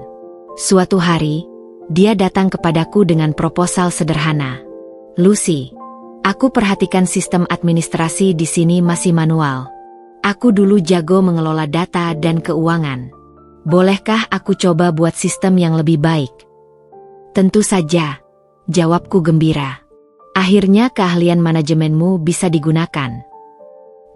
Suatu hari, dia datang kepadaku dengan proposal sederhana. "Lucy, aku perhatikan sistem administrasi di sini masih manual. Aku dulu jago mengelola data dan keuangan. Bolehkah aku coba buat sistem yang lebih baik?" "Tentu saja," jawabku gembira. "Akhirnya keahlian manajemenmu bisa digunakan."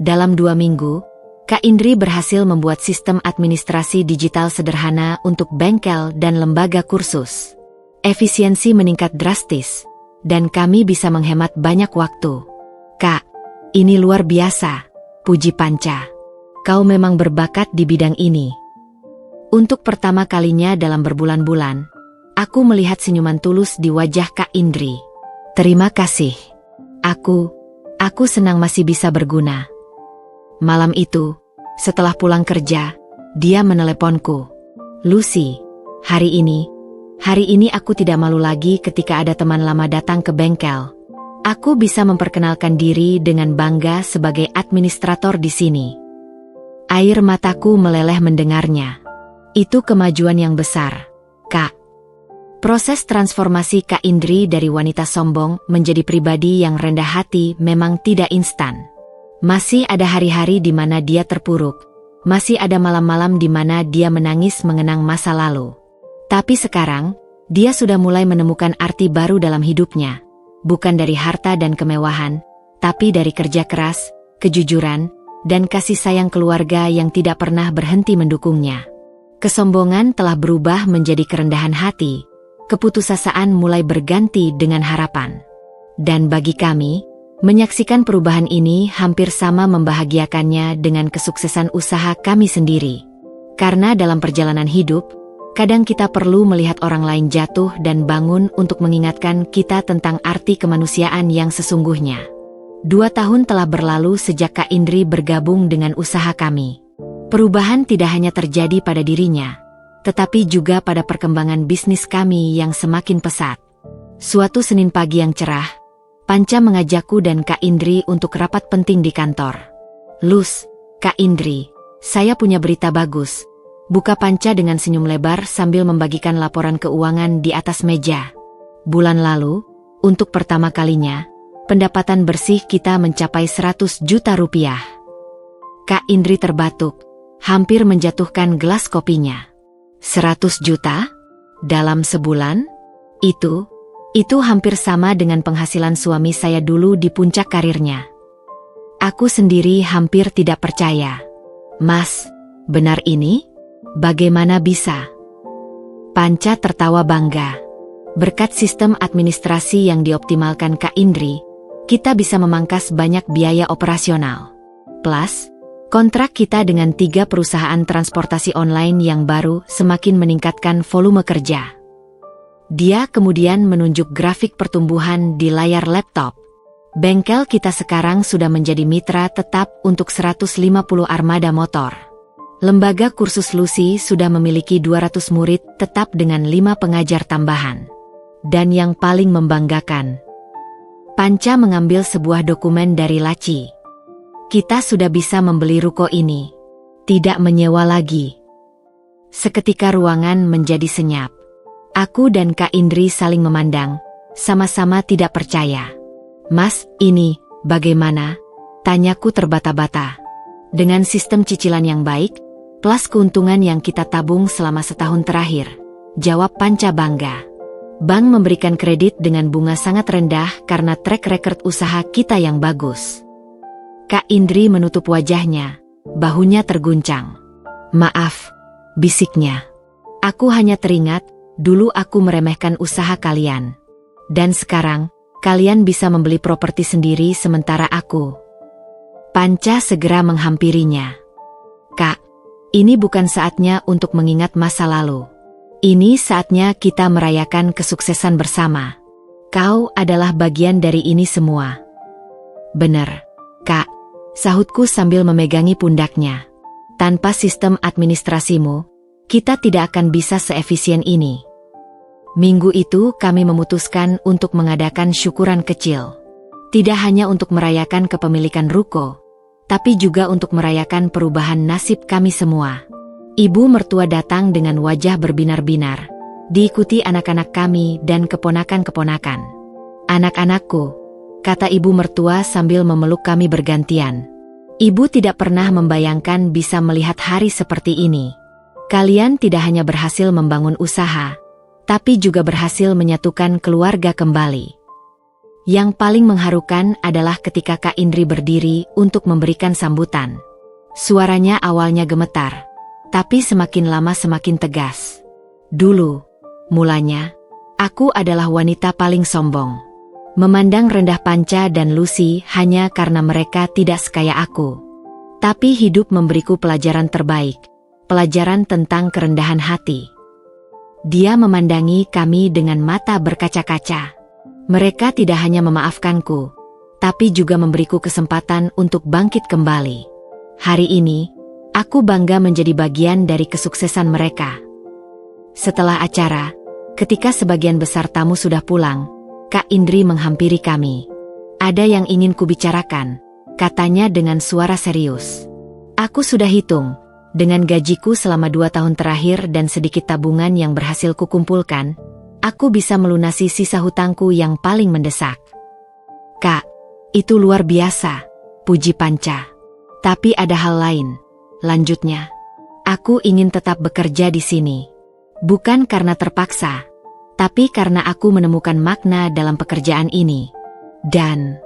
Dalam 2 minggu, Kak Indri berhasil membuat sistem administrasi digital sederhana untuk bengkel dan lembaga kursus. Efisiensi meningkat drastis, dan kami bisa menghemat banyak waktu. Kak, ini luar biasa, puji Panca. Kau memang berbakat di bidang ini. Untuk pertama kalinya dalam berbulan-bulan, aku melihat senyuman tulus di wajah Kak Indri. Terima kasih. Aku senang masih bisa berguna. Malam itu, setelah pulang kerja, dia meneleponku. Lucy, hari ini aku tidak malu lagi ketika ada teman lama datang ke bengkel. Aku bisa memperkenalkan diri dengan bangga sebagai administrator di sini. Air mataku meleleh mendengarnya. Itu kemajuan yang besar, Kak. Proses transformasi Kak Indri dari wanita sombong menjadi pribadi yang rendah hati memang tidak instan. Masih ada hari-hari di mana dia terpuruk. Masih ada malam-malam di mana dia menangis mengenang masa lalu. Tapi sekarang, dia sudah mulai menemukan arti baru dalam hidupnya. Bukan dari harta dan kemewahan, tapi dari kerja keras, kejujuran, dan kasih sayang keluarga yang tidak pernah berhenti mendukungnya. Kesombongan telah berubah menjadi kerendahan hati. Keputusasaan mulai berganti dengan harapan. Dan bagi kami, menyaksikan perubahan ini hampir sama membahagiakannya dengan kesuksesan usaha kami sendiri. Karena dalam perjalanan hidup, kadang kita perlu melihat orang lain jatuh dan bangun untuk mengingatkan kita tentang arti kemanusiaan yang sesungguhnya. 2 tahun telah berlalu sejak Kak Indri bergabung dengan usaha kami. Perubahan tidak hanya terjadi pada dirinya, tetapi juga pada perkembangan bisnis kami yang semakin pesat. Suatu Senin pagi yang cerah, Panca mengajakku dan Kak Indri untuk rapat penting di kantor. Lus, Kak Indri, saya punya berita bagus. Buka Panca dengan senyum lebar sambil membagikan laporan keuangan di atas meja. Bulan lalu, untuk pertama kalinya, pendapatan bersih kita mencapai 100 juta rupiah. Kak Indri terbatuk, hampir menjatuhkan gelas kopinya. 100 juta? Dalam sebulan? Itu hampir sama dengan penghasilan suami saya dulu di puncak karirnya. Aku sendiri hampir tidak percaya. Mas, benar ini? Bagaimana bisa? Panca tertawa bangga. Berkat sistem administrasi yang dioptimalkan Kak Indri, kita bisa memangkas banyak biaya operasional. Plus, kontrak kita dengan 3 perusahaan transportasi online yang baru semakin meningkatkan volume kerja. Dia kemudian menunjuk grafik pertumbuhan di layar laptop. Bengkel kita sekarang sudah menjadi mitra tetap untuk 150 armada motor. Lembaga kursus Lucy sudah memiliki 200 murid tetap dengan 5 pengajar tambahan. Dan yang paling membanggakan, Panca mengambil sebuah dokumen dari laci. Kita sudah bisa membeli ruko ini. Tidak menyewa lagi. Seketika ruangan menjadi senyap. Aku dan Kak Indri saling memandang, sama-sama tidak percaya. Mas, ini, bagaimana? Tanyaku terbata-bata. Dengan sistem cicilan yang baik, plus keuntungan yang kita tabung selama setahun terakhir, jawab Panca bangga. Bank memberikan kredit dengan bunga sangat rendah karena track record usaha kita yang bagus. Kak Indri menutup wajahnya, bahunya terguncang. Maaf, bisiknya. Aku hanya teringat, dulu aku meremehkan usaha kalian. Dan sekarang, kalian bisa membeli properti sendiri sementara aku. Panca segera menghampirinya. Kak, ini bukan saatnya untuk mengingat masa lalu. Ini saatnya kita merayakan kesuksesan bersama. Kau adalah bagian dari ini semua. Benar, Kak, sahutku sambil memegangi pundaknya. Tanpa sistem administrasimu, kita tidak akan bisa seefisien ini. Minggu itu kami memutuskan untuk mengadakan syukuran kecil. Tidak hanya untuk merayakan kepemilikan ruko, tapi juga untuk merayakan perubahan nasib kami semua. Ibu mertua datang dengan wajah berbinar-binar, diikuti anak-anak kami dan keponakan-keponakan. Anak-anakku, kata ibu mertua sambil memeluk kami bergantian. Ibu tidak pernah membayangkan bisa melihat hari seperti ini. Kalian tidak hanya berhasil membangun usaha, tapi juga berhasil menyatukan keluarga kembali. Yang paling mengharukan adalah ketika Kak Indri berdiri untuk memberikan sambutan. Suaranya awalnya gemetar, tapi semakin lama semakin tegas. Dulu, mulanya, aku adalah wanita paling sombong. Memandang rendah Panca dan Lucy hanya karena mereka tidak sekaya aku. Tapi hidup memberiku pelajaran terbaik, pelajaran tentang kerendahan hati. Dia memandangi kami dengan mata berkaca-kaca. Mereka tidak hanya memaafkanku, tapi juga memberiku kesempatan untuk bangkit kembali. Hari ini, aku bangga menjadi bagian dari kesuksesan mereka. Setelah acara, ketika sebagian besar tamu sudah pulang, Kak Indri menghampiri kami. Ada yang ingin kubicarakan, katanya dengan suara serius. Aku sudah hitung, dengan gajiku selama 2 tahun terakhir dan sedikit tabungan yang berhasil kukumpulkan, aku bisa melunasi sisa hutangku yang paling mendesak. Kak, itu luar biasa, puji Panca. Tapi ada hal lain, lanjutnya. Aku ingin tetap bekerja di sini. Bukan karena terpaksa, tapi karena aku menemukan makna dalam pekerjaan ini. Dan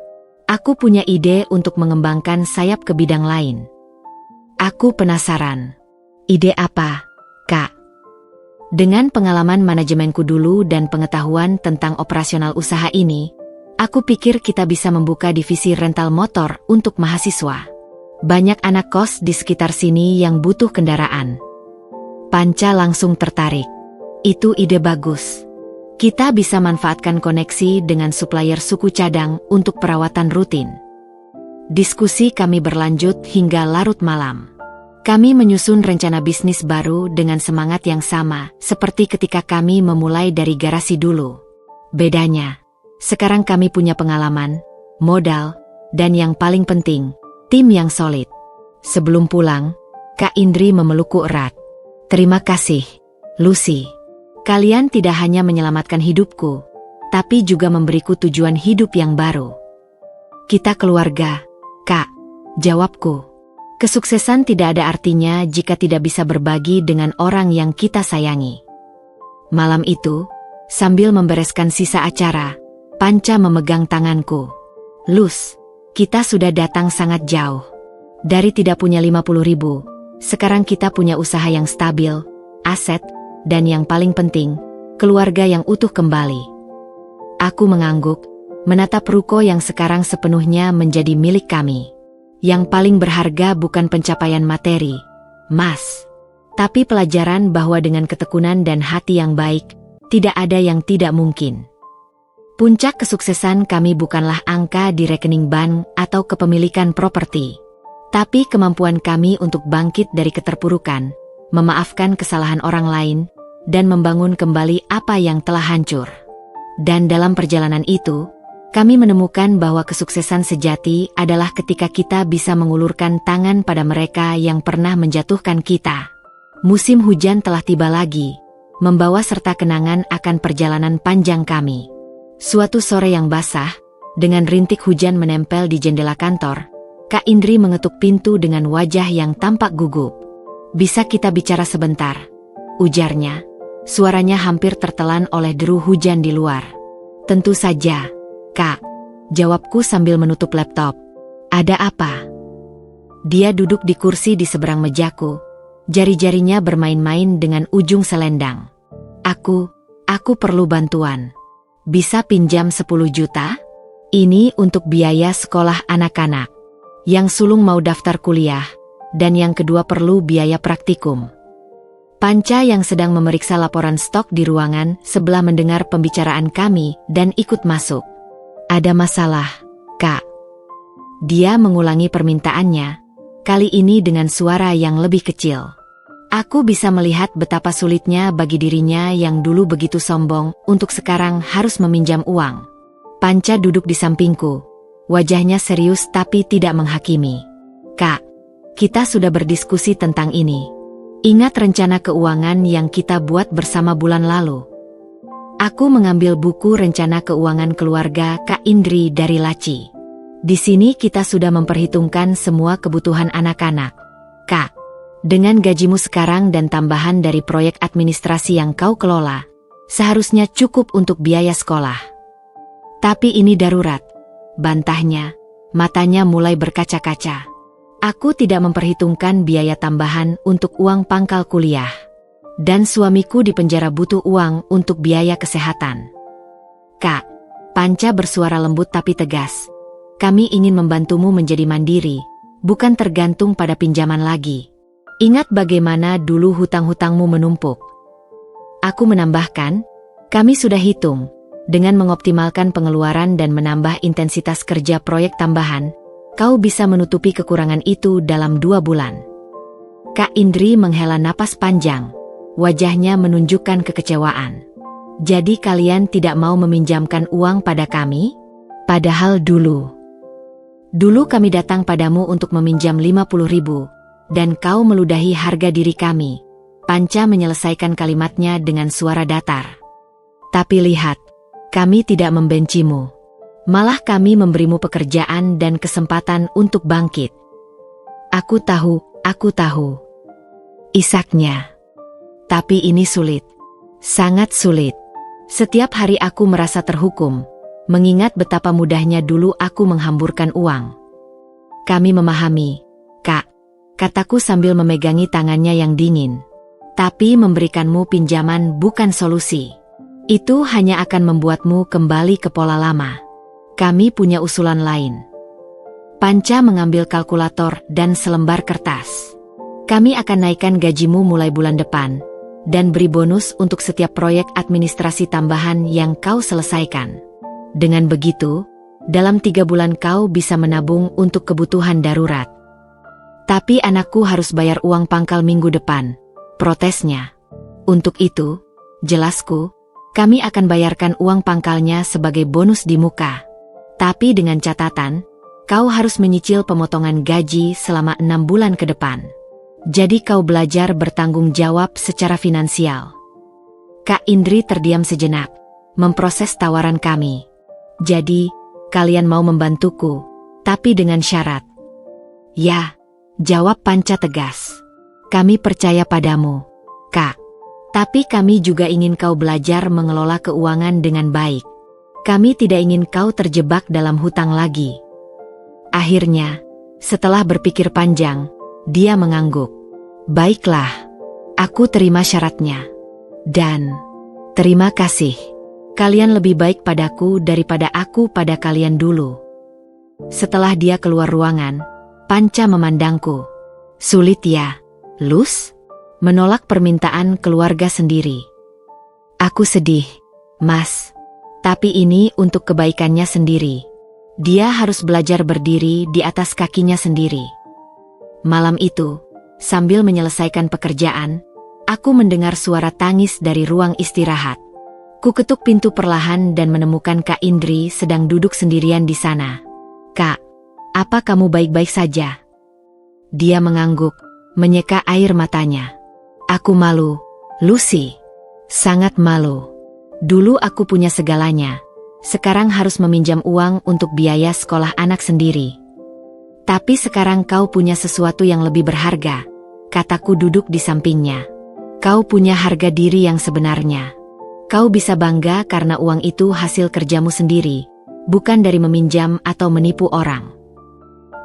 aku punya ide untuk mengembangkan sayap ke bidang lain. Aku penasaran. Ide apa, Kak? Dengan pengalaman manajemenku dulu dan pengetahuan tentang operasional usaha ini, aku pikir kita bisa membuka divisi rental motor untuk mahasiswa. Banyak anak kos di sekitar sini yang butuh kendaraan. Panca langsung tertarik. Itu ide bagus. Kita bisa manfaatkan koneksi dengan supplier suku cadang untuk perawatan rutin. Diskusi kami berlanjut hingga larut malam. Kami menyusun rencana bisnis baru dengan semangat yang sama, seperti ketika kami memulai dari garasi dulu. Bedanya, sekarang kami punya pengalaman, modal, dan yang paling penting, tim yang solid. Sebelum pulang, Kak Indri memelukku erat. Terima kasih, Lucy. Kalian tidak hanya menyelamatkan hidupku, tapi juga memberiku tujuan hidup yang baru. Kita keluarga, Kak, jawabku. Kesuksesan tidak ada artinya jika tidak bisa berbagi dengan orang yang kita sayangi. Malam itu, sambil membereskan sisa acara, Panca memegang tanganku. Lus, kita sudah datang sangat jauh. Dari tidak punya 50.000, sekarang kita punya usaha yang stabil, aset, dan yang paling penting, keluarga yang utuh kembali. Aku mengangguk, menatap ruko yang sekarang sepenuhnya menjadi milik kami. Yang paling berharga bukan pencapaian materi, Mas, tapi pelajaran bahwa dengan ketekunan dan hati yang baik, tidak ada yang tidak mungkin. Puncak kesuksesan kami bukanlah angka di rekening bank atau kepemilikan properti, tapi kemampuan kami untuk bangkit dari keterpurukan, memaafkan kesalahan orang lain, dan membangun kembali apa yang telah hancur. Dan dalam perjalanan itu, kami menemukan bahwa kesuksesan sejati adalah ketika kita bisa mengulurkan tangan pada mereka yang pernah menjatuhkan kita. Musim hujan telah tiba lagi, membawa serta kenangan akan perjalanan panjang kami. Suatu sore yang basah, dengan rintik hujan menempel di jendela kantor, Kak Indri mengetuk pintu dengan wajah yang tampak gugup. Bisa kita bicara sebentar? Ujarnya, suaranya hampir tertelan oleh deru hujan di luar. Tentu saja, Kak, jawabku sambil menutup laptop. Ada apa? Dia duduk di kursi di seberang mejaku, jari-jarinya bermain-main dengan ujung selendang. Aku perlu bantuan. Bisa pinjam 10 juta? Ini untuk biaya sekolah anak-anak. Yang sulung mau daftar kuliah, dan yang kedua perlu biaya praktikum. Panca yang sedang memeriksa laporan stok di ruangan sebelah mendengar pembicaraan kami dan ikut masuk. Ada masalah, Kak. Dia mengulangi permintaannya, kali ini dengan suara yang lebih kecil. Aku bisa melihat betapa sulitnya bagi dirinya yang dulu begitu sombong untuk sekarang harus meminjam uang. Panca duduk di sampingku, wajahnya serius tapi tidak menghakimi. Kak, kita sudah berdiskusi tentang ini. Ingat rencana keuangan yang kita buat bersama bulan lalu? Aku mengambil buku rencana keuangan keluarga Kak Indri dari laci. Di sini kita sudah memperhitungkan semua kebutuhan anak-anak. Kak, dengan gajimu sekarang dan tambahan dari proyek administrasi yang kau kelola, seharusnya cukup untuk biaya sekolah. Tapi ini darurat, bantahnya, matanya mulai berkaca-kaca. Aku tidak memperhitungkan biaya tambahan untuk uang pangkal kuliah. Dan suamiku di penjara butuh uang untuk biaya kesehatan. Kak, Panca bersuara lembut tapi tegas. Kami ingin membantumu menjadi mandiri, bukan tergantung pada pinjaman lagi. Ingat bagaimana dulu hutang-hutangmu menumpuk. Aku menambahkan, kami sudah hitung. Dengan mengoptimalkan pengeluaran dan menambah intensitas kerja proyek tambahan, kau bisa menutupi kekurangan itu dalam 2 bulan. Kak Indri menghela napas panjang. Wajahnya menunjukkan kekecewaan. Jadi kalian tidak mau meminjamkan uang pada kami? Padahal dulu kami datang padamu untuk meminjam 50.000, dan kau meludahi harga diri kami. Panca menyelesaikan kalimatnya dengan suara datar. Tapi lihat, kami tidak membencimu. Malah kami memberimu pekerjaan dan kesempatan untuk bangkit. Aku tahu. Isaknya. Tapi ini sulit. Sangat sulit. Setiap hari aku merasa terhukum, mengingat betapa mudahnya dulu aku menghamburkan uang. Kami memahami, Kak, kataku sambil memegangi tangannya yang dingin. Tapi memberikanmu pinjaman bukan solusi. Itu hanya akan membuatmu kembali ke pola lama. Kami punya usulan lain. Panca mengambil kalkulator dan selembar kertas. Kami akan naikkan gajimu mulai bulan depan, dan beri bonus untuk setiap proyek administrasi tambahan yang kau selesaikan. Dengan begitu, dalam 3 bulan kau bisa menabung untuk kebutuhan darurat. Tapi anakku harus bayar uang pangkal minggu depan, protesnya. Untuk itu, jelasku, kami akan bayarkan uang pangkalnya sebagai bonus di muka. Tapi dengan catatan, kau harus menyicil pemotongan gaji selama 6 bulan ke depan. Jadi kau belajar bertanggung jawab secara finansial. Kak Indri terdiam sejenak, memproses tawaran kami. Jadi, kalian mau membantuku, tapi dengan syarat. Ya, jawab Panca tegas. Kami percaya padamu, Kak. Tapi kami juga ingin kau belajar mengelola keuangan dengan baik. Kami tidak ingin kau terjebak dalam hutang lagi. Akhirnya, setelah berpikir panjang, dia mengangguk. Baiklah, aku terima syaratnya. Dan, terima kasih. Kalian lebih baik padaku daripada aku pada kalian dulu. Setelah dia keluar ruangan, Panca memandangku. Sulit ya, Lus? Menolak permintaan keluarga sendiri. Aku sedih, Mas. Tapi ini untuk kebaikannya sendiri. Dia harus belajar berdiri di atas kakinya sendiri. Malam itu, sambil menyelesaikan pekerjaan, aku mendengar suara tangis dari ruang istirahat. Ku ketuk pintu perlahan dan menemukan Kak Indri sedang duduk sendirian di sana. Kak, apa kamu baik-baik saja? Dia mengangguk, menyeka air matanya. Aku malu, Lucy. Sangat malu. Dulu aku punya segalanya. Sekarang harus meminjam uang untuk biaya sekolah anak sendiri. Tapi sekarang kau punya sesuatu yang lebih berharga, kataku duduk di sampingnya. Kau punya harga diri yang sebenarnya. Kau bisa bangga karena uang itu hasil kerjamu sendiri, bukan dari meminjam atau menipu orang.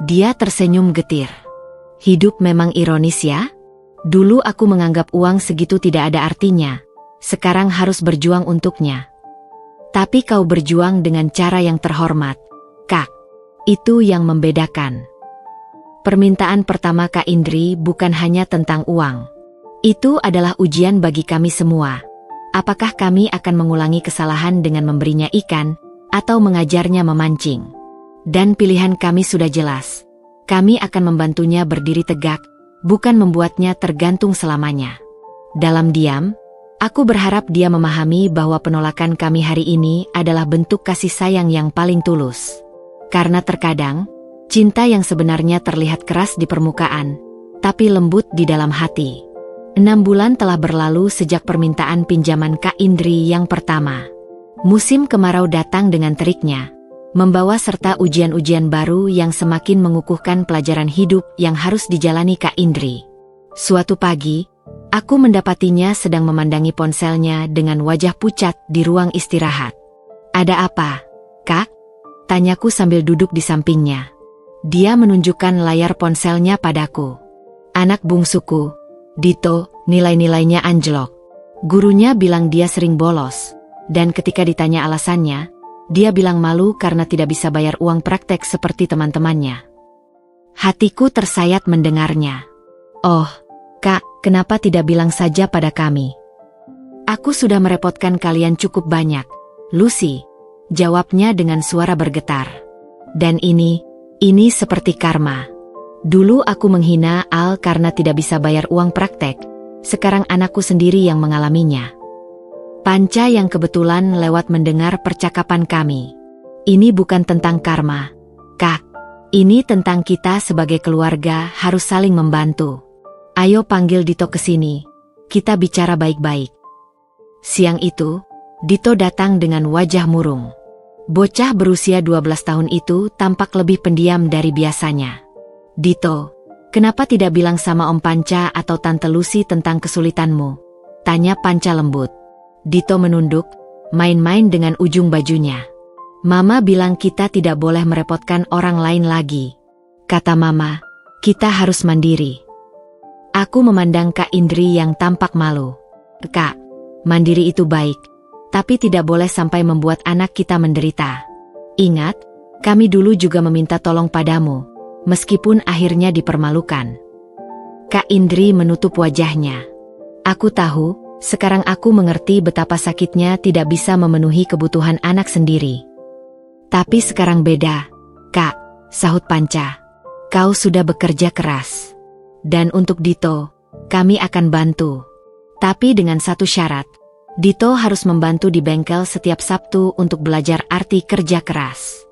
Dia tersenyum getir. Hidup memang ironis ya? Dulu aku menganggap uang segitu tidak ada artinya. Sekarang harus berjuang untuknya. Tapi kau berjuang dengan cara yang terhormat, Kak. Itu yang membedakan. Permintaan pertama Kak Indri bukan hanya tentang uang. Itu adalah ujian bagi kami semua. Apakah kami akan mengulangi kesalahan dengan memberinya ikan, atau mengajarnya memancing? Dan pilihan kami sudah jelas. Kami akan membantunya berdiri tegak, bukan membuatnya tergantung selamanya. Dalam diam, aku berharap dia memahami bahwa penolakan kami hari ini adalah bentuk kasih sayang yang paling tulus. Karena terkadang, cinta yang sebenarnya terlihat keras di permukaan, tapi lembut di dalam hati. 6 bulan telah berlalu sejak permintaan pinjaman Kak Indri yang pertama. Musim kemarau datang dengan teriknya, membawa serta ujian-ujian baru yang semakin mengukuhkan pelajaran hidup yang harus dijalani Kak Indri. Suatu pagi, aku mendapatinya sedang memandangi ponselnya dengan wajah pucat di ruang istirahat. Ada apa? Kak? Tanyaku sambil duduk di sampingnya. Dia menunjukkan layar ponselnya padaku. Anak bungsuku, Dito, nilai-nilainya anjlok. Gurunya bilang dia sering bolos. Dan ketika ditanya alasannya, dia bilang malu karena tidak bisa bayar uang praktek seperti teman-temannya. Hatiku tersayat mendengarnya. Oh, Kak, kenapa tidak bilang saja pada kami? Aku sudah merepotkan kalian cukup banyak, Lucy, jawabnya dengan suara bergetar. Dan ini seperti karma. Dulu aku menghina Al karena tidak bisa bayar uang praktek, sekarang anakku sendiri yang mengalaminya. Panca yang kebetulan lewat mendengar percakapan kami. Ini bukan tentang karma, Kak. Ini tentang kita sebagai keluarga harus saling membantu. Ayo panggil Dito ke sini. Kita bicara baik-baik. Siang itu, Dito datang dengan wajah murung. Bocah berusia 12 tahun itu tampak lebih pendiam dari biasanya. Dito, kenapa tidak bilang sama Om Panca atau Tante Lucy tentang kesulitanmu? Tanya Panca lembut. Dito menunduk, main-main dengan ujung bajunya. Mama bilang kita tidak boleh merepotkan orang lain lagi. Kata Mama, kita harus mandiri. Aku memandang Kak Indri yang tampak malu. Kak, mandiri itu baik, tapi tidak boleh sampai membuat anak kita menderita. Ingat, kami dulu juga meminta tolong padamu, meskipun akhirnya dipermalukan. Kak Indri menutup wajahnya. Aku tahu, sekarang aku mengerti betapa sakitnya tidak bisa memenuhi kebutuhan anak sendiri. Tapi sekarang beda, Kak, sahut Panca. Kau sudah bekerja keras. Dan untuk Dito, kami akan bantu. Tapi dengan satu syarat, Dito harus membantu di bengkel setiap Sabtu untuk belajar arti kerja keras.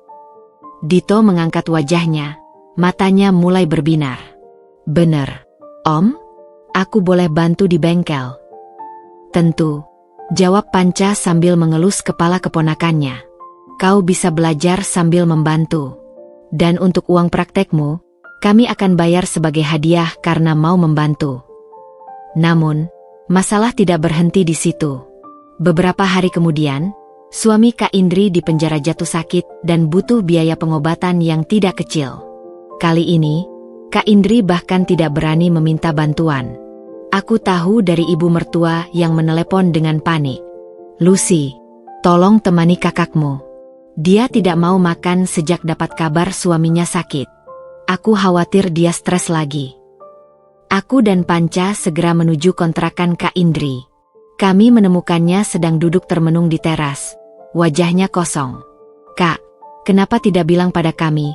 Dito mengangkat wajahnya, matanya mulai berbinar. Bener, Om? Aku boleh bantu di bengkel? Tentu, jawab Panca sambil mengelus kepala keponakannya. Kau bisa belajar sambil membantu. Dan untuk uang praktekmu, kami akan bayar sebagai hadiah karena mau membantu. Namun, masalah tidak berhenti di situ. Beberapa hari kemudian, suami Kak Indri di penjara jatuh sakit dan butuh biaya pengobatan yang tidak kecil. Kali ini, Kak Indri bahkan tidak berani meminta bantuan. Aku tahu dari ibu mertua yang menelepon dengan panik. Lucy, tolong temani kakakmu. Dia tidak mau makan sejak dapat kabar suaminya sakit. Aku khawatir dia stres lagi. Aku dan Panca segera menuju kontrakan Kak Indri. Kami menemukannya sedang duduk termenung di teras. Wajahnya kosong. Kak, kenapa tidak bilang pada kami?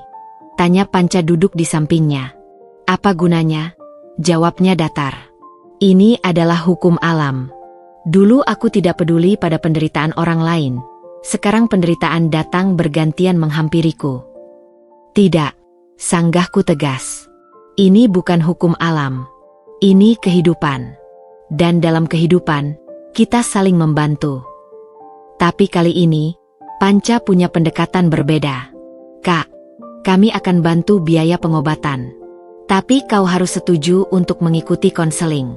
Tanya Panca duduk di sampingnya. Apa gunanya? Jawabnya datar. Ini adalah hukum alam. Dulu aku tidak peduli pada penderitaan orang lain. Sekarang penderitaan datang bergantian menghampiriku. Tidak, sanggahku tegas. Ini bukan hukum alam. Ini kehidupan. Dan dalam kehidupan, kita saling membantu. Tapi kali ini, Panca punya pendekatan berbeda. Kak, kami akan bantu biaya pengobatan. Tapi kau harus setuju untuk mengikuti konseling.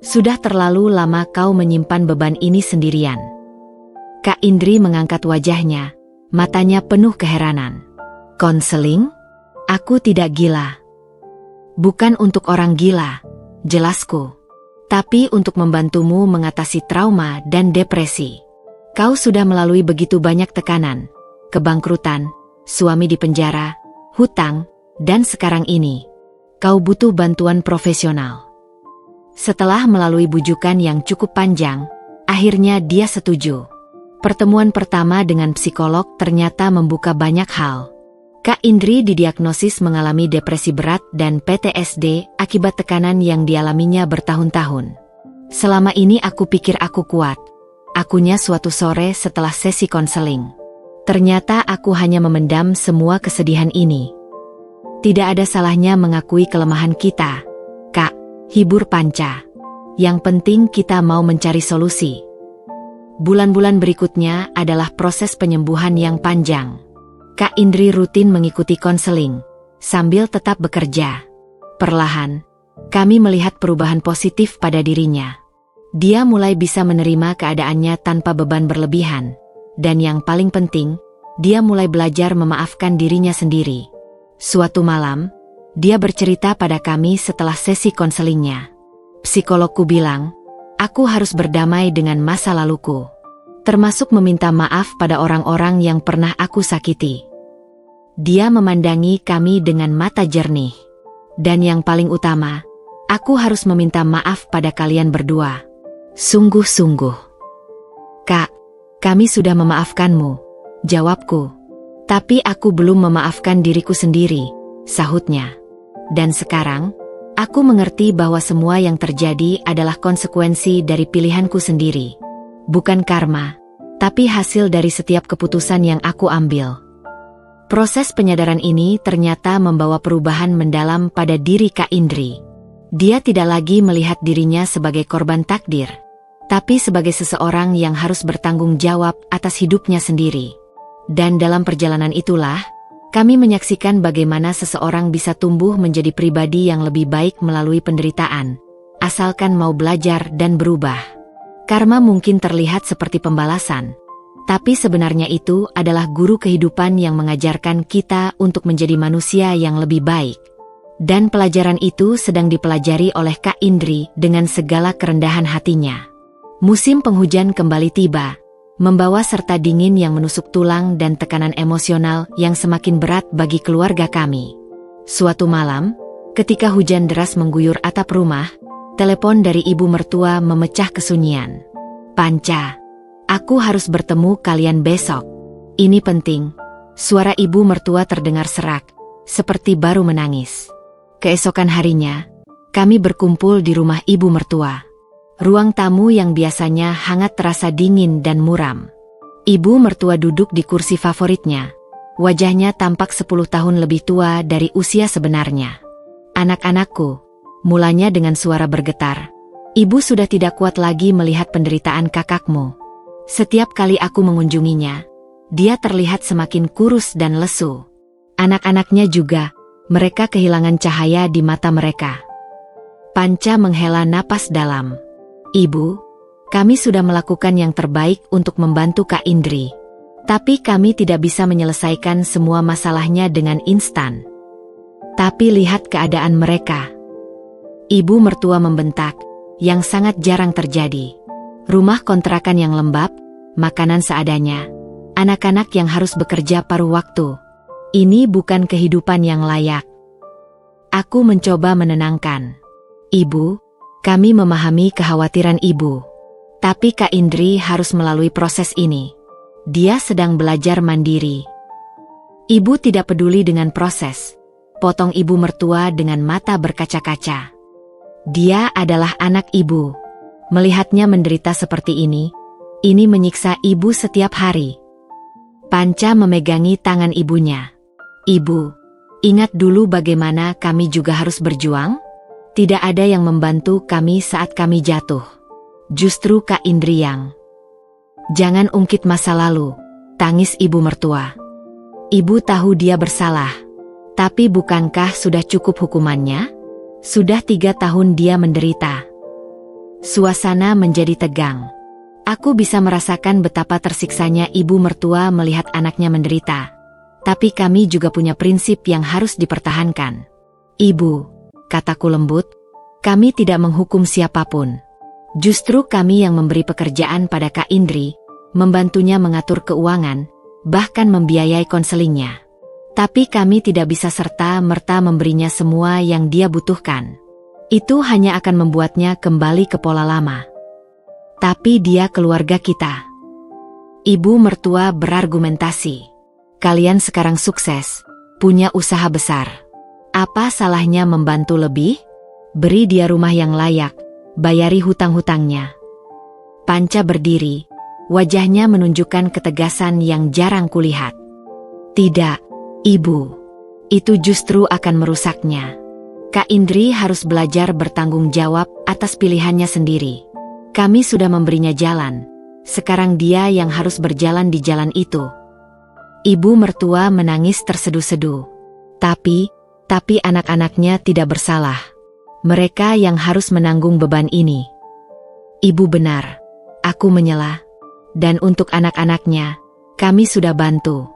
Sudah terlalu lama kau menyimpan beban ini sendirian. Kak Indri mengangkat wajahnya, matanya penuh keheranan. Konseling? Aku tidak gila. Bukan untuk orang gila, jelasku. Tapi untuk membantumu mengatasi trauma dan depresi. Kau sudah melalui begitu banyak tekanan, kebangkrutan, suami di penjara, hutang, dan sekarang ini. Kau butuh bantuan profesional. Setelah melalui bujukan yang cukup panjang, akhirnya dia setuju. Pertemuan pertama dengan psikolog ternyata membuka banyak hal. Kak Indri didiagnosis mengalami depresi berat dan PTSD akibat tekanan yang dialaminya bertahun-tahun. Selama ini aku pikir aku kuat. Akunya suatu sore setelah sesi konseling. Ternyata aku hanya memendam semua kesedihan ini. Tidak ada salahnya mengakui kelemahan kita, Kak. Hibur Panca. Yang penting kita mau mencari solusi. Bulan-bulan berikutnya adalah proses penyembuhan yang panjang. Kak Indri rutin mengikuti konseling, sambil tetap bekerja. Perlahan, kami melihat perubahan positif pada dirinya. Dia mulai bisa menerima keadaannya tanpa beban berlebihan. Dan yang paling penting, dia mulai belajar memaafkan dirinya sendiri. Suatu malam, dia bercerita pada kami setelah sesi konselingnya. Psikologku bilang, aku harus berdamai dengan masa laluku, termasuk meminta maaf pada orang-orang yang pernah aku sakiti. Dia memandangi kami dengan mata jernih. Dan yang paling utama, aku harus meminta maaf pada kalian berdua. Sungguh-sungguh. Kak, kami sudah memaafkanmu, jawabku. Tapi aku belum memaafkan diriku sendiri, sahutnya. Dan sekarang, aku mengerti bahwa semua yang terjadi adalah konsekuensi dari pilihanku sendiri. Bukan karma, tapi hasil dari setiap keputusan yang aku ambil. Proses penyadaran ini ternyata membawa perubahan mendalam pada diri Kak Indri. Dia tidak lagi melihat dirinya sebagai korban takdir, tapi sebagai seseorang yang harus bertanggung jawab atas hidupnya sendiri. Dan dalam perjalanan itulah, kami menyaksikan bagaimana seseorang bisa tumbuh menjadi pribadi yang lebih baik melalui penderitaan, asalkan mau belajar dan berubah. Karma mungkin terlihat seperti pembalasan, tapi sebenarnya itu adalah guru kehidupan yang mengajarkan kita untuk menjadi manusia yang lebih baik. Dan pelajaran itu sedang dipelajari oleh Kak Indri dengan segala kerendahan hatinya. Musim penghujan kembali tiba, membawa serta dingin yang menusuk tulang dan tekanan emosional yang semakin berat bagi keluarga kami. Suatu malam, ketika hujan deras mengguyur atap rumah, telepon dari ibu mertua memecah kesunyian. Panca, aku harus bertemu kalian besok. Ini penting. Suara ibu mertua terdengar serak, seperti baru menangis. Keesokan harinya, kami berkumpul di rumah ibu mertua. Ruang tamu yang biasanya hangat terasa dingin dan muram. Ibu mertua duduk di kursi favoritnya. Wajahnya tampak 10 tahun lebih tua dari usia sebenarnya. Anak-anakku, mulanya dengan suara bergetar. Ibu sudah tidak kuat lagi melihat penderitaan kakakmu. Setiap kali aku mengunjunginya, dia terlihat semakin kurus dan lesu. Anak-anaknya juga, mereka kehilangan cahaya di mata mereka. Panca menghela napas dalam. Ibu, kami sudah melakukan yang terbaik untuk membantu Kak Indri. Tapi kami tidak bisa menyelesaikan semua masalahnya dengan instan. Tapi lihat keadaan mereka. Ibu mertua membentak, yang sangat jarang terjadi. Rumah kontrakan yang lembab, makanan seadanya, anak-anak yang harus bekerja paruh waktu. Ini bukan kehidupan yang layak. Aku mencoba menenangkan. Ibu, kami memahami kekhawatiran ibu. Tapi Kak Indri harus melalui proses ini. Dia sedang belajar mandiri. Ibu tidak peduli dengan proses. Potong ibu mertua dengan mata berkaca-kaca. Dia adalah anak ibu. Melihatnya menderita seperti ini menyiksa ibu setiap hari. Panca memegangi tangan ibunya. Ibu, ingat dulu bagaimana kami juga harus berjuang? Tidak ada yang membantu kami saat kami jatuh. Justru Kak Indri yang. Jangan ungkit masa lalu, tangis ibu mertua. Ibu tahu dia bersalah. Tapi bukankah sudah cukup hukumannya? Sudah 3 tahun dia menderita. Suasana menjadi tegang. Aku bisa merasakan betapa tersiksanya ibu mertua melihat anaknya menderita. Tapi kami juga punya prinsip yang harus dipertahankan. Ibu, kataku lembut, kami tidak menghukum siapapun. Justru kami yang memberi pekerjaan pada Kak Indri, membantunya mengatur keuangan, bahkan membiayai konselingnya. Tapi kami tidak bisa serta-merta memberinya semua yang dia butuhkan. Itu hanya akan membuatnya kembali ke pola lama. Tapi dia keluarga kita. Ibu mertua berargumentasi. Kalian sekarang sukses, punya usaha besar. Apa salahnya membantu lebih? Beri dia rumah yang layak, bayari hutang-hutangnya. Panca berdiri, wajahnya menunjukkan ketegasan yang jarang kulihat. Tidak, Ibu. Itu justru akan merusaknya. Kak Indri harus belajar bertanggung jawab atas pilihannya sendiri. Kami sudah memberinya jalan. Sekarang dia yang harus berjalan di jalan itu. Ibu mertua menangis terseduh-seduh. Tapi anak-anaknya tidak bersalah. Mereka yang harus menanggung beban ini. Ibu benar. Aku menyela. Dan untuk anak-anaknya, kami sudah bantu.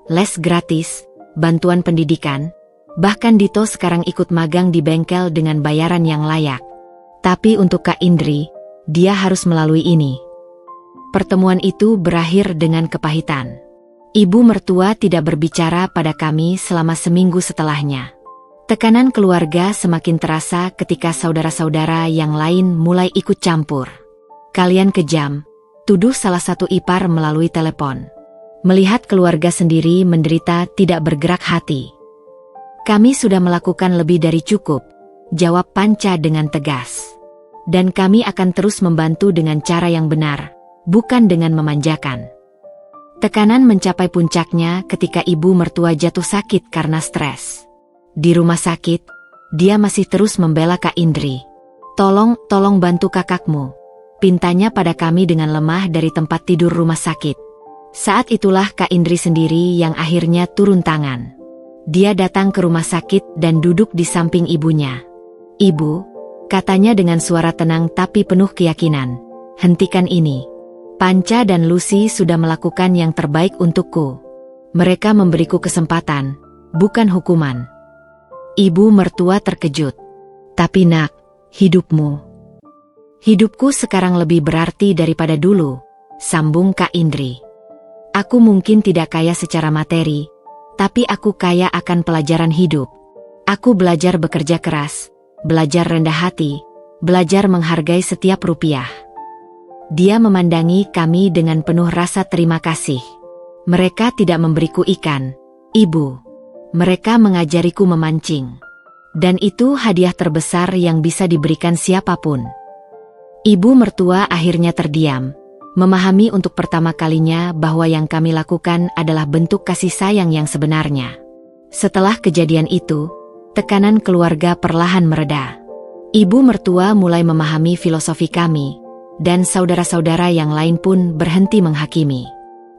les gratis, bantuan pendidikan, bahkan Dito sekarang ikut magang di bengkel dengan bayaran yang layak. Tapi untuk Kak Indri, dia harus melalui ini. Pertemuan itu berakhir dengan kepahitan. Ibu mertua tidak berbicara pada kami selama seminggu setelahnya. Tekanan keluarga semakin terasa ketika saudara-saudara yang lain mulai ikut campur. "Kalian kejam," tuduh salah satu ipar melalui telepon. Melihat keluarga sendiri menderita tidak bergerak hati. "Kami sudah melakukan lebih dari cukup," jawab Panca dengan tegas. "Dan kami akan terus membantu dengan cara yang benar, bukan dengan memanjakan." Tekanan mencapai puncaknya ketika ibu mertua jatuh sakit karena stres. Di rumah sakit, dia masih terus membela Kak Indri. Tolong bantu kakakmu," pintanya pada kami dengan lemah dari tempat tidur rumah sakit. Saat itulah Kak Indri sendiri yang akhirnya turun tangan. Dia datang ke rumah sakit dan duduk di samping ibunya. "Ibu," katanya dengan suara tenang tapi penuh keyakinan, "hentikan ini. Panca dan Lucy sudah melakukan yang terbaik untukku. Mereka memberiku kesempatan, bukan hukuman." Ibu mertua terkejut. "Tapi nak, hidupmu." "Hidupku sekarang lebih berarti daripada dulu," sambung Kak Indri. "Aku mungkin tidak kaya secara materi, tapi aku kaya akan pelajaran hidup. Aku belajar bekerja keras, belajar rendah hati, belajar menghargai setiap rupiah." Dia memandangi kami dengan penuh rasa terima kasih. "Mereka tidak memberiku ikan, Ibu. Mereka mengajariku memancing. Dan itu hadiah terbesar yang bisa diberikan siapapun." Ibu mertua akhirnya terdiam, memahami untuk pertama kalinya bahwa yang kami lakukan adalah bentuk kasih sayang yang sebenarnya. Setelah kejadian itu, tekanan keluarga perlahan mereda. Ibu mertua mulai memahami filosofi kami, dan saudara-saudara yang lain pun berhenti menghakimi.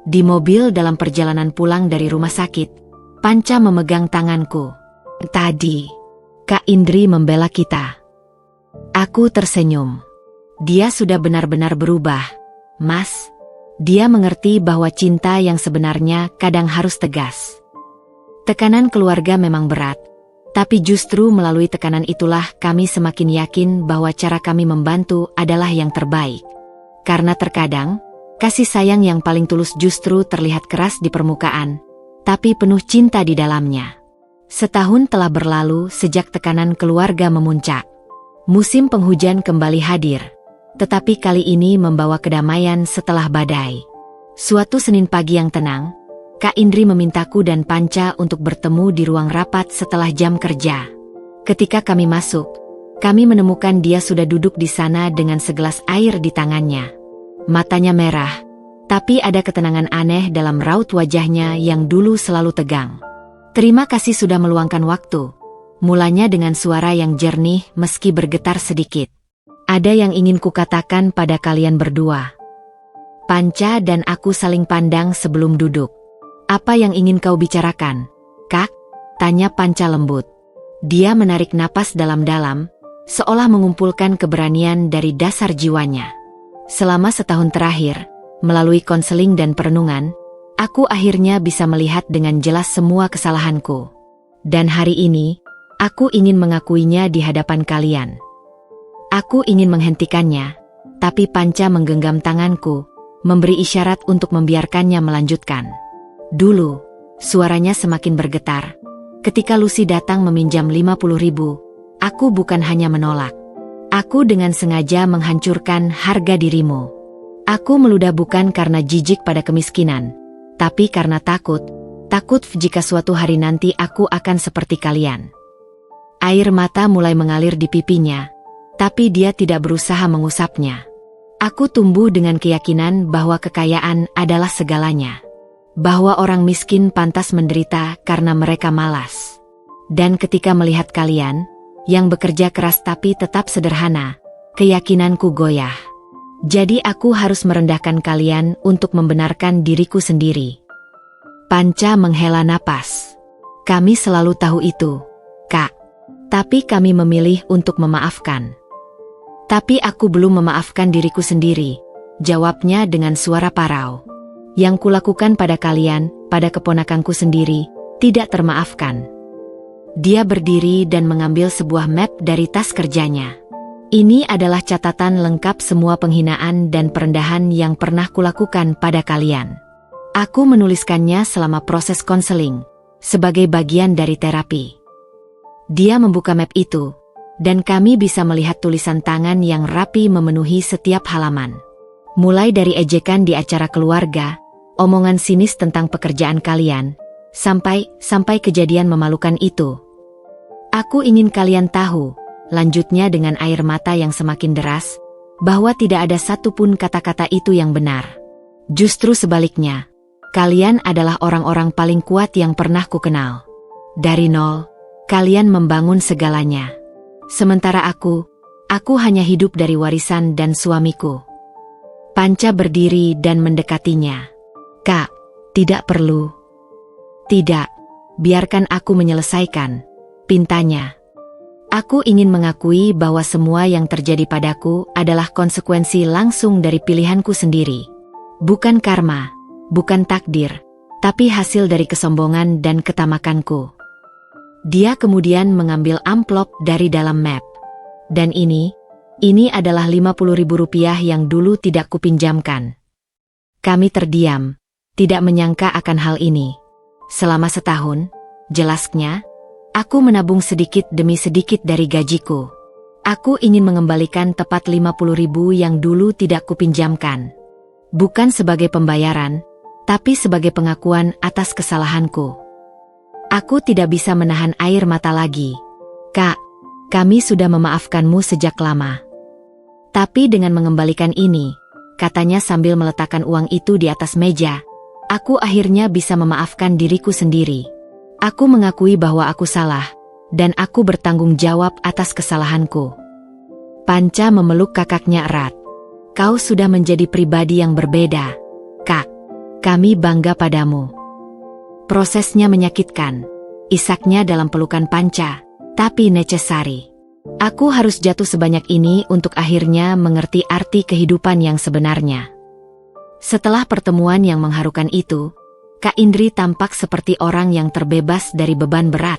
Di mobil dalam perjalanan pulang dari rumah sakit, Panca memegang tanganku. "Tadi, Kak Indri membela kita." Aku tersenyum. "Dia sudah benar-benar berubah, Mas. Dia mengerti bahwa cinta yang sebenarnya kadang harus tegas." Tekanan keluarga memang berat, tapi justru melalui tekanan itulah kami semakin yakin bahwa cara kami membantu adalah yang terbaik. Karena terkadang, kasih sayang yang paling tulus justru terlihat keras di permukaan, tapi penuh cinta di dalamnya. Setahun telah berlalu sejak tekanan keluarga memuncak. Musim penghujan kembali hadir, tetapi kali ini membawa kedamaian setelah badai. Suatu Senin pagi yang tenang, Kak Indri memintaku dan Panca untuk bertemu di ruang rapat setelah jam kerja. Ketika kami masuk, kami menemukan dia sudah duduk di sana dengan segelas air di tangannya. Matanya merah, tapi ada ketenangan aneh dalam raut wajahnya yang dulu selalu tegang. "Terima kasih sudah meluangkan waktu," mulanya dengan suara yang jernih meski bergetar sedikit. "Ada yang ingin kukatakan pada kalian berdua." Panca dan aku saling pandang sebelum duduk. "Apa yang ingin kau bicarakan, Kak?" tanya Panca lembut. Dia menarik napas dalam-dalam, seolah mengumpulkan keberanian dari dasar jiwanya. "Selama setahun terakhir, melalui konseling dan perenungan, aku akhirnya bisa melihat dengan jelas semua kesalahanku. Dan hari ini, aku ingin mengakuinya di hadapan kalian. Aku ingin menghentikannya, tapi Panca menggenggam tanganku, memberi isyarat untuk membiarkannya melanjutkan. Dulu, suaranya semakin bergetar. Ketika Lucy datang meminjam 50.000, aku bukan hanya menolak. Aku dengan sengaja menghancurkan harga dirimu. Aku meludah bukan karena jijik pada kemiskinan, tapi karena takut jika suatu hari nanti aku akan seperti kalian." Air mata mulai mengalir di pipinya, tapi dia tidak berusaha mengusapnya. Aku tumbuh dengan keyakinan bahwa kekayaan adalah segalanya. Bahwa orang miskin pantas menderita karena mereka malas. Dan ketika melihat kalian, yang bekerja keras tapi tetap sederhana, keyakinanku goyah. Jadi aku harus merendahkan kalian untuk membenarkan diriku sendiri. Panca menghela napas. "Kami selalu tahu itu, Kak. Tapi kami memilih untuk memaafkan." "Tapi aku belum memaafkan diriku sendiri," jawabnya dengan suara parau. "Yang kulakukan pada kalian pada keponakanku sendiri, tidak termaafkan. Dia berdiri dan mengambil sebuah map dari tas kerjanya. Ini adalah catatan lengkap semua penghinaan dan perendahan yang pernah kulakukan pada kalian. Aku menuliskannya selama proses konseling, sebagai bagian dari terapi. Dia membuka map itu, dan kami bisa melihat tulisan tangan yang rapi memenuhi setiap halaman. Mulai dari ejekan di acara keluarga, omongan sinis tentang pekerjaan kalian, sampai kejadian memalukan itu. Aku ingin kalian tahu, lanjutnya dengan air mata yang semakin deras, bahwa tidak ada satupun kata-kata itu yang benar. Justru sebaliknya, kalian adalah orang-orang paling kuat yang pernah kukenal. Dari nol, kalian membangun segalanya. Sementara aku hanya hidup dari warisan dan suamiku. Panca berdiri dan mendekatinya. Kak, tidak perlu. Tidak, biarkan aku menyelesaikan, pintanya. Aku ingin mengakui bahwa semua yang terjadi padaku adalah konsekuensi langsung dari pilihanku sendiri. Bukan karma, bukan takdir, tapi hasil dari kesombongan dan ketamakanku. Dia kemudian mengambil amplop dari dalam map. Dan ini adalah Rp50.000 yang dulu tidak kupinjamkan. Kami terdiam, tidak menyangka akan hal ini. Selama setahun, jelasnya, aku menabung sedikit demi sedikit dari gajiku. Aku ingin mengembalikan tepat 50.000 yang dulu tidak kupinjamkan. Bukan sebagai pembayaran, tapi sebagai pengakuan atas kesalahanku. Aku tidak bisa menahan air mata lagi. Kak, kami sudah memaafkanmu sejak lama. Tapi dengan mengembalikan ini, katanya sambil meletakkan uang itu di atas meja, aku akhirnya bisa memaafkan diriku sendiri. Aku mengakui bahwa aku salah, dan aku bertanggung jawab atas kesalahanku. Panca memeluk kakaknya erat. Kau sudah menjadi pribadi yang berbeda, Kak. Kami bangga padamu. Prosesnya menyakitkan, isaknya dalam pelukan Panca, tapi necessary. Aku harus jatuh sebanyak ini untuk akhirnya mengerti arti kehidupan yang sebenarnya. Setelah pertemuan yang mengharukan itu, Kak Indri tampak seperti orang yang terbebas dari beban berat.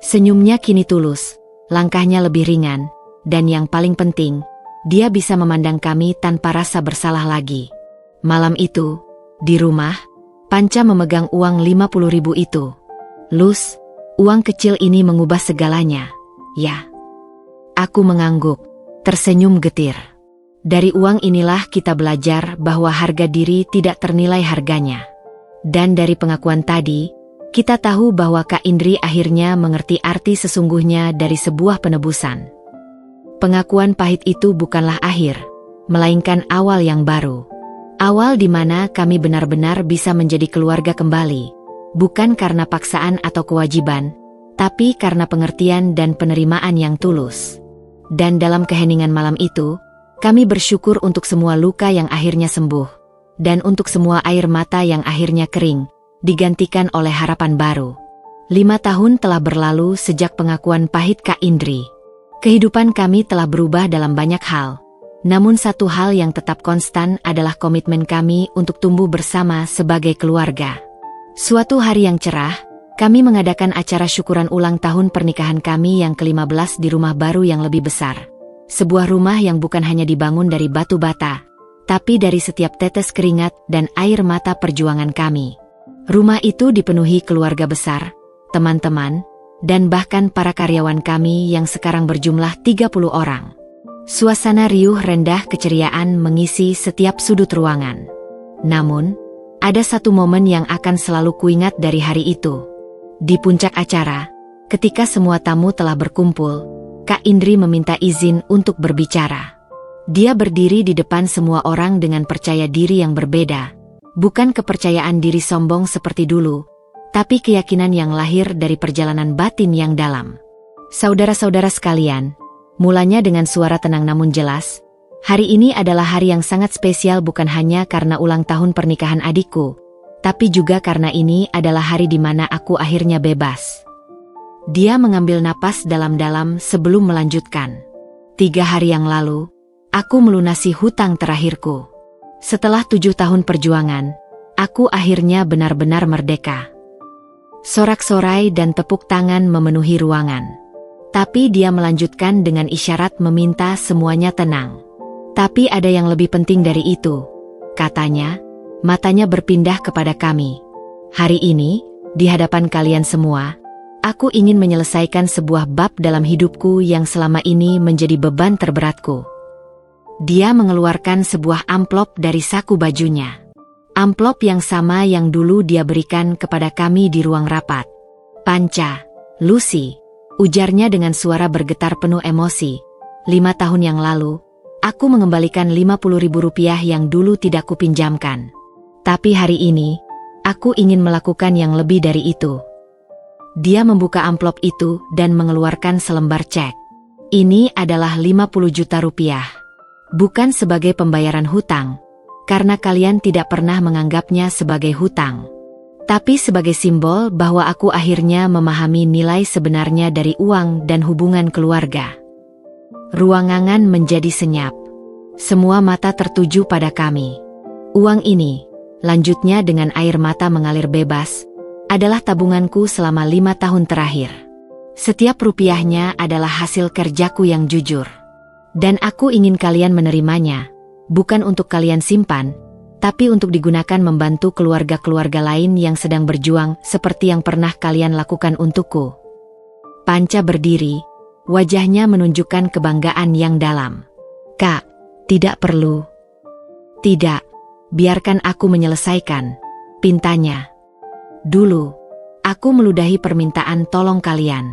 Senyumnya kini tulus, langkahnya lebih ringan, dan yang paling penting, dia bisa memandang kami tanpa rasa bersalah lagi. Malam itu, di rumah, Panca memegang uang 50.000 itu. Lus, uang kecil ini mengubah segalanya, ya. Aku mengangguk, tersenyum getir. Dari uang inilah kita belajar bahwa harga diri tidak ternilai harganya. Dan dari pengakuan tadi, kita tahu bahwa Kak Indri akhirnya mengerti arti sesungguhnya dari sebuah penebusan. Pengakuan pahit itu bukanlah akhir, melainkan awal yang baru. Awal di mana kami benar-benar bisa menjadi keluarga kembali, bukan karena paksaan atau kewajiban, tapi karena pengertian dan penerimaan yang tulus. Dan dalam keheningan malam itu, kami bersyukur untuk semua luka yang akhirnya sembuh. Dan untuk semua air mata yang akhirnya kering, digantikan oleh harapan baru. 5 tahun telah berlalu sejak pengakuan pahit Kak Indri. Kehidupan kami telah berubah dalam banyak hal. Namun satu hal yang tetap konstan adalah komitmen kami untuk tumbuh bersama sebagai keluarga. Suatu hari yang cerah, kami mengadakan acara syukuran ulang tahun pernikahan kami yang ke-15 di rumah baru yang lebih besar. Sebuah rumah yang bukan hanya dibangun dari batu bata, tapi dari setiap tetes keringat dan air mata perjuangan kami. Rumah itu dipenuhi keluarga besar, teman-teman, dan bahkan para karyawan kami yang sekarang berjumlah 30 orang. Suasana riuh rendah keceriaan mengisi setiap sudut ruangan. Namun, ada satu momen yang akan selalu kuingat dari hari itu. Di puncak acara, ketika semua tamu telah berkumpul, Kak Indri meminta izin untuk berbicara. Dia berdiri di depan semua orang dengan percaya diri yang berbeda. Bukan kepercayaan diri sombong seperti dulu, tapi keyakinan yang lahir dari perjalanan batin yang dalam. Saudara-saudara sekalian, mulanya dengan suara tenang namun jelas, hari ini adalah hari yang sangat spesial bukan hanya karena ulang tahun pernikahan adikku, tapi juga karena ini adalah hari di mana aku akhirnya bebas. Dia mengambil napas dalam-dalam sebelum melanjutkan. 3 hari yang lalu, aku melunasi hutang terakhirku. Setelah 7 tahun perjuangan, aku akhirnya benar-benar merdeka. Sorak-sorai dan tepuk tangan memenuhi ruangan. Tapi dia melanjutkan dengan isyarat meminta semuanya tenang. Tapi ada yang lebih penting dari itu, katanya, matanya berpindah kepada kami. Hari ini, di hadapan kalian semua, aku ingin menyelesaikan sebuah bab dalam hidupku yang selama ini menjadi beban terberatku. Dia mengeluarkan sebuah amplop dari saku bajunya. Amplop yang sama yang dulu dia berikan kepada kami di ruang rapat. Panca, Lucy, ujarnya dengan suara bergetar penuh emosi. 5 tahun yang lalu, aku mengembalikan 50.000 rupiah yang dulu tidak kupinjamkan. Tapi hari ini, aku ingin melakukan yang lebih dari itu. Dia membuka amplop itu dan mengeluarkan selembar cek. Ini adalah 50 juta rupiah. Bukan sebagai pembayaran hutang, karena kalian tidak pernah menganggapnya sebagai hutang. Tapi sebagai simbol bahwa aku akhirnya memahami nilai sebenarnya dari uang dan hubungan keluarga. Ruangan menjadi senyap. Semua mata tertuju pada kami. Uang ini, lanjutnya dengan air mata mengalir bebas, adalah tabunganku selama 5 tahun terakhir. Setiap rupiahnya adalah hasil kerjaku yang jujur. Dan aku ingin kalian menerimanya, bukan untuk kalian simpan, tapi untuk digunakan membantu keluarga-keluarga lain yang sedang berjuang seperti yang pernah kalian lakukan untukku. Panca berdiri, wajahnya menunjukkan kebanggaan yang dalam. Kak, tidak perlu. Tidak, biarkan aku menyelesaikan, pintanya. Dulu, aku meludahi permintaan tolong kalian.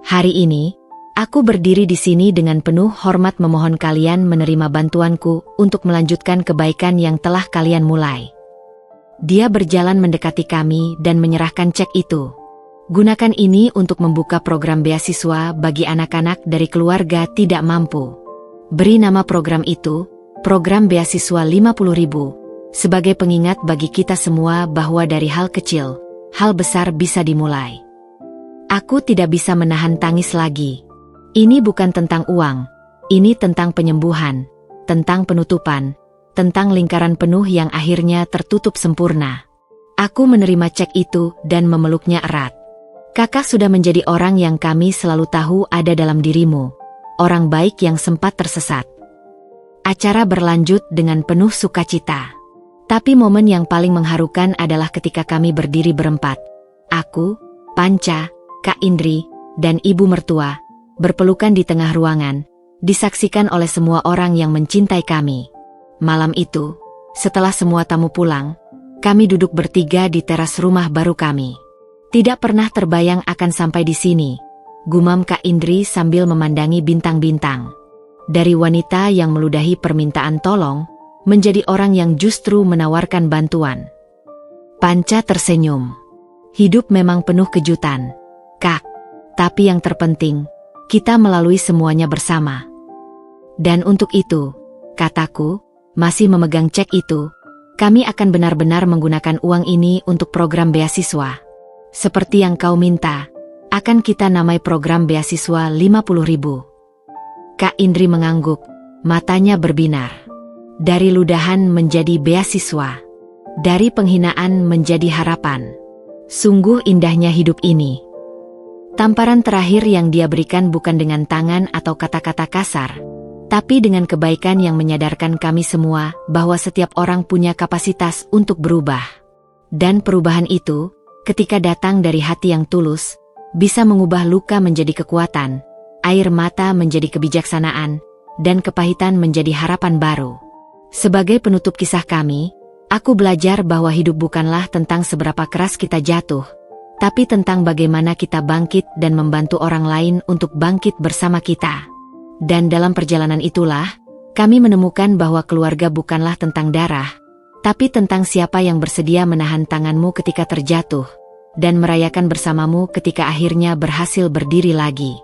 Hari ini, aku berdiri di sini dengan penuh hormat memohon kalian menerima bantuanku untuk melanjutkan kebaikan yang telah kalian mulai. Dia berjalan mendekati kami dan menyerahkan cek itu. Gunakan ini untuk membuka program beasiswa bagi anak-anak dari keluarga tidak mampu. Beri nama program itu, Program Beasiswa 50.000, sebagai pengingat bagi kita semua bahwa dari hal kecil, hal besar bisa dimulai. Aku tidak bisa menahan tangis lagi. Ini bukan tentang uang, ini tentang penyembuhan, tentang penutupan, tentang lingkaran penuh yang akhirnya tertutup sempurna. Aku menerima cek itu dan memeluknya erat. Kakak sudah menjadi orang yang kami selalu tahu ada dalam dirimu, orang baik yang sempat tersesat. Acara berlanjut dengan penuh sukacita. Tapi momen yang paling mengharukan adalah ketika kami berdiri berempat. Aku, Panca, Kak Indri, dan ibu mertua, berpelukan di tengah ruangan, disaksikan oleh semua orang yang mencintai kami. Malam itu, setelah semua tamu pulang, kami duduk bertiga di teras rumah baru kami. Tidak pernah terbayang akan sampai di sini, gumam Kak Indri sambil memandangi bintang-bintang. Dari wanita yang meludahi permintaan tolong, menjadi orang yang justru menawarkan bantuan. Panca tersenyum. Hidup memang penuh kejutan, Kak. Tapi yang terpenting, kita melalui semuanya bersama. Dan untuk itu, kataku, masih memegang cek itu, kami akan benar-benar menggunakan uang ini untuk program beasiswa. Seperti yang kau minta, akan kita namai program beasiswa 50.000. Kak Indri mengangguk, matanya berbinar. Dari ludahan menjadi beasiswa. Dari penghinaan menjadi harapan. Sungguh indahnya hidup ini. Tamparan terakhir yang dia berikan bukan dengan tangan atau kata-kata kasar, tapi dengan kebaikan yang menyadarkan kami semua bahwa setiap orang punya kapasitas untuk berubah. Dan perubahan itu, ketika datang dari hati yang tulus, bisa mengubah luka menjadi kekuatan, air mata menjadi kebijaksanaan, dan kepahitan menjadi harapan baru. Sebagai penutup kisah kami, aku belajar bahwa hidup bukanlah tentang seberapa keras kita jatuh, tapi tentang bagaimana kita bangkit dan membantu orang lain untuk bangkit bersama kita. Dan dalam perjalanan itulah, kami menemukan bahwa keluarga bukanlah tentang darah, tapi tentang siapa yang bersedia menahan tanganmu ketika terjatuh, dan merayakan bersamamu ketika akhirnya berhasil berdiri lagi.